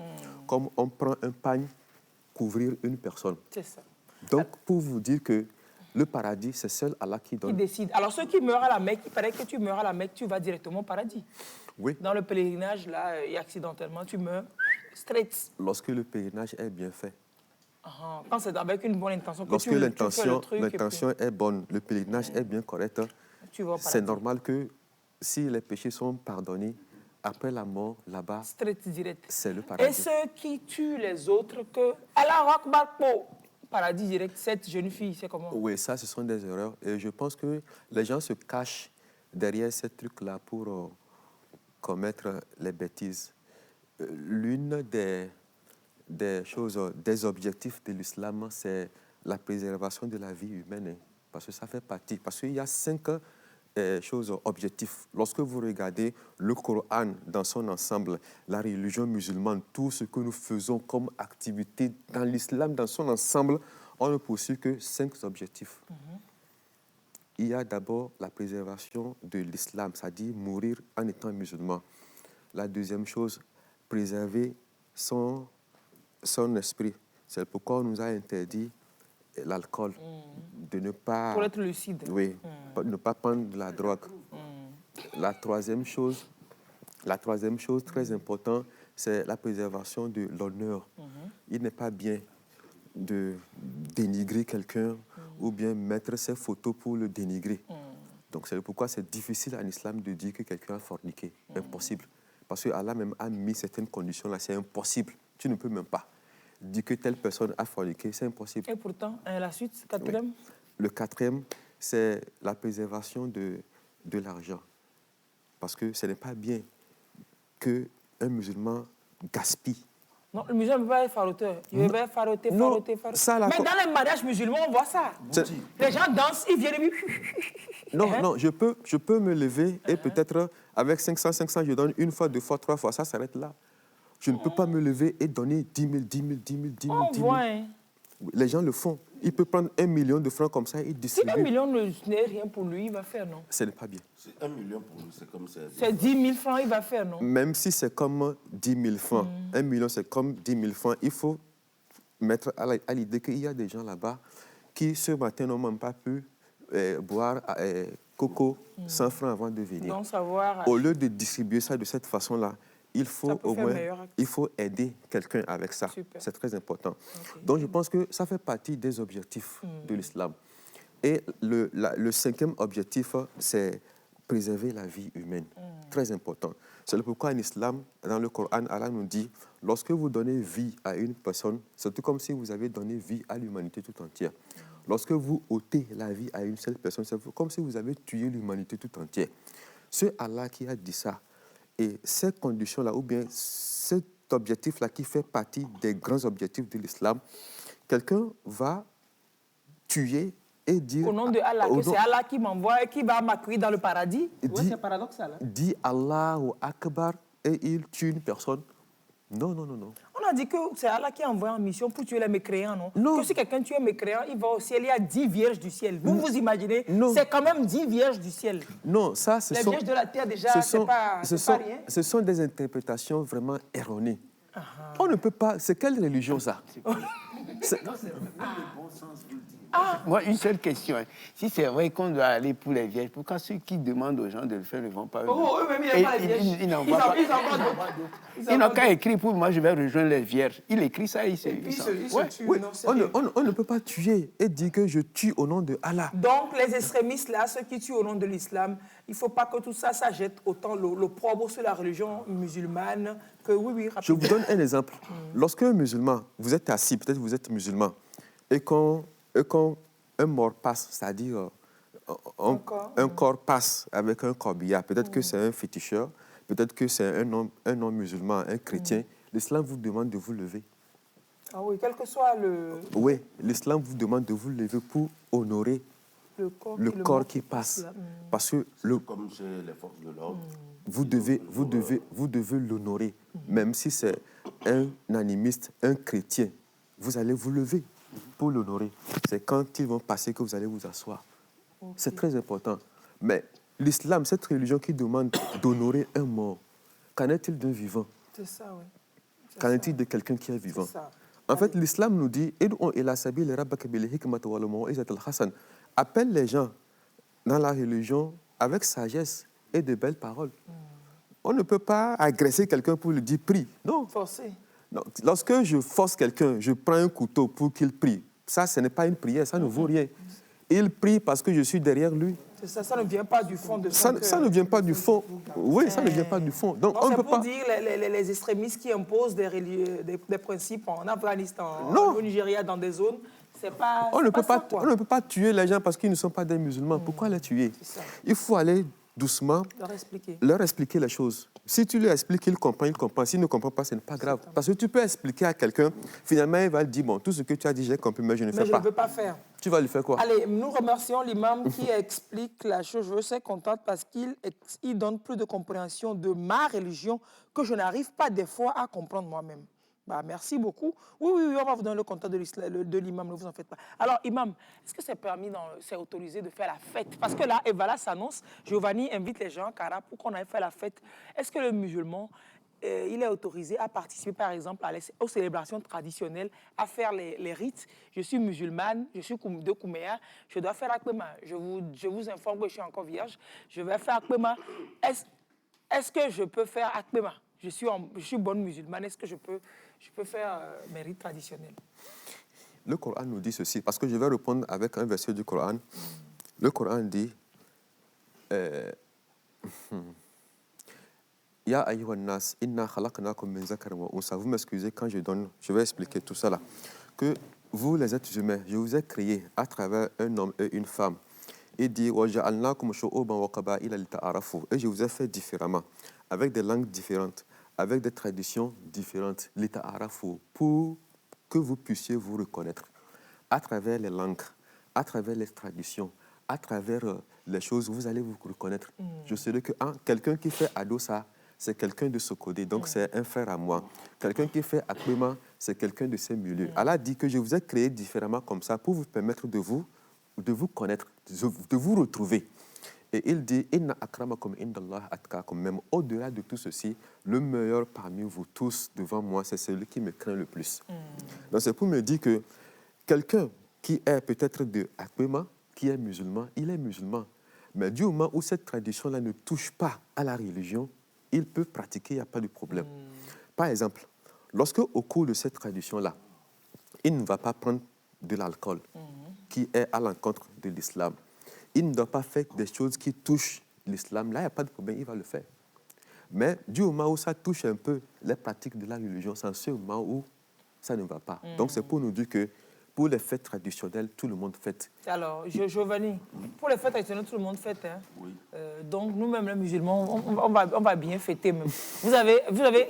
comme on prend un pagne couvrir une personne. C'est ça. Donc, pour vous dire que le paradis, c'est seul Allah qui Qui donne. décide. Alors, ceux qui meurent à la Mecque, il paraît que tu meurs à la Mecque, tu vas directement au paradis. Oui. Dans le pèlerinage, là, et accidentellement, tu meurs straight. Lorsque le pèlerinage est bien fait. Quand c'est avec une bonne intention, que Lorsque tu fais le l'intention truc, et puis est bonne, le pèlerinage est bien correct, tu vas au c'est paradis. normal que si les péchés sont pardonnés, après la mort, là-bas, Straight, direct. c'est le Et paradis. ceux qui tuent les autres, que Allah Akbar, paradis direct, cette jeune fille, c'est comment? Oui, ça, ce sont des erreurs. Et je pense que les gens se cachent derrière ces trucs-là pour commettre les bêtises. L'une des choses, des objectifs de l'islam, c'est la préservation de la vie humaine. Hein, parce que ça fait partie. Parce qu'il y a 5 choses objectifs. Lorsque vous regardez le Coran dans son ensemble, la religion musulmane, tout ce que nous faisons comme activité dans l'islam dans son ensemble, on ne poursuit que 5 objectifs. Il y a d'abord la préservation de l'islam, c'est-à-dire mourir en étant musulman. La deuxième chose, préserver son esprit. C'est pourquoi on nous a interdit l'alcool, de ne pas... Pour être lucide. Oui, ne pas prendre de la drogue. La troisième chose très importante, c'est la préservation de l'honneur. Il n'est pas bien de dénigrer quelqu'un ou bien mettre ses photos pour le dénigrer. Donc c'est pourquoi c'est difficile en islam de dire que quelqu'un a forniqué. Impossible. Parce que Allah même a mis certaines conditions là, c'est impossible. Tu ne peux même pas dire que telle personne a forniqué, c'est impossible. Et pourtant, la suite, quatrième? Oui. Le quatrième, c'est la préservation de l'argent. Parce que ce n'est pas bien qu'un musulman gaspille. Non, le musulman ne peut pas être faroteur. Il va faroter. Mais dans les mariages musulmans, on voit ça. Les gens dansent, ils viennent... Non, je peux me lever et peut-être avec 500, je donne une fois, 2 fois, 3 fois, ça s'arrête là. Je ne peux pas me lever et donner 10 000. On voit, hein. Les gens le font. Il peut prendre 1 million de francs comme ça et distribuer. Si 1 million n'est rien pour lui, il va faire, non? Ce n'est pas bien. C'est 1 million pour nous, c'est comme ça. C'est 10 000 francs, il va faire, non? Même si c'est comme 10 000 francs, 1 million, c'est comme 10 000 francs, il faut mettre à l'idée qu'il y a des gens là-bas qui, ce matin, n'ont même pas pu boire coco 100 francs avant de venir. Donc, savoir... Au lieu de distribuer ça de cette façon-là, il faut au moins aider quelqu'un avec ça. C'est très important. Okay. Donc, je pense que ça fait partie des objectifs de l'islam. Et le 5e objectif, c'est préserver la vie humaine. Très important. C'est pourquoi en islam, dans le Coran, Allah nous dit, lorsque vous donnez vie à une personne, c'est tout comme si vous avez donné vie à l'humanité tout entière. Lorsque vous ôtez la vie à une seule personne, c'est comme si vous avez tué l'humanité tout entière. C'est Allah qui a dit ça. Et ces conditions-là, ou bien cet objectif-là qui fait partie des grands objectifs de l'islam, quelqu'un va tuer et dire... Au nom de Allah, que c'est Allah qui m'envoie et qui va m'accueillir dans le paradis. C'est paradoxal. Hein? Dit Allahu Akbar et il tue une personne. Non. On a dit que c'est Allah qui a envoyé en mission pour tuer les mécréants, non? Non. Que si quelqu'un tue un mécréant, il va au ciel, il y a 10 vierges du ciel. Vous imaginez? C'est quand même 10 vierges du ciel. Non, ça, ce les sont... vierges de la terre, déjà, c'est pas rien. Ce sont des interprétations vraiment erronées. On ne peut pas... C'est quelle religion, ça? Non, c'est vraiment le bon sens de le dire. Moi, une seule question. Hein. Si c'est vrai qu'on doit aller pour les vierges, pourquoi ceux qui demandent aux gens de le faire ne vont pas? Eux-mêmes, ils n'ont pas les vierges. Ils n'en voient pas. Ils n'ont qu'à écrire pour moi, je vais rejoindre les vierges. Il écrit ça, il se tue. Oui. On ne peut pas tuer et dire que je tue au nom de Allah. Donc, les extrémistes, là, ceux qui tuent au nom de l'islam, il ne faut pas que tout ça, ça jette autant l'opprobre sur la religion musulmane que oui, rapidement. Je vous donne un exemple. Lorsque un musulman, vous êtes assis, peut-être vous êtes musulman, et quand un mort passe, c'est-à-dire un corps passe avec un corbillard, peut-être que c'est un féticheur, peut-être que c'est un homme musulman, un chrétien, l'islam vous demande de vous lever. Ah oui, quel que soit le... Oui, l'islam vous demande de vous lever pour honorer le corps qui passe. Parce que comme chez les forces de l'ordre. Vous devez l'honorer, même si c'est un animiste, un chrétien. Vous allez vous lever pour l'honorer. C'est quand ils vont passer que vous allez vous asseoir. C'est très important. Mais l'islam, cette religion qui demande d'honorer un mort, Qu'en est-il d'un vivant? C'est ça, oui. C'est Qu'en ça. est-il de quelqu'un qui est vivant? C'est ça. En fait, l'islam nous dit appelle les gens dans la religion avec sagesse et de belles paroles. On ne peut pas agresser quelqu'un pour lui dire prie. Non. Forcé. Non. Lorsque je force quelqu'un, je prends un couteau pour qu'il prie. Ça, ce n'est pas une prière, ça ne vaut rien. Il prie parce que je suis derrière lui. C'est ça, ça ne vient pas du fond de son Ça cœur. ne vient pas du fond. Oui, ça ne vient pas du fond. Donc, Non, on ne c'est peut pour pas... dire les extrémistes qui imposent des principes en Afghanistan, Non. au Nigeria, dans des zones, c'est pas On c'est ne pas peut pas, ça, quoi. on ne peut pas tuer les gens parce qu'ils ne sont pas des musulmans. Pourquoi les tuer? C'est ça. Il faut aller doucement, leur expliquer les choses. Si tu lui expliques, il comprend, il comprend. S'il ne comprend pas, ce n'est pas grave. Parce que tu peux expliquer à quelqu'un, finalement, il va dire, bon, tout ce que tu as dit, j'ai compris, mais je ne Mais fais je pas. ne veux pas faire. Tu vas lui faire quoi? Allez, nous remercions l'imam qui explique la chose. Je suis contente parce qu'il donne plus de compréhension de ma religion que je n'arrive pas des fois à comprendre moi-même. Bah, merci beaucoup. Oui, on va vous donner le contact de l'imam, ne vous en faites pas. Alors, imam, est-ce que c'est permis, c'est autorisé de faire la fête? Parce que là, Evala s'annonce, Giovanni invite les gens, Cara, pour qu'on aille faire la fête. Est-ce que le musulman, il est autorisé à participer, par exemple, aux célébrations traditionnelles, à faire les rites? Je suis musulmane, je suis de Kouméa, je dois faire Akbema. Je vous informe que je suis encore vierge. Je vais faire Akbema. Est-ce que je peux faire Akbema? Je suis bonne musulmane. Est-ce que je peux faire mes rites traditionnels? Le Coran nous dit ceci, parce que je vais répondre avec un verset du Coran. Le Coran dit Ya ayyuhan nas, inna khalaqnakum min zakarin wa unsa. Vous m'excusez quand je vais expliquer tout ça là. Que vous, les êtres humains, je vous ai créé à travers un homme et une femme. Il dit wa ja'alnakum shu'uban wa qaba'ila lita'arafu. Et je vous ai fait différemment, avec des langues différentes, avec des traditions différentes, lita'arafu, pour que vous puissiez vous reconnaître à travers les langues, à travers les traditions, à travers les choses, vous allez vous reconnaître. Je sais que quelqu'un qui fait Adossa, c'est quelqu'un de ce côté, donc c'est un frère à moi. Quelqu'un qui fait Akbema, c'est quelqu'un de ces milieux. Allah dit que je vous ai créé différemment comme ça pour vous permettre de vous connaître, de vous retrouver. Et il dit, Inna akramakum indallah atqakum. Même au-delà de tout ceci, le meilleur parmi vous tous devant moi, c'est celui qui me craint le plus. Donc c'est pour me dire que quelqu'un qui est peut-être de Akbema, qui est musulman, il est musulman. Mais du moment où cette tradition-là ne touche pas à la religion, il peut pratiquer, il n'y a pas de problème. Par exemple, lorsque au cours de cette tradition-là, il ne va pas prendre de l'alcool, qui est à l'encontre de l'islam, il ne doit pas faire des choses qui touchent l'islam, là, il n'y a pas de problème, il va le faire. Mais du moment où ça touche un peu les pratiques de la religion, c'est en ce moment où ça ne va pas. Donc c'est pour nous dire que pour les fêtes traditionnelles, tout le monde fête. Alors, Giovanni, pour les fêtes traditionnelles, tout le monde fête. Hein? Oui. Donc, nous-mêmes, les musulmans, on va bien fêter même. Vous avez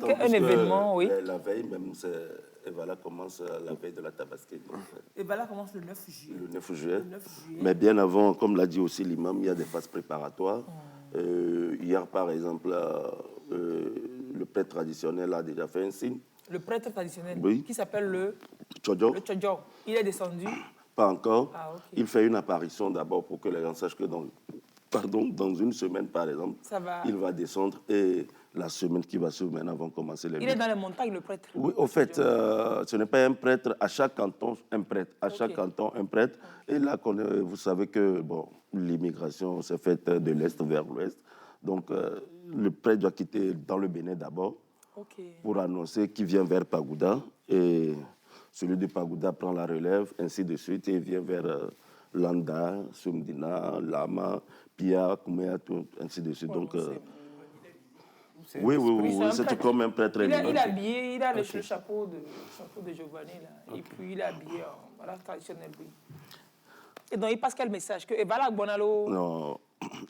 un événement, oui. La veille, même, Evala commence la veille de la Tabaski. Evala commence le 9 juillet. Le 9 juillet. Mais bien avant, comme l'a dit aussi l'imam, il y a des phases préparatoires. Hier, par exemple, le prêtre traditionnel a déjà fait un signe. Le prêtre traditionnel, oui, qui s'appelle le Tchodjo. Le Tchodjo. Il est descendu? Pas encore. Ah, okay. Il fait une apparition d'abord pour que les gens sachent que dans une semaine, par exemple, il va descendre et la semaine qui va suivre, maintenant, vont commencer les... Il est dans les montagnes, le prêtre? Oui, au fait, ce n'est pas un prêtre. À chaque canton, un prêtre. À chaque canton, un prêtre. Et là, vous savez que l'immigration s'est faite de l'Est vers l'Ouest. Donc, le prêtre doit quitter dans le Bénin d'abord pour annoncer qu'il vient vers Pagoуда. Et celui de Pagoуда prend la relève, ainsi de suite, et vient vers Landa, Sumdina, Lama, Pia, Kouméa, ainsi de suite. Donc, oui, c'est comme un prêtre. Il est habillé, il a le chapeau de Giovanni, là. Et puis il est habillé en traditionnel, oui. Et donc, il passe quel message? Que Evala Bonalo... Non,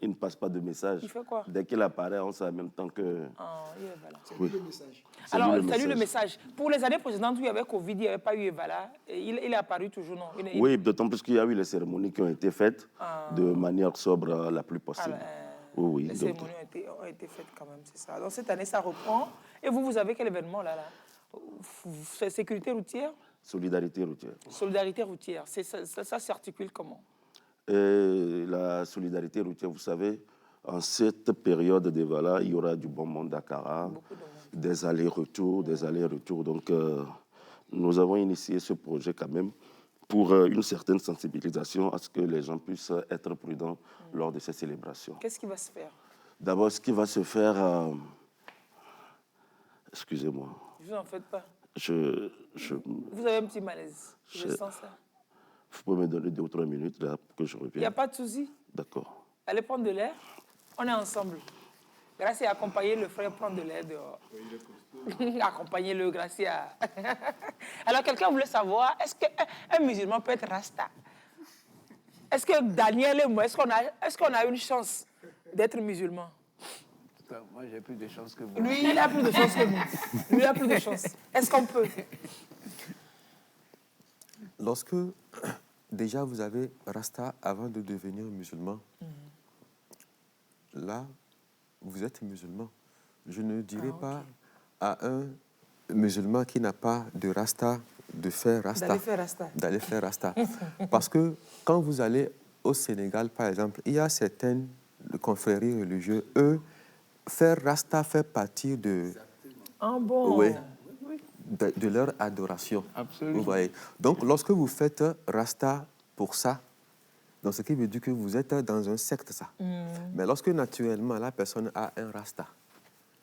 il ne passe pas de message. Il fait quoi? Dès qu'il apparaît, on sait en même temps que... Ah, il est Evala. C'est le message. Alors, salut le message. Pour les années précédentes où il y avait Covid, il n'y avait pas eu Evala. Il est apparu toujours, non? Oui, d'autant plus qu'il y a eu les cérémonies qui ont été faites de manière sobre la plus possible. Oui, les cérémonies ont été faites quand même, c'est ça. Donc, cette année, ça reprend. Et vous avez quel événement là? Sécurité routière? Solidarité routière. Solidarité routière. Ça s'articule comment? La solidarité routière, vous savez, En cette période de voilà, il y aura du bon monde à Kara, des allers-retours, Donc, nous avons initié ce projet quand même pour une certaine sensibilisation à ce que les gens puissent être prudents lors de ces célébrations. Qu'est-ce qui va se faire? D'abord, ce qui va se faire... excusez-moi. Je vous en faites pas. Vous avez un petit malaise. Je sens ça. Vous pouvez me donner 2 ou 3 minutes là, pour que je revienne. Il n'y a pas de souci. D'accord. Allez prendre de l'air. On est ensemble. Gracia, accompagnez le frère prendre de l'air dehors. Accompagnez-le, Gracia. Alors, quelqu'un voulait savoir, est-ce qu'un musulman peut être rasta? Est-ce que Daniel et moi, est-ce qu'on a une chance d'être musulman? Moi, j'ai plus de chance que vous. Lui, il a plus de chance que nous. Lui, il a plus de chance. Est-ce qu'on peut? Lorsque déjà vous avez rasta avant de devenir musulman, là, vous êtes musulman. Je ne dirais pas à un musulman qui n'a pas de rasta de faire rasta. D'aller faire rasta. Parce que quand vous allez au Sénégal, par exemple, il y a certaines confréries religieuses, eux, faire rasta fait partie de, de leur adoration. Absolument. Vous voyez. Donc, lorsque vous faites rasta pour ça, donc ce qui veut dire que vous êtes dans un secte, ça. Mais lorsque naturellement la personne a un rasta,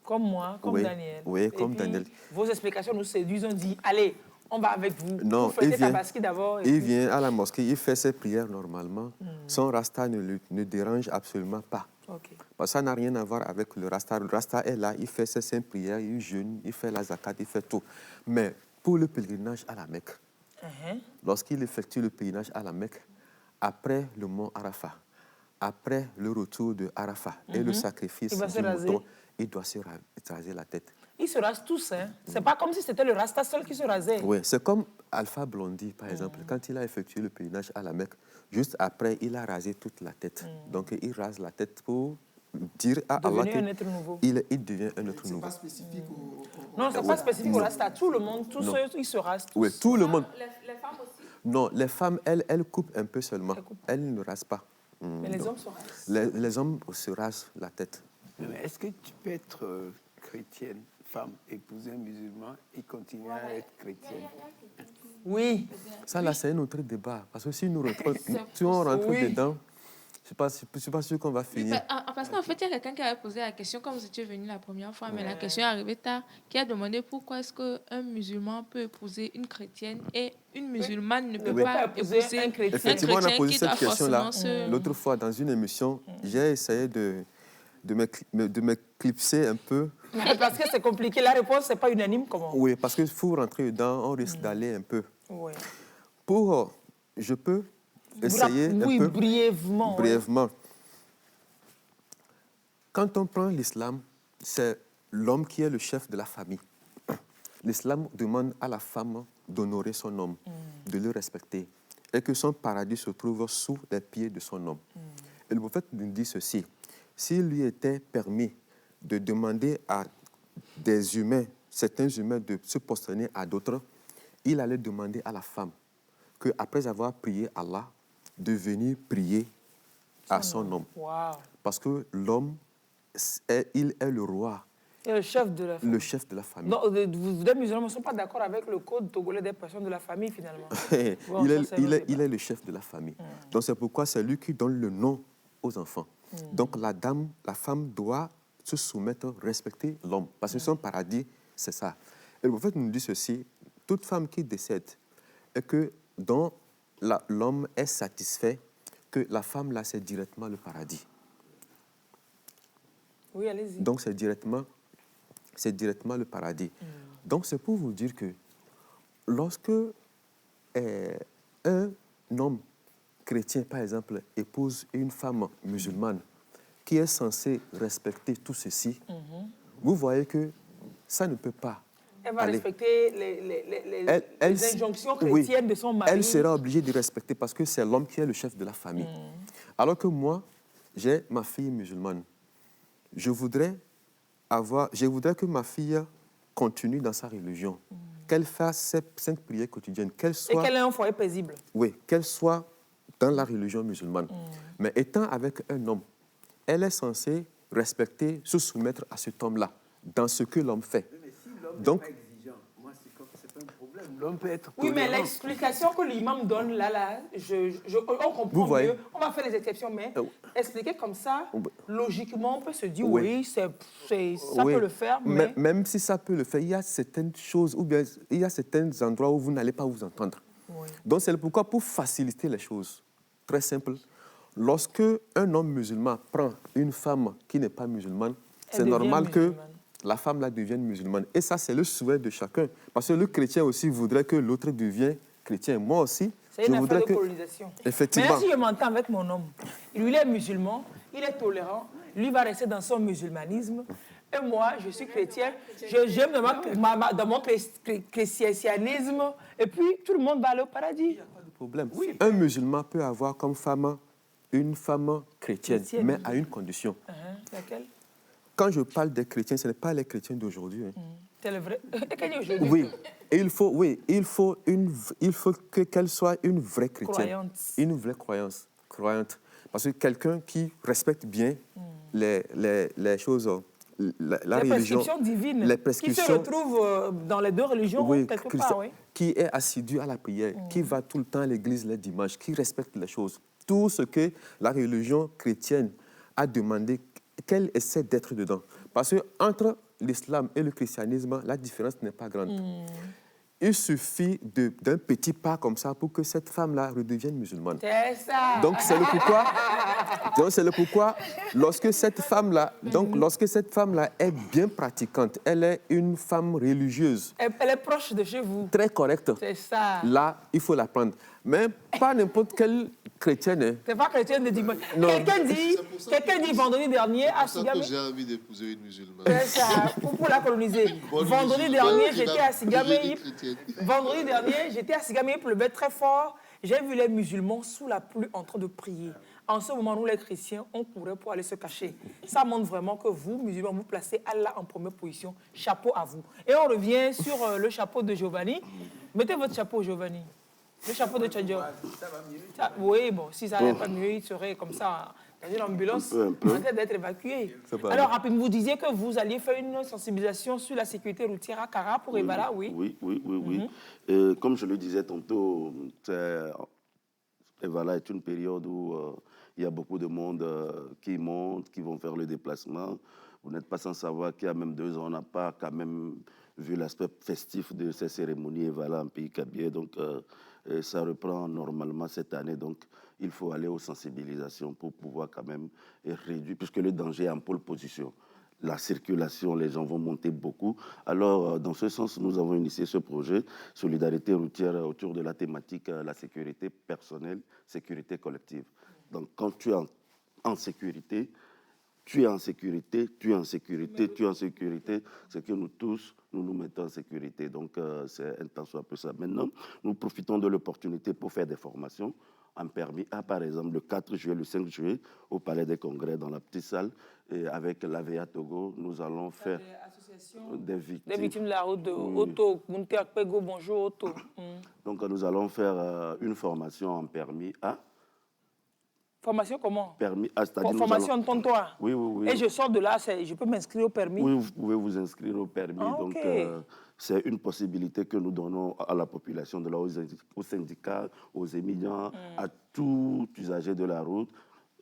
comme moi, comme Daniel. Oui, comme Daniel. Vos explications nous séduisent, on dit, allez, on va avec vous. Non, vous faites tabaski d'abord. Il vient à la mosquée, il fait ses prières normalement. Son rasta ne dérange absolument pas. Okay. Parce que ça n'a rien à voir avec le rasta. Le rasta est là, il fait ses 5 prières, il jeûne, il fait la zakat, il fait tout. Mais pour le pèlerinage à la Mecque, lorsqu'il effectue le pèlerinage à la Mecque, après le mont Arafat, après le retour de Arafat et le sacrifice du mouton, il doit se raser la tête. Ils se rasent tous, hein. C'est pas comme si c'était le rasta seul qui se rasait. Oui, c'est comme Alpha Blondy, par exemple. Quand il a effectué le pèlerinage à la Mecque, juste après, il a rasé toute la tête. Donc, il rase la tête pour dire à Allah qu'il devient un être nouveau. C'est pas spécifique au... Non, c'est pas spécifique au rasta. Tout le monde, tous ceux, ils se rasent tous. Oui, tout le monde. Les femmes aussi? Non, les femmes, elles coupent un peu seulement. Elles ne rasent pas. Mais les hommes se rasent. Les hommes se rasent la tête. Mais est-ce que tu peux être chrétienne, femme, épouser un musulman et continuer à être chrétienne? Oui. Ça, là, c'est un autre débat. Parce que si on rentre dedans, je ne suis pas sûr qu'on va finir. Parce qu'en fait, il y a quelqu'un qui avait posé la question quand vous étiez venu la première fois, mais la question est arrivée tard, qui a demandé pourquoi est-ce qu'un musulman peut épouser une chrétienne et une musulmane ne peut pas épouser un chrétien. Effectivement, on a posé cette question-là l'autre fois dans une émission. J'ai essayé de m'éclipser un peu. Parce que c'est compliqué. La réponse n'est pas unanime, comment? Oui, parce qu'il faut rentrer dedans, on risque d'aller un peu. Oui. Je peux essayer un peu. Brièvement. Brièvement. Quand on prend l'islam, c'est l'homme qui est le chef de la famille. L'islam demande à la femme d'honorer son homme, de le respecter, et que son paradis se trouve sous les pieds de son homme. Et le prophète nous dit ceci: s'il lui était permis de demander à des humains, certains humains, de se prosterner à d'autres, il allait demander à la femme qu'après avoir prié Allah, de venir prier à son homme. Wow. Parce que l'homme, il est le roi. Et le chef de la famille. Le chef de la famille. Donc, les musulmans ne sont pas d'accord avec le code togolais des personnes de la famille, finalement. Bon, il est le chef de la famille. Donc, c'est pourquoi c'est lui qui donne le nom aux enfants. Donc, la femme doit se soumettre, respecter l'homme. Parce que son paradis, c'est ça. Et le prophète nous dit ceci: toute femme qui décède et que dont l'homme est satisfait, que la femme, là, c'est directement le paradis. Oui, allez-y. Donc, c'est directement le paradis. Donc, c'est pour vous dire que lorsque un homme chrétien, par exemple, épouse une femme musulmane qui est censée respecter tout ceci, vous voyez que ça ne peut pas. Elle va respecter les injonctions chrétiennes de son mari. Elle sera obligée de respecter parce que c'est l'homme qui est le chef de la famille. Alors que moi, j'ai ma fille musulmane. Je voudrais que ma fille continue dans sa religion, qu'elle fasse ses 5 prières quotidiennes, et qu'elle ait un foyer paisible. Oui, qu'elle soit dans la religion musulmane. Mais étant avec un homme, elle est censée respecter, se soumettre à cet homme-là, dans ce que l'homme fait. Mais si l'homme Donc, n'est pas exigeant, moi, c'est pas un problème. L'homme peut être Oui, mais tolérant. l'explication que l'imam donne on comprend Vous voyez. mieux. On va faire des exceptions, mais expliquer comme ça, logiquement, on peut se dire, Oui. oui, ça Oui. peut le faire, mais... Même si ça peut le faire, il y a certaines choses, ou bien il y a certains endroits où vous n'allez pas vous entendre. Oui. Donc c'est pourquoi, pour faciliter les choses, très simple, lorsque un homme musulman prend une femme qui n'est pas musulmane, c'est devient normal que musulmane. la femme là devienne musulmane. Et ça, c'est le souhait de chacun. Parce que le chrétien aussi voudrait que l'autre devienne chrétien. Moi aussi, C'est une je voudrais affaire de que... colonisation. Effectivement. Maintenant, si je m'entends avec mon homme, lui, il est musulman, il est tolérant, lui va rester dans son musulmanisme. Et moi, je suis chrétien, j'aime dans mon christianisme, et puis tout le monde va aller au paradis. Problème. Un musulman peut avoir comme femme une femme chrétienne, Chrétienne. mais à une condition. Laquelle? Quand je parle des chrétiens, ce n'est pas les chrétiens d'aujourd'hui. Hein. C'est le vrai. Quel est aujourd'hui? Oui, il faut qu'elle soit une vraie chrétienne. Croyante. Une vraie croyante. Parce que quelqu'un qui respecte bien les choses, la Les religion, prescriptions divines, les qui prescriptions, se retrouvent dans les deux religions, quelque part, oui. qui est assidu à la prière, qui va tout le temps à l'église les dimanches, qui respecte les choses. Tout ce que la religion chrétienne a demandé, qu'elle essaie d'être dedans. Parce qu'entre l'islam et le christianisme, la différence n'est pas grande. Il suffit d'un petit pas comme ça pour que cette femme-là redevienne musulmane. C'est ça. Donc c'est le pourquoi, lorsque cette femme-là est bien pratiquante, elle est une femme religieuse. Elle est proche de chez vous. Très correcte. C'est ça. Là, il faut la prendre. Mais pas n'importe quelle chrétienne. Hein. C'est pas chrétien de dimanche. Non. Quelqu'un dit vendredi dernier à C'est pour ça que Sigame. j'ai envie d'épouser une musulmane. C'est ça, pour la coloniser. bonne Vendredi musulmane dernier, qui j'étais n'a à Sigame. plus de chrétienne. Vendredi dernier, j'étais à Sigame, il pleuvait très fort. J'ai vu les musulmans sous la pluie en train de prier. En ce moment, nous, les chrétiens, on courait pour aller se cacher. Ça montre vraiment que vous, musulmans, vous placez Allah en première position. Chapeau à vous. Et on revient sur le chapeau de Giovanni. Mettez votre chapeau, Giovanni. Le chapeau de Tchadjo. Ça va mieux. Oui, bon, si ça n'allait pas mieux, il serait comme ça, dans une ambulance, Un peu. en train d'être évacué. va Alors, rapidement, vous disiez que vous alliez faire une sensibilisation sur la sécurité routière à Kara pour Evala, oui. Oui. Et comme je le disais tantôt, Evala est une période où il y a beaucoup de monde qui monte, qui vont faire le déplacement. Vous n'êtes pas sans savoir qu'il y a même 2 ans, on n'a pas quand même vu l'aspect festif de ces cérémonies Evala en pays Kabylie. Donc, ça reprend normalement cette année. Donc, il faut aller aux sensibilisations pour pouvoir quand même réduire, puisque le danger est en pôle position. La circulation, les gens vont monter beaucoup. Alors, dans ce sens, nous avons initié ce projet, Solidarité routière, autour de la thématique la sécurité personnelle, sécurité collective. Donc, quand tu es en sécurité, tu es en sécurité, c'est que nous tous, nous nous mettons en sécurité. Donc, c'est un temps soit peu ça. Maintenant, nous profitons de l'opportunité pour faire des formations en permis A, par exemple, le 4 juillet, le 5 juillet, au Palais des Congrès, dans la petite salle, et avec l'AVEA Togo, nous allons faire des victimes de la route de Auto, Munterpego, bonjour Auto. Donc, nous allons faire une formation en permis A. Formation comment? Permis A, c'est-à-dire formation en tonton. Oui. Et je sors de là, je peux m'inscrire au permis? Oui, vous pouvez vous inscrire au permis. Donc, ok. c'est une possibilité que nous donnons à la population, de là, aux syndicats, aux émigrants, à tout usager de la route.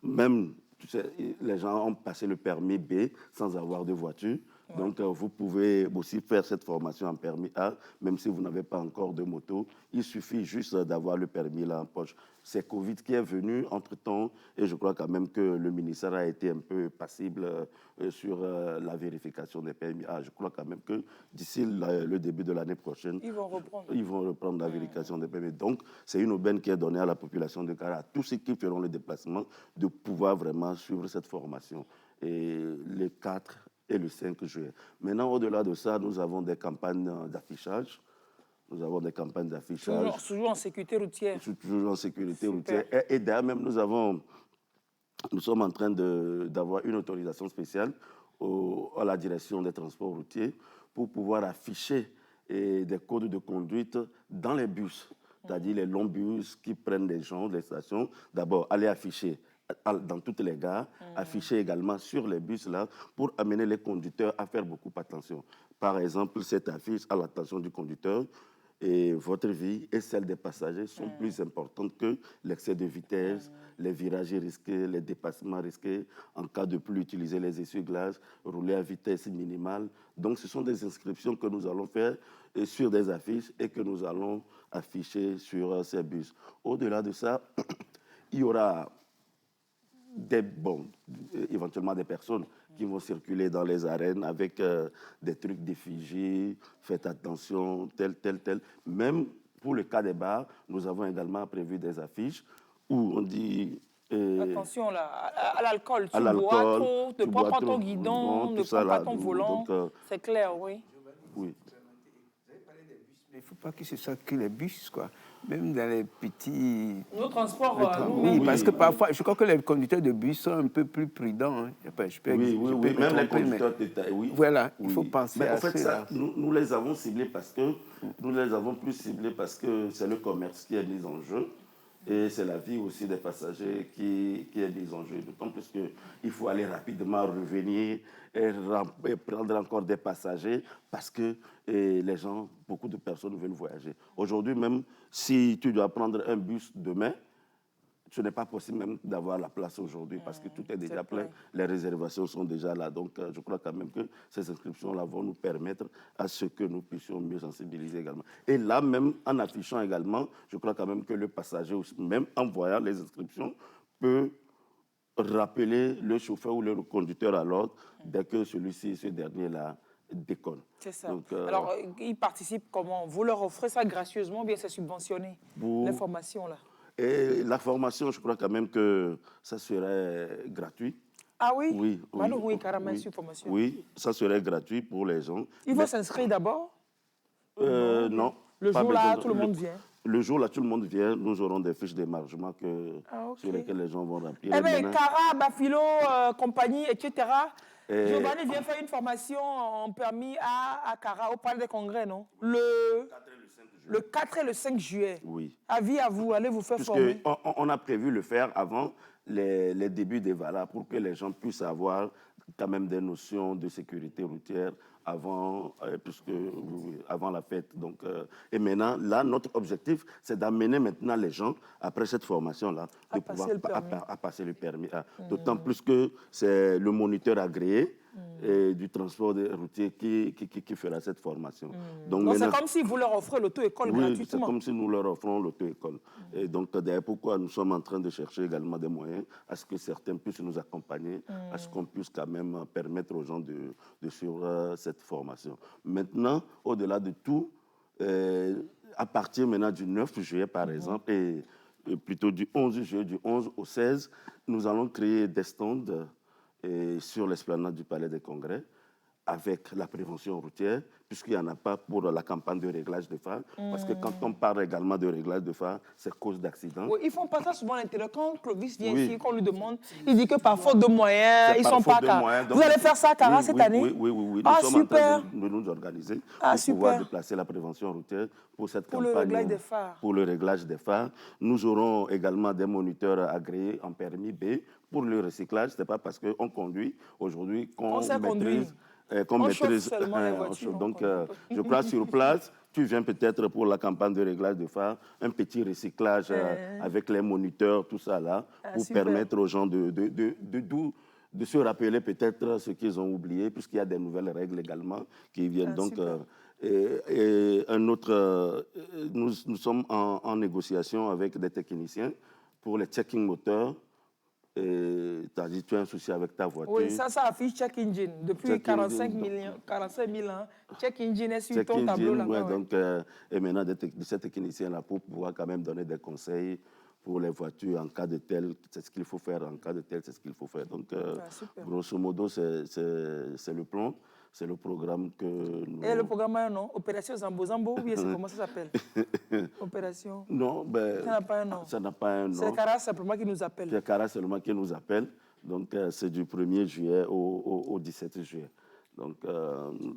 Même, tu sais, les gens ont passé le permis B sans avoir de voiture. Ouais. Donc, vous pouvez aussi faire cette formation en permis A, même si vous n'avez pas encore de moto. Il suffit juste d'avoir le permis là en poche. C'est Covid qui est venu entre-temps et je crois quand même que le ministère a été un peu passible sur la vérification des permis A. Je crois quand même que d'ici le début de l'année prochaine, ils vont reprendre la vérification des permis. Donc, c'est une aubaine qui est donnée à la population de Kara, à tous ceux qui feront le déplacement, de pouvoir vraiment suivre cette formation. Et les 4 et le 5 juillet. Maintenant, au-delà de ça, nous avons des campagnes d'affichage. Toujours en sécurité routière. Toujours en sécurité routière. Et d'ailleurs, même, nous sommes en train d'avoir une autorisation spéciale à la direction des transports routiers pour pouvoir afficher des codes de conduite dans les bus. C'est-à-dire les longs bus qui prennent les gens des stations. D'abord, aller afficher dans toutes les gares, affichés également sur les bus là, pour amener les conducteurs à faire beaucoup attention. Par exemple, cette affiche à l'attention du conducteur, et votre vie et celle des passagers sont plus importantes que l'excès de vitesse, les virages risqués, les dépassements risqués, en cas de pluie, utiliser les essuie-glaces, rouler à vitesse minimale. Donc, ce sont des inscriptions que nous allons faire sur des affiches et que nous allons afficher sur ces bus. Au-delà de ça, il y aura éventuellement des personnes qui vont circuler dans les arènes avec des trucs d'effigie, faites attention, tel. Même pour le cas des bars, nous avons également prévu des affiches où on dit... attention là, à l'alcool, tu bois trop, ne prends pas ton guidon, ne prends pas ton volant, c'est clair, oui. Oui. Il ne faut pas que ce soit que les bus, quoi. Même dans les petits... Nos transports, oui, parce que parfois, je crois que les conducteurs de bus sont un peu plus prudents. Hein. Oui, même les conducteurs de taille, oui. Voilà, il faut penser mais à en fait, cela. Nous les avons ciblés parce que c'est le commerce qui est mis en jeu. Et c'est la vie aussi des passagers qui est mise en jeu. D'autant plus qu'il faut aller rapidement revenir et prendre encore des passagers parce que beaucoup de personnes veulent voyager. Aujourd'hui même, si tu dois prendre un bus demain, ce n'est pas possible même d'avoir la place aujourd'hui parce que tout est déjà plein, les réservations sont déjà là. Donc, je crois quand même que ces inscriptions-là vont nous permettre à ce que nous puissions mieux sensibiliser également. Et là, même en affichant également, je crois quand même que le passager, même en voyant les inscriptions, peut rappeler le chauffeur ou le conducteur à l'ordre dès que ce dernier-là, déconne. C'est ça. Donc, alors, ils participent comment? Vous leur offrez ça gracieusement ou bien c'est subventionné, l'information là? Et la formation, je crois quand même que ça serait gratuit. Ah oui? Oui, carrément, formation. Oui, ça serait gratuit pour les gens. Il faut s'inscrire d'abord? Non. Le jour-là, tout le monde vient? Le jour-là, tout le monde vient. Nous aurons des fiches d'émargement sur lesquelles les gens vont remplir. Eh bien, Cara, Bafilo, compagnie, etc. Giovanni vient faire une formation en permis à Cara, au Palais des Congrès, non? Le 4 et le 5 juillet. Oui. Avis à vous, allez vous faire former. On a prévu le faire avant les débuts des VALA pour que les gens puissent avoir quand même des notions de sécurité routière avant la fête. Donc, et maintenant, là, notre objectif, c'est d'amener maintenant les gens, après cette formation-là, à passer le permis. D'autant plus que c'est le moniteur agréé du transport routier qui fera cette formation. Donc c'est comme si vous leur offrez l'auto-école gratuitement. Oui, c'est comme si nous leur offrons l'auto-école. Et donc, d'ailleurs, pourquoi nous sommes en train de chercher également des moyens à ce que certains puissent nous accompagner, à ce qu'on puisse quand même permettre aux gens de suivre cette formation. Maintenant, au-delà de tout, à partir maintenant du 9 juillet, par exemple, et plutôt du 11 juillet, du 11 au 16, nous allons créer des stands sur l'esplanade du Palais des Congrès avec la prévention routière, puisqu'il n'y en a pas pour la campagne de réglage de phares. Parce que quand on parle également de réglage de phares, c'est cause d'accident. Oui, ils font pas ça souvent à l'intérieur. Quand Clovis vient ici, qu'on lui demande, il dit que par faute de moyens, ils ne sont pas à Cara. Vous allez faire ça à Cara cette année? Oui. Nous sommes en train de nous organiser pour pouvoir déplacer la prévention routière pour cette campagne. Pour le réglage des phares. Pour le réglage des phares. Nous aurons également des moniteurs agréés en permis B pour le recyclage. Ce n'est pas parce qu'on conduit aujourd'hui qu'on maîtrise. Qu'on maîtrise. Donc, je crois sur place, tu viens peut-être pour la campagne de réglage de phares, un petit recyclage avec les moniteurs, tout ça là, pour permettre aux gens de se rappeler peut-être ce qu'ils ont oublié, puisqu'il y a des nouvelles règles également qui viennent. Donc, et un autre, nous sommes en négociation avec des techniciens pour les checking moteurs. Tu as dit tu as un souci avec ta voiture. Oui, ça affiche Check Engine. Depuis 45 000 ans, Check Engine est sur ton tableau là-bas. Donc, et maintenant, ces techniciens-là, pour pouvoir quand même donner des conseils pour les voitures en cas de tel, c'est ce qu'il faut faire, en cas de tel, c'est ce qu'il faut faire. Donc, grosso modo, c'est le plan. C'est le programme que nous... Et le programme a un nom? Opération Zambo, ou bien comment ça s'appelle? Opération... Non, ben... Ça n'a pas un nom. Ça n'a pas un nom. C'est Cara simplement qui nous appelle. C'est Cara seulement qui nous appelle. Donc, c'est du 1er juillet au 17 juillet. Donc,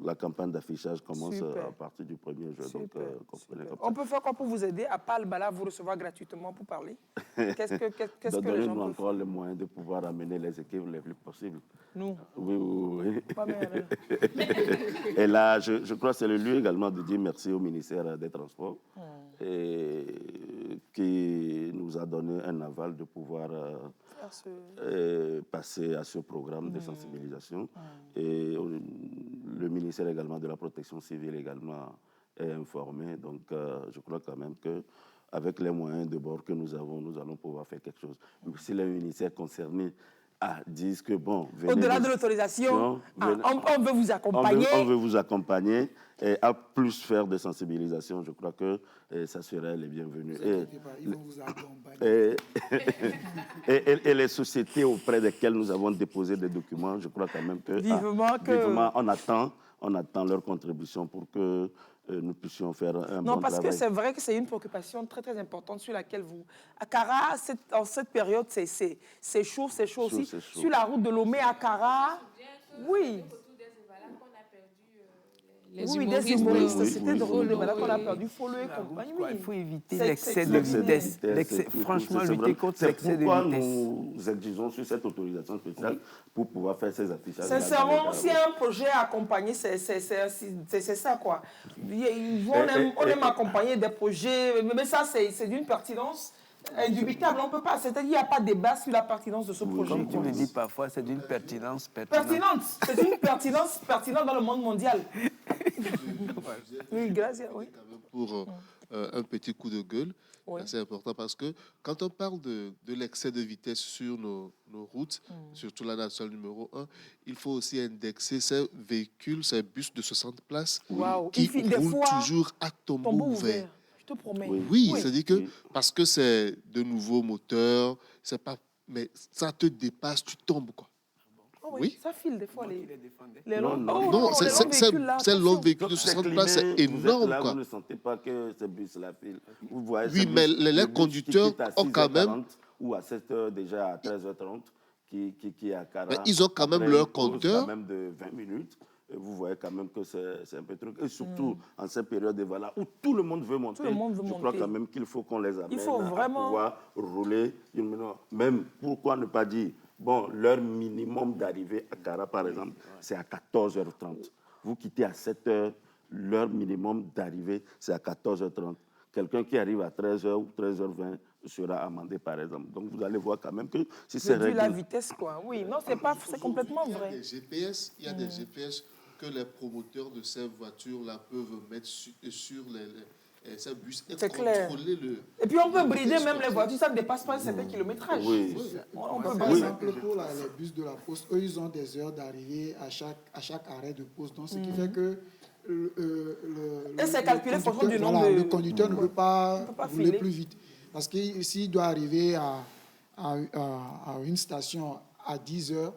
la campagne d'affichage commence Super. à partir du 1er juin. Donc, comprenez comme ça. On peut faire quoi pour vous aider? À part le bala, vous recevoir gratuitement pour parler. Qu'est-ce que les gens Donnez-nous peuvent encore les moyens de pouvoir amener les équipes les plus possibles. Nous. Oui. Pas mal. Et là, je crois que c'est le lieu également de dire merci au ministère des Transports et, qui nous a donné un aval de pouvoir passer à ce programme de sensibilisation. Et le ministère également de la Protection civile également est informé. Donc, je crois quand même que avec les moyens de bord que nous avons, nous allons pouvoir faire quelque chose. Si les ministères concernés disent que bon... Au-delà de l'autorisation, on veut vous accompagner. On veut vous accompagner et à plus faire de sensibilisation. Je crois que ça serait les bienvenus. Ils vont vous accompagner. Et les sociétés auprès desquelles nous avons déposé des documents, je crois quand même que... Vivement, on attend leur contribution pour que nous puissions faire un bon travail. Non, parce que c'est vrai que c'est une préoccupation très, très importante sur laquelle vous... À Kara, en cette période, c'est chaud aussi. Sur la route de Lomé à Kara, oui. Les humoristes, c'était de route de Bala qu'on a perdu, Follow et compagnie. Il faut éviter l'excès de vitesse. Franchement, lutter contre l'excès de vitesse. C'est pourquoi nous exigeons sur cette autorisation spéciale pour pouvoir faire ces affichages. Sincèrement, s'il y a un projet à accompagner, c'est ça, quoi. On aime accompagner des projets, mais ça, c'est d'une pertinence indubitable. On peut pas, c'est-à-dire qu'il n'y a pas de débat sur la pertinence de ce projet. Comme tu le dis parfois, c'est d'une pertinence pertinente. C'est une pertinence pertinente dans le monde mondial. Oui, grâce. Oui. Pour un petit coup de gueule, c'est important parce que quand on parle de l'excès de vitesse sur nos routes, surtout la nationale numéro 1, il faut aussi indexer ces véhicules, ces bus de 60 places qui roulent toujours à tombeau ouvert. Je te promets. Oui. C'est-à-dire que parce que c'est de nouveaux moteurs, c'est pas, mais ça te dépasse, tu tombes, quoi. Oui, ça file des fois les longs. Non, c'est long véhicule de 60 places, c'est énorme, quoi. Vous ne sentez pas que ces bus-là filent. Vous voyez, oui, mais les conducteurs ont quand même... Ou à 7h, déjà à 13h30, qui est à Kara. Mais ils ont quand même leur compteur. Quand même de 20 minutes. Vous voyez quand même que c'est un peu truc. Et surtout en cette période de voilà où tout le monde veut monter. Je crois quand même qu'il faut qu'on les amène à pouvoir rouler. Même, pourquoi ne pas dire, bon, leur minimum d'arrivée à Kara, par exemple, c'est à 14h30. Vous quittez à 7h, leur minimum d'arrivée, c'est à 14h30. Quelqu'un qui arrive à 13h ou 13h20 sera amendé, par exemple. Donc, vous allez voir quand même que si c'est réglé... la vitesse, quoi. Oui, non, c'est complètement vrai. Il y a des GPS que les promoteurs de ces voitures-là peuvent mettre sur ces bus et contrôler le... Et puis, on peut brider même les voitures, ça ne dépasse pas un certain kilométrage. Oui. Par exemple, pour les bus de la poste, eux, ils ont des heures d'arrivée à chaque arrêt de poste. Donc, ce qui fait que et c'est calculé en fonction du nombre de... Le conducteur ne peut pas rouler plus vite. Parce que s'il doit arriver à une station à 10 heures,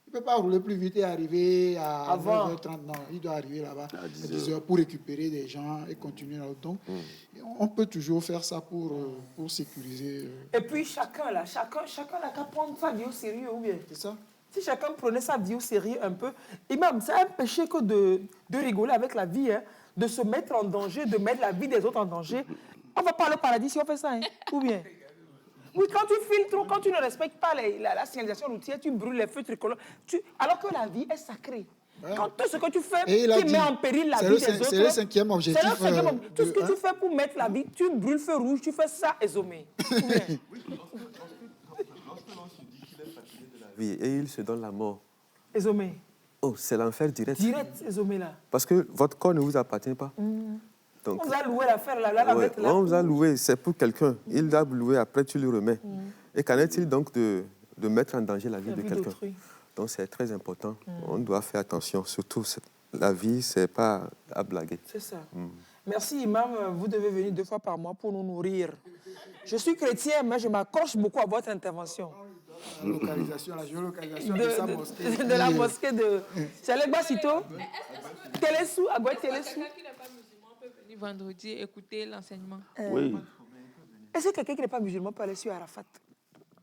il ne peut pas rouler plus vite et arriver à 9h30. Non, il doit arriver là-bas à 10 heures pour récupérer des gens et continuer la route. Donc, on peut toujours faire ça pour sécuriser. Et puis, chacun n'a qu'à prendre sa vie au sérieux, ou bien? C'est ça. Si chacun prenait sa vie au sérieux un peu, et même, c'est un péché que de rigoler avec la vie, hein, de se mettre en danger, de mettre la vie des autres en danger. On ne va pas au paradis si on fait ça, hein, ou bien? Oui, quand tu files trop, quand tu ne respectes pas la signalisation routière, tu brûles les feux tricolores, alors que la vie est sacrée. Ouais. Quand tout ce que tu fais qui met en péril la vie des autres... C'est le cinquième objectif. Tout ce que tu fais pour mettre la vie, tu brûles feu rouge, tu fais ça, Ezomé. Oui, et il se donne la mort. Ezomé. Oh, c'est l'enfer direct. Direct, Ezomé, là. Parce que votre corps ne vous appartient pas. Donc, on vous a loué l'affaire là. On vous a loué, c'est pour quelqu'un. Il l'a loué, après tu le remets. Et qu'en est-il donc de mettre en danger la vie de quelqu'un? Donc c'est très important. On doit faire attention. Surtout, la vie, ce n'est pas à blaguer. C'est ça. Merci, Imam. Vous devez venir 2 fois par mois pour nous nourrir. Je suis chrétien, mais je m'accroche beaucoup à votre intervention. La géolocalisation de sa mosquée. De la mosquée de... C'est Legba Sito. Télésou, à Gouet Télésou. Quelqu'un qui n'est pas musulman peut venir vendredi écouter l'enseignement. Oui. Est-ce que quelqu'un qui n'est pas musulman peut aller sur Arafat?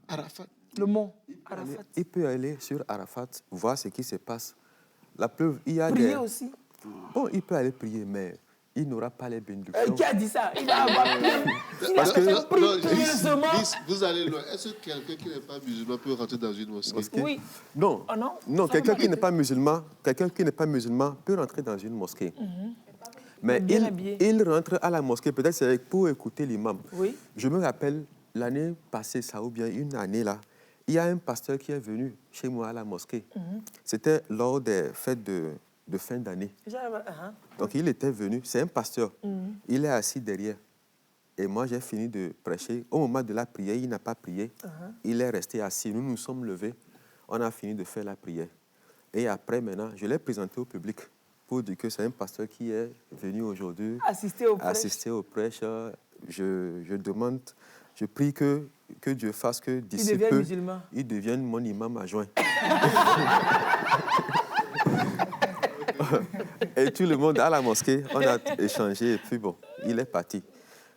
Arafat. Le mont Arafat. Il peut aller sur Arafat, voir ce qui se passe La preuve, il y a Prier des... aussi. Bon, il peut aller prier, mais il n'aura pas les bénédictions. Qui a dit ça? Il va avoir Parce que- Vous allez loin. Est-ce que quelqu'un qui n'est pas musulman peut rentrer dans une mosquée? Oui. Non, Oh non? non, Ça quelqu'un va qui n'est m'arrêter. pas musulman peut rentrer dans une mosquée. Mais Bien habillé. il rentre à la mosquée, peut-être c'est pour écouter l'imam. Oui. Je me rappelle, l'année passée, ça ou bien une année là, il y a un pasteur qui est venu chez moi à la mosquée. C'était lors des fêtes de fin d'année. Donc il était venu, c'est un pasteur. Il est assis derrière. Et moi, j'ai fini de prêcher. Au moment de la prière, il n'a pas prié. Il est resté assis. Nous nous sommes levés. On a fini de faire la prière. Et après, maintenant, je l'ai présenté au public pour dire que c'est un pasteur qui est venu aujourd'hui Assister au prêche. assister au prêche. Je demande, je prie que Dieu fasse que d'ici devienne peu, musulman. il devienne mon imam adjoint. Et tout le monde à la mosquée, on a échangé et puis bon, il est parti.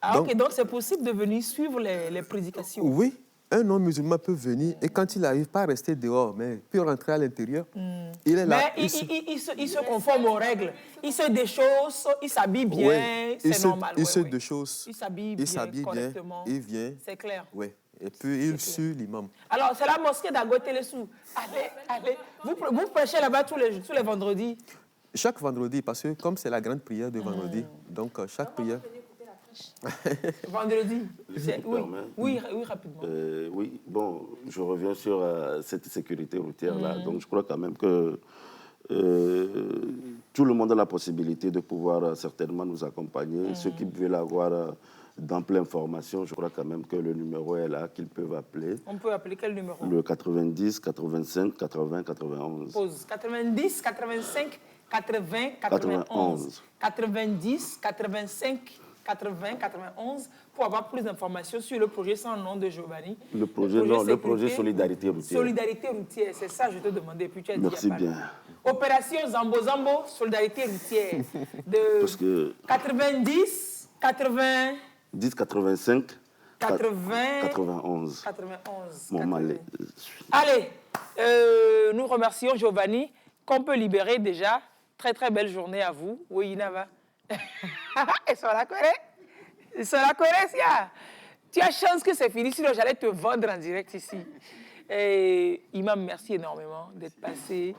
Ah, ok, donc c'est possible de venir suivre les prédications. Oui, un non-musulman peut venir et quand il n'arrive pas à rester dehors, mais peut rentrer à l'intérieur, il est là. Mais il se conforme aux règles. Il se déchausse, il s'habille bien, Ouais, c'est normal. Il ouais, se ouais. déchausse, Il s'habille il bien, s'habille bien, correctement. il vient. C'est clair. Ouais. Et puis il suit l'imam. Alors, c'est la mosquée d'Agotelessou. Allez. Vous prêchez là-bas tous les vendredis. Chaque vendredi, parce que comme c'est la grande prière de vendredi, donc chaque prière... Vendredi. Si tu Oui, permets. oui, rapidement. Oui, bon, je reviens sur cette sécurité routière-là. Donc, je crois quand même que tout le monde a la possibilité de pouvoir certainement nous accompagner. Ceux qui veulent avoir d'ample information, je crois quand même que le numéro est là, qu'ils peuvent appeler. On peut appeler quel numéro? Le 90 85 80 91. Pause. 90 85 80 91. 90 85 80 91 pour avoir plus d'informations sur le projet sans nom de Giovanni. Le projet sécurité, Solidarité routière. Solidarité routière, c'est ça, je te demandais. Puis tu as dit, Merci il y a pas bien. de- Opération Zambo Zambo, Solidarité routière. De Parce que 90 80 10 85 80 91. 91. Mon mal. Allez, nous remercions Giovanni, qu'on peut libérer déjà. Très, très belle journée à vous. Oui, Inava. Ils sont là, Ils sont là, Sia. Tu as chance que c'est fini, sinon j'allais te vendre en direct ici. Et Imam, merci énormément d'être passé.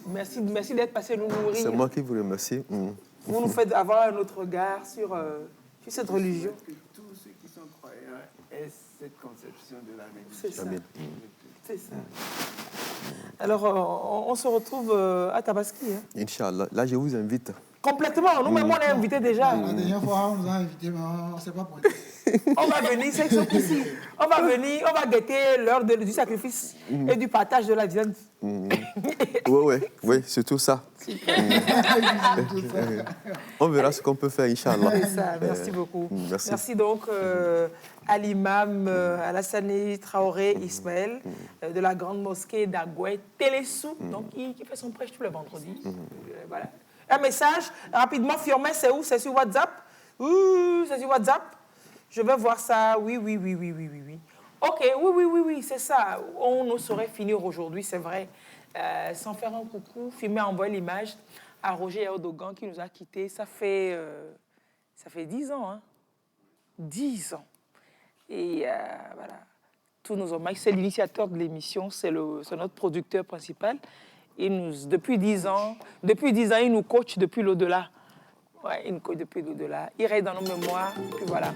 Merci d'être passé nous nourrir. C'est moi qui vous remercie. Vous nous faites avoir un autre regard sur cette religion. Que tous ceux qui sont croyants aient cette conception de la religion. C'est ça. Amen. C'est ça. Alors, on se retrouve à Tabaski. Hein. Inch'Allah. Là, je vous invite. Complètement. Nous-mêmes, on est invités déjà. La dernière fois, on nous a invités, mais on ne s'est pas pointé. On va venir, c'est ici. On va venir, on va guetter l'heure du sacrifice et du partage de la viande. Oui, c'est tout ça. On verra ce qu'on peut faire, Inch'Allah. C'est ça, merci beaucoup. Merci. Merci donc à l'imam Alassane Traoré Ismaël de la grande mosquée d'Agoué Télésou, donc qui fait son prêche tous les vendredis. Voilà. Un message, rapidement, Firmin, c'est où? C'est sur WhatsApp? C'est sur WhatsApp? Je vais voir ça. Oui. Ok, oui, c'est ça. On ne saurait finir aujourd'hui, c'est vrai. Sans faire un coucou, Firmin a envoyé l'image à Roger Erdogan qui nous a quittés. Ça fait 10 ans, hein? 10 ans. Et voilà, tous nos hommages. C'est l'initiateur de l'émission, c'est notre producteur principal. Et depuis 10 ans, il nous coach depuis l'au-delà. Ouais, il nous coach depuis l'au-delà. Il reste dans nos mémoires, et puis voilà.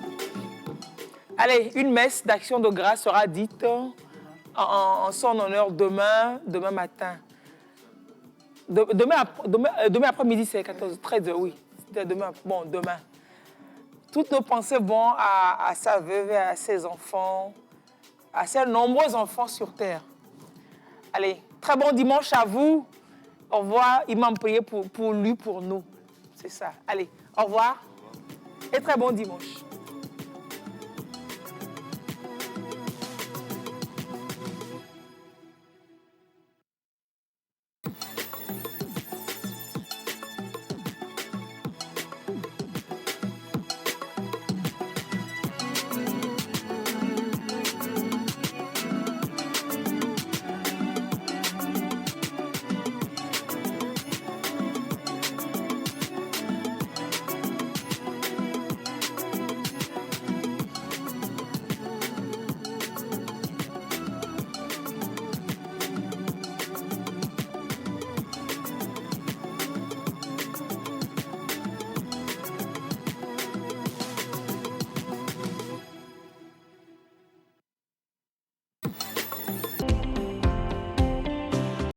Allez, une messe d'action de grâce sera dite en son honneur demain matin. Demain après-midi, c'est 13h, oui. Demain. Toutes nos pensées vont à sa veuve et à ses enfants, à ses nombreux enfants sur terre. Allez, très bon dimanche à vous. Au revoir. Imam, priez pour lui, pour nous. C'est ça. Allez, au revoir et très bon dimanche.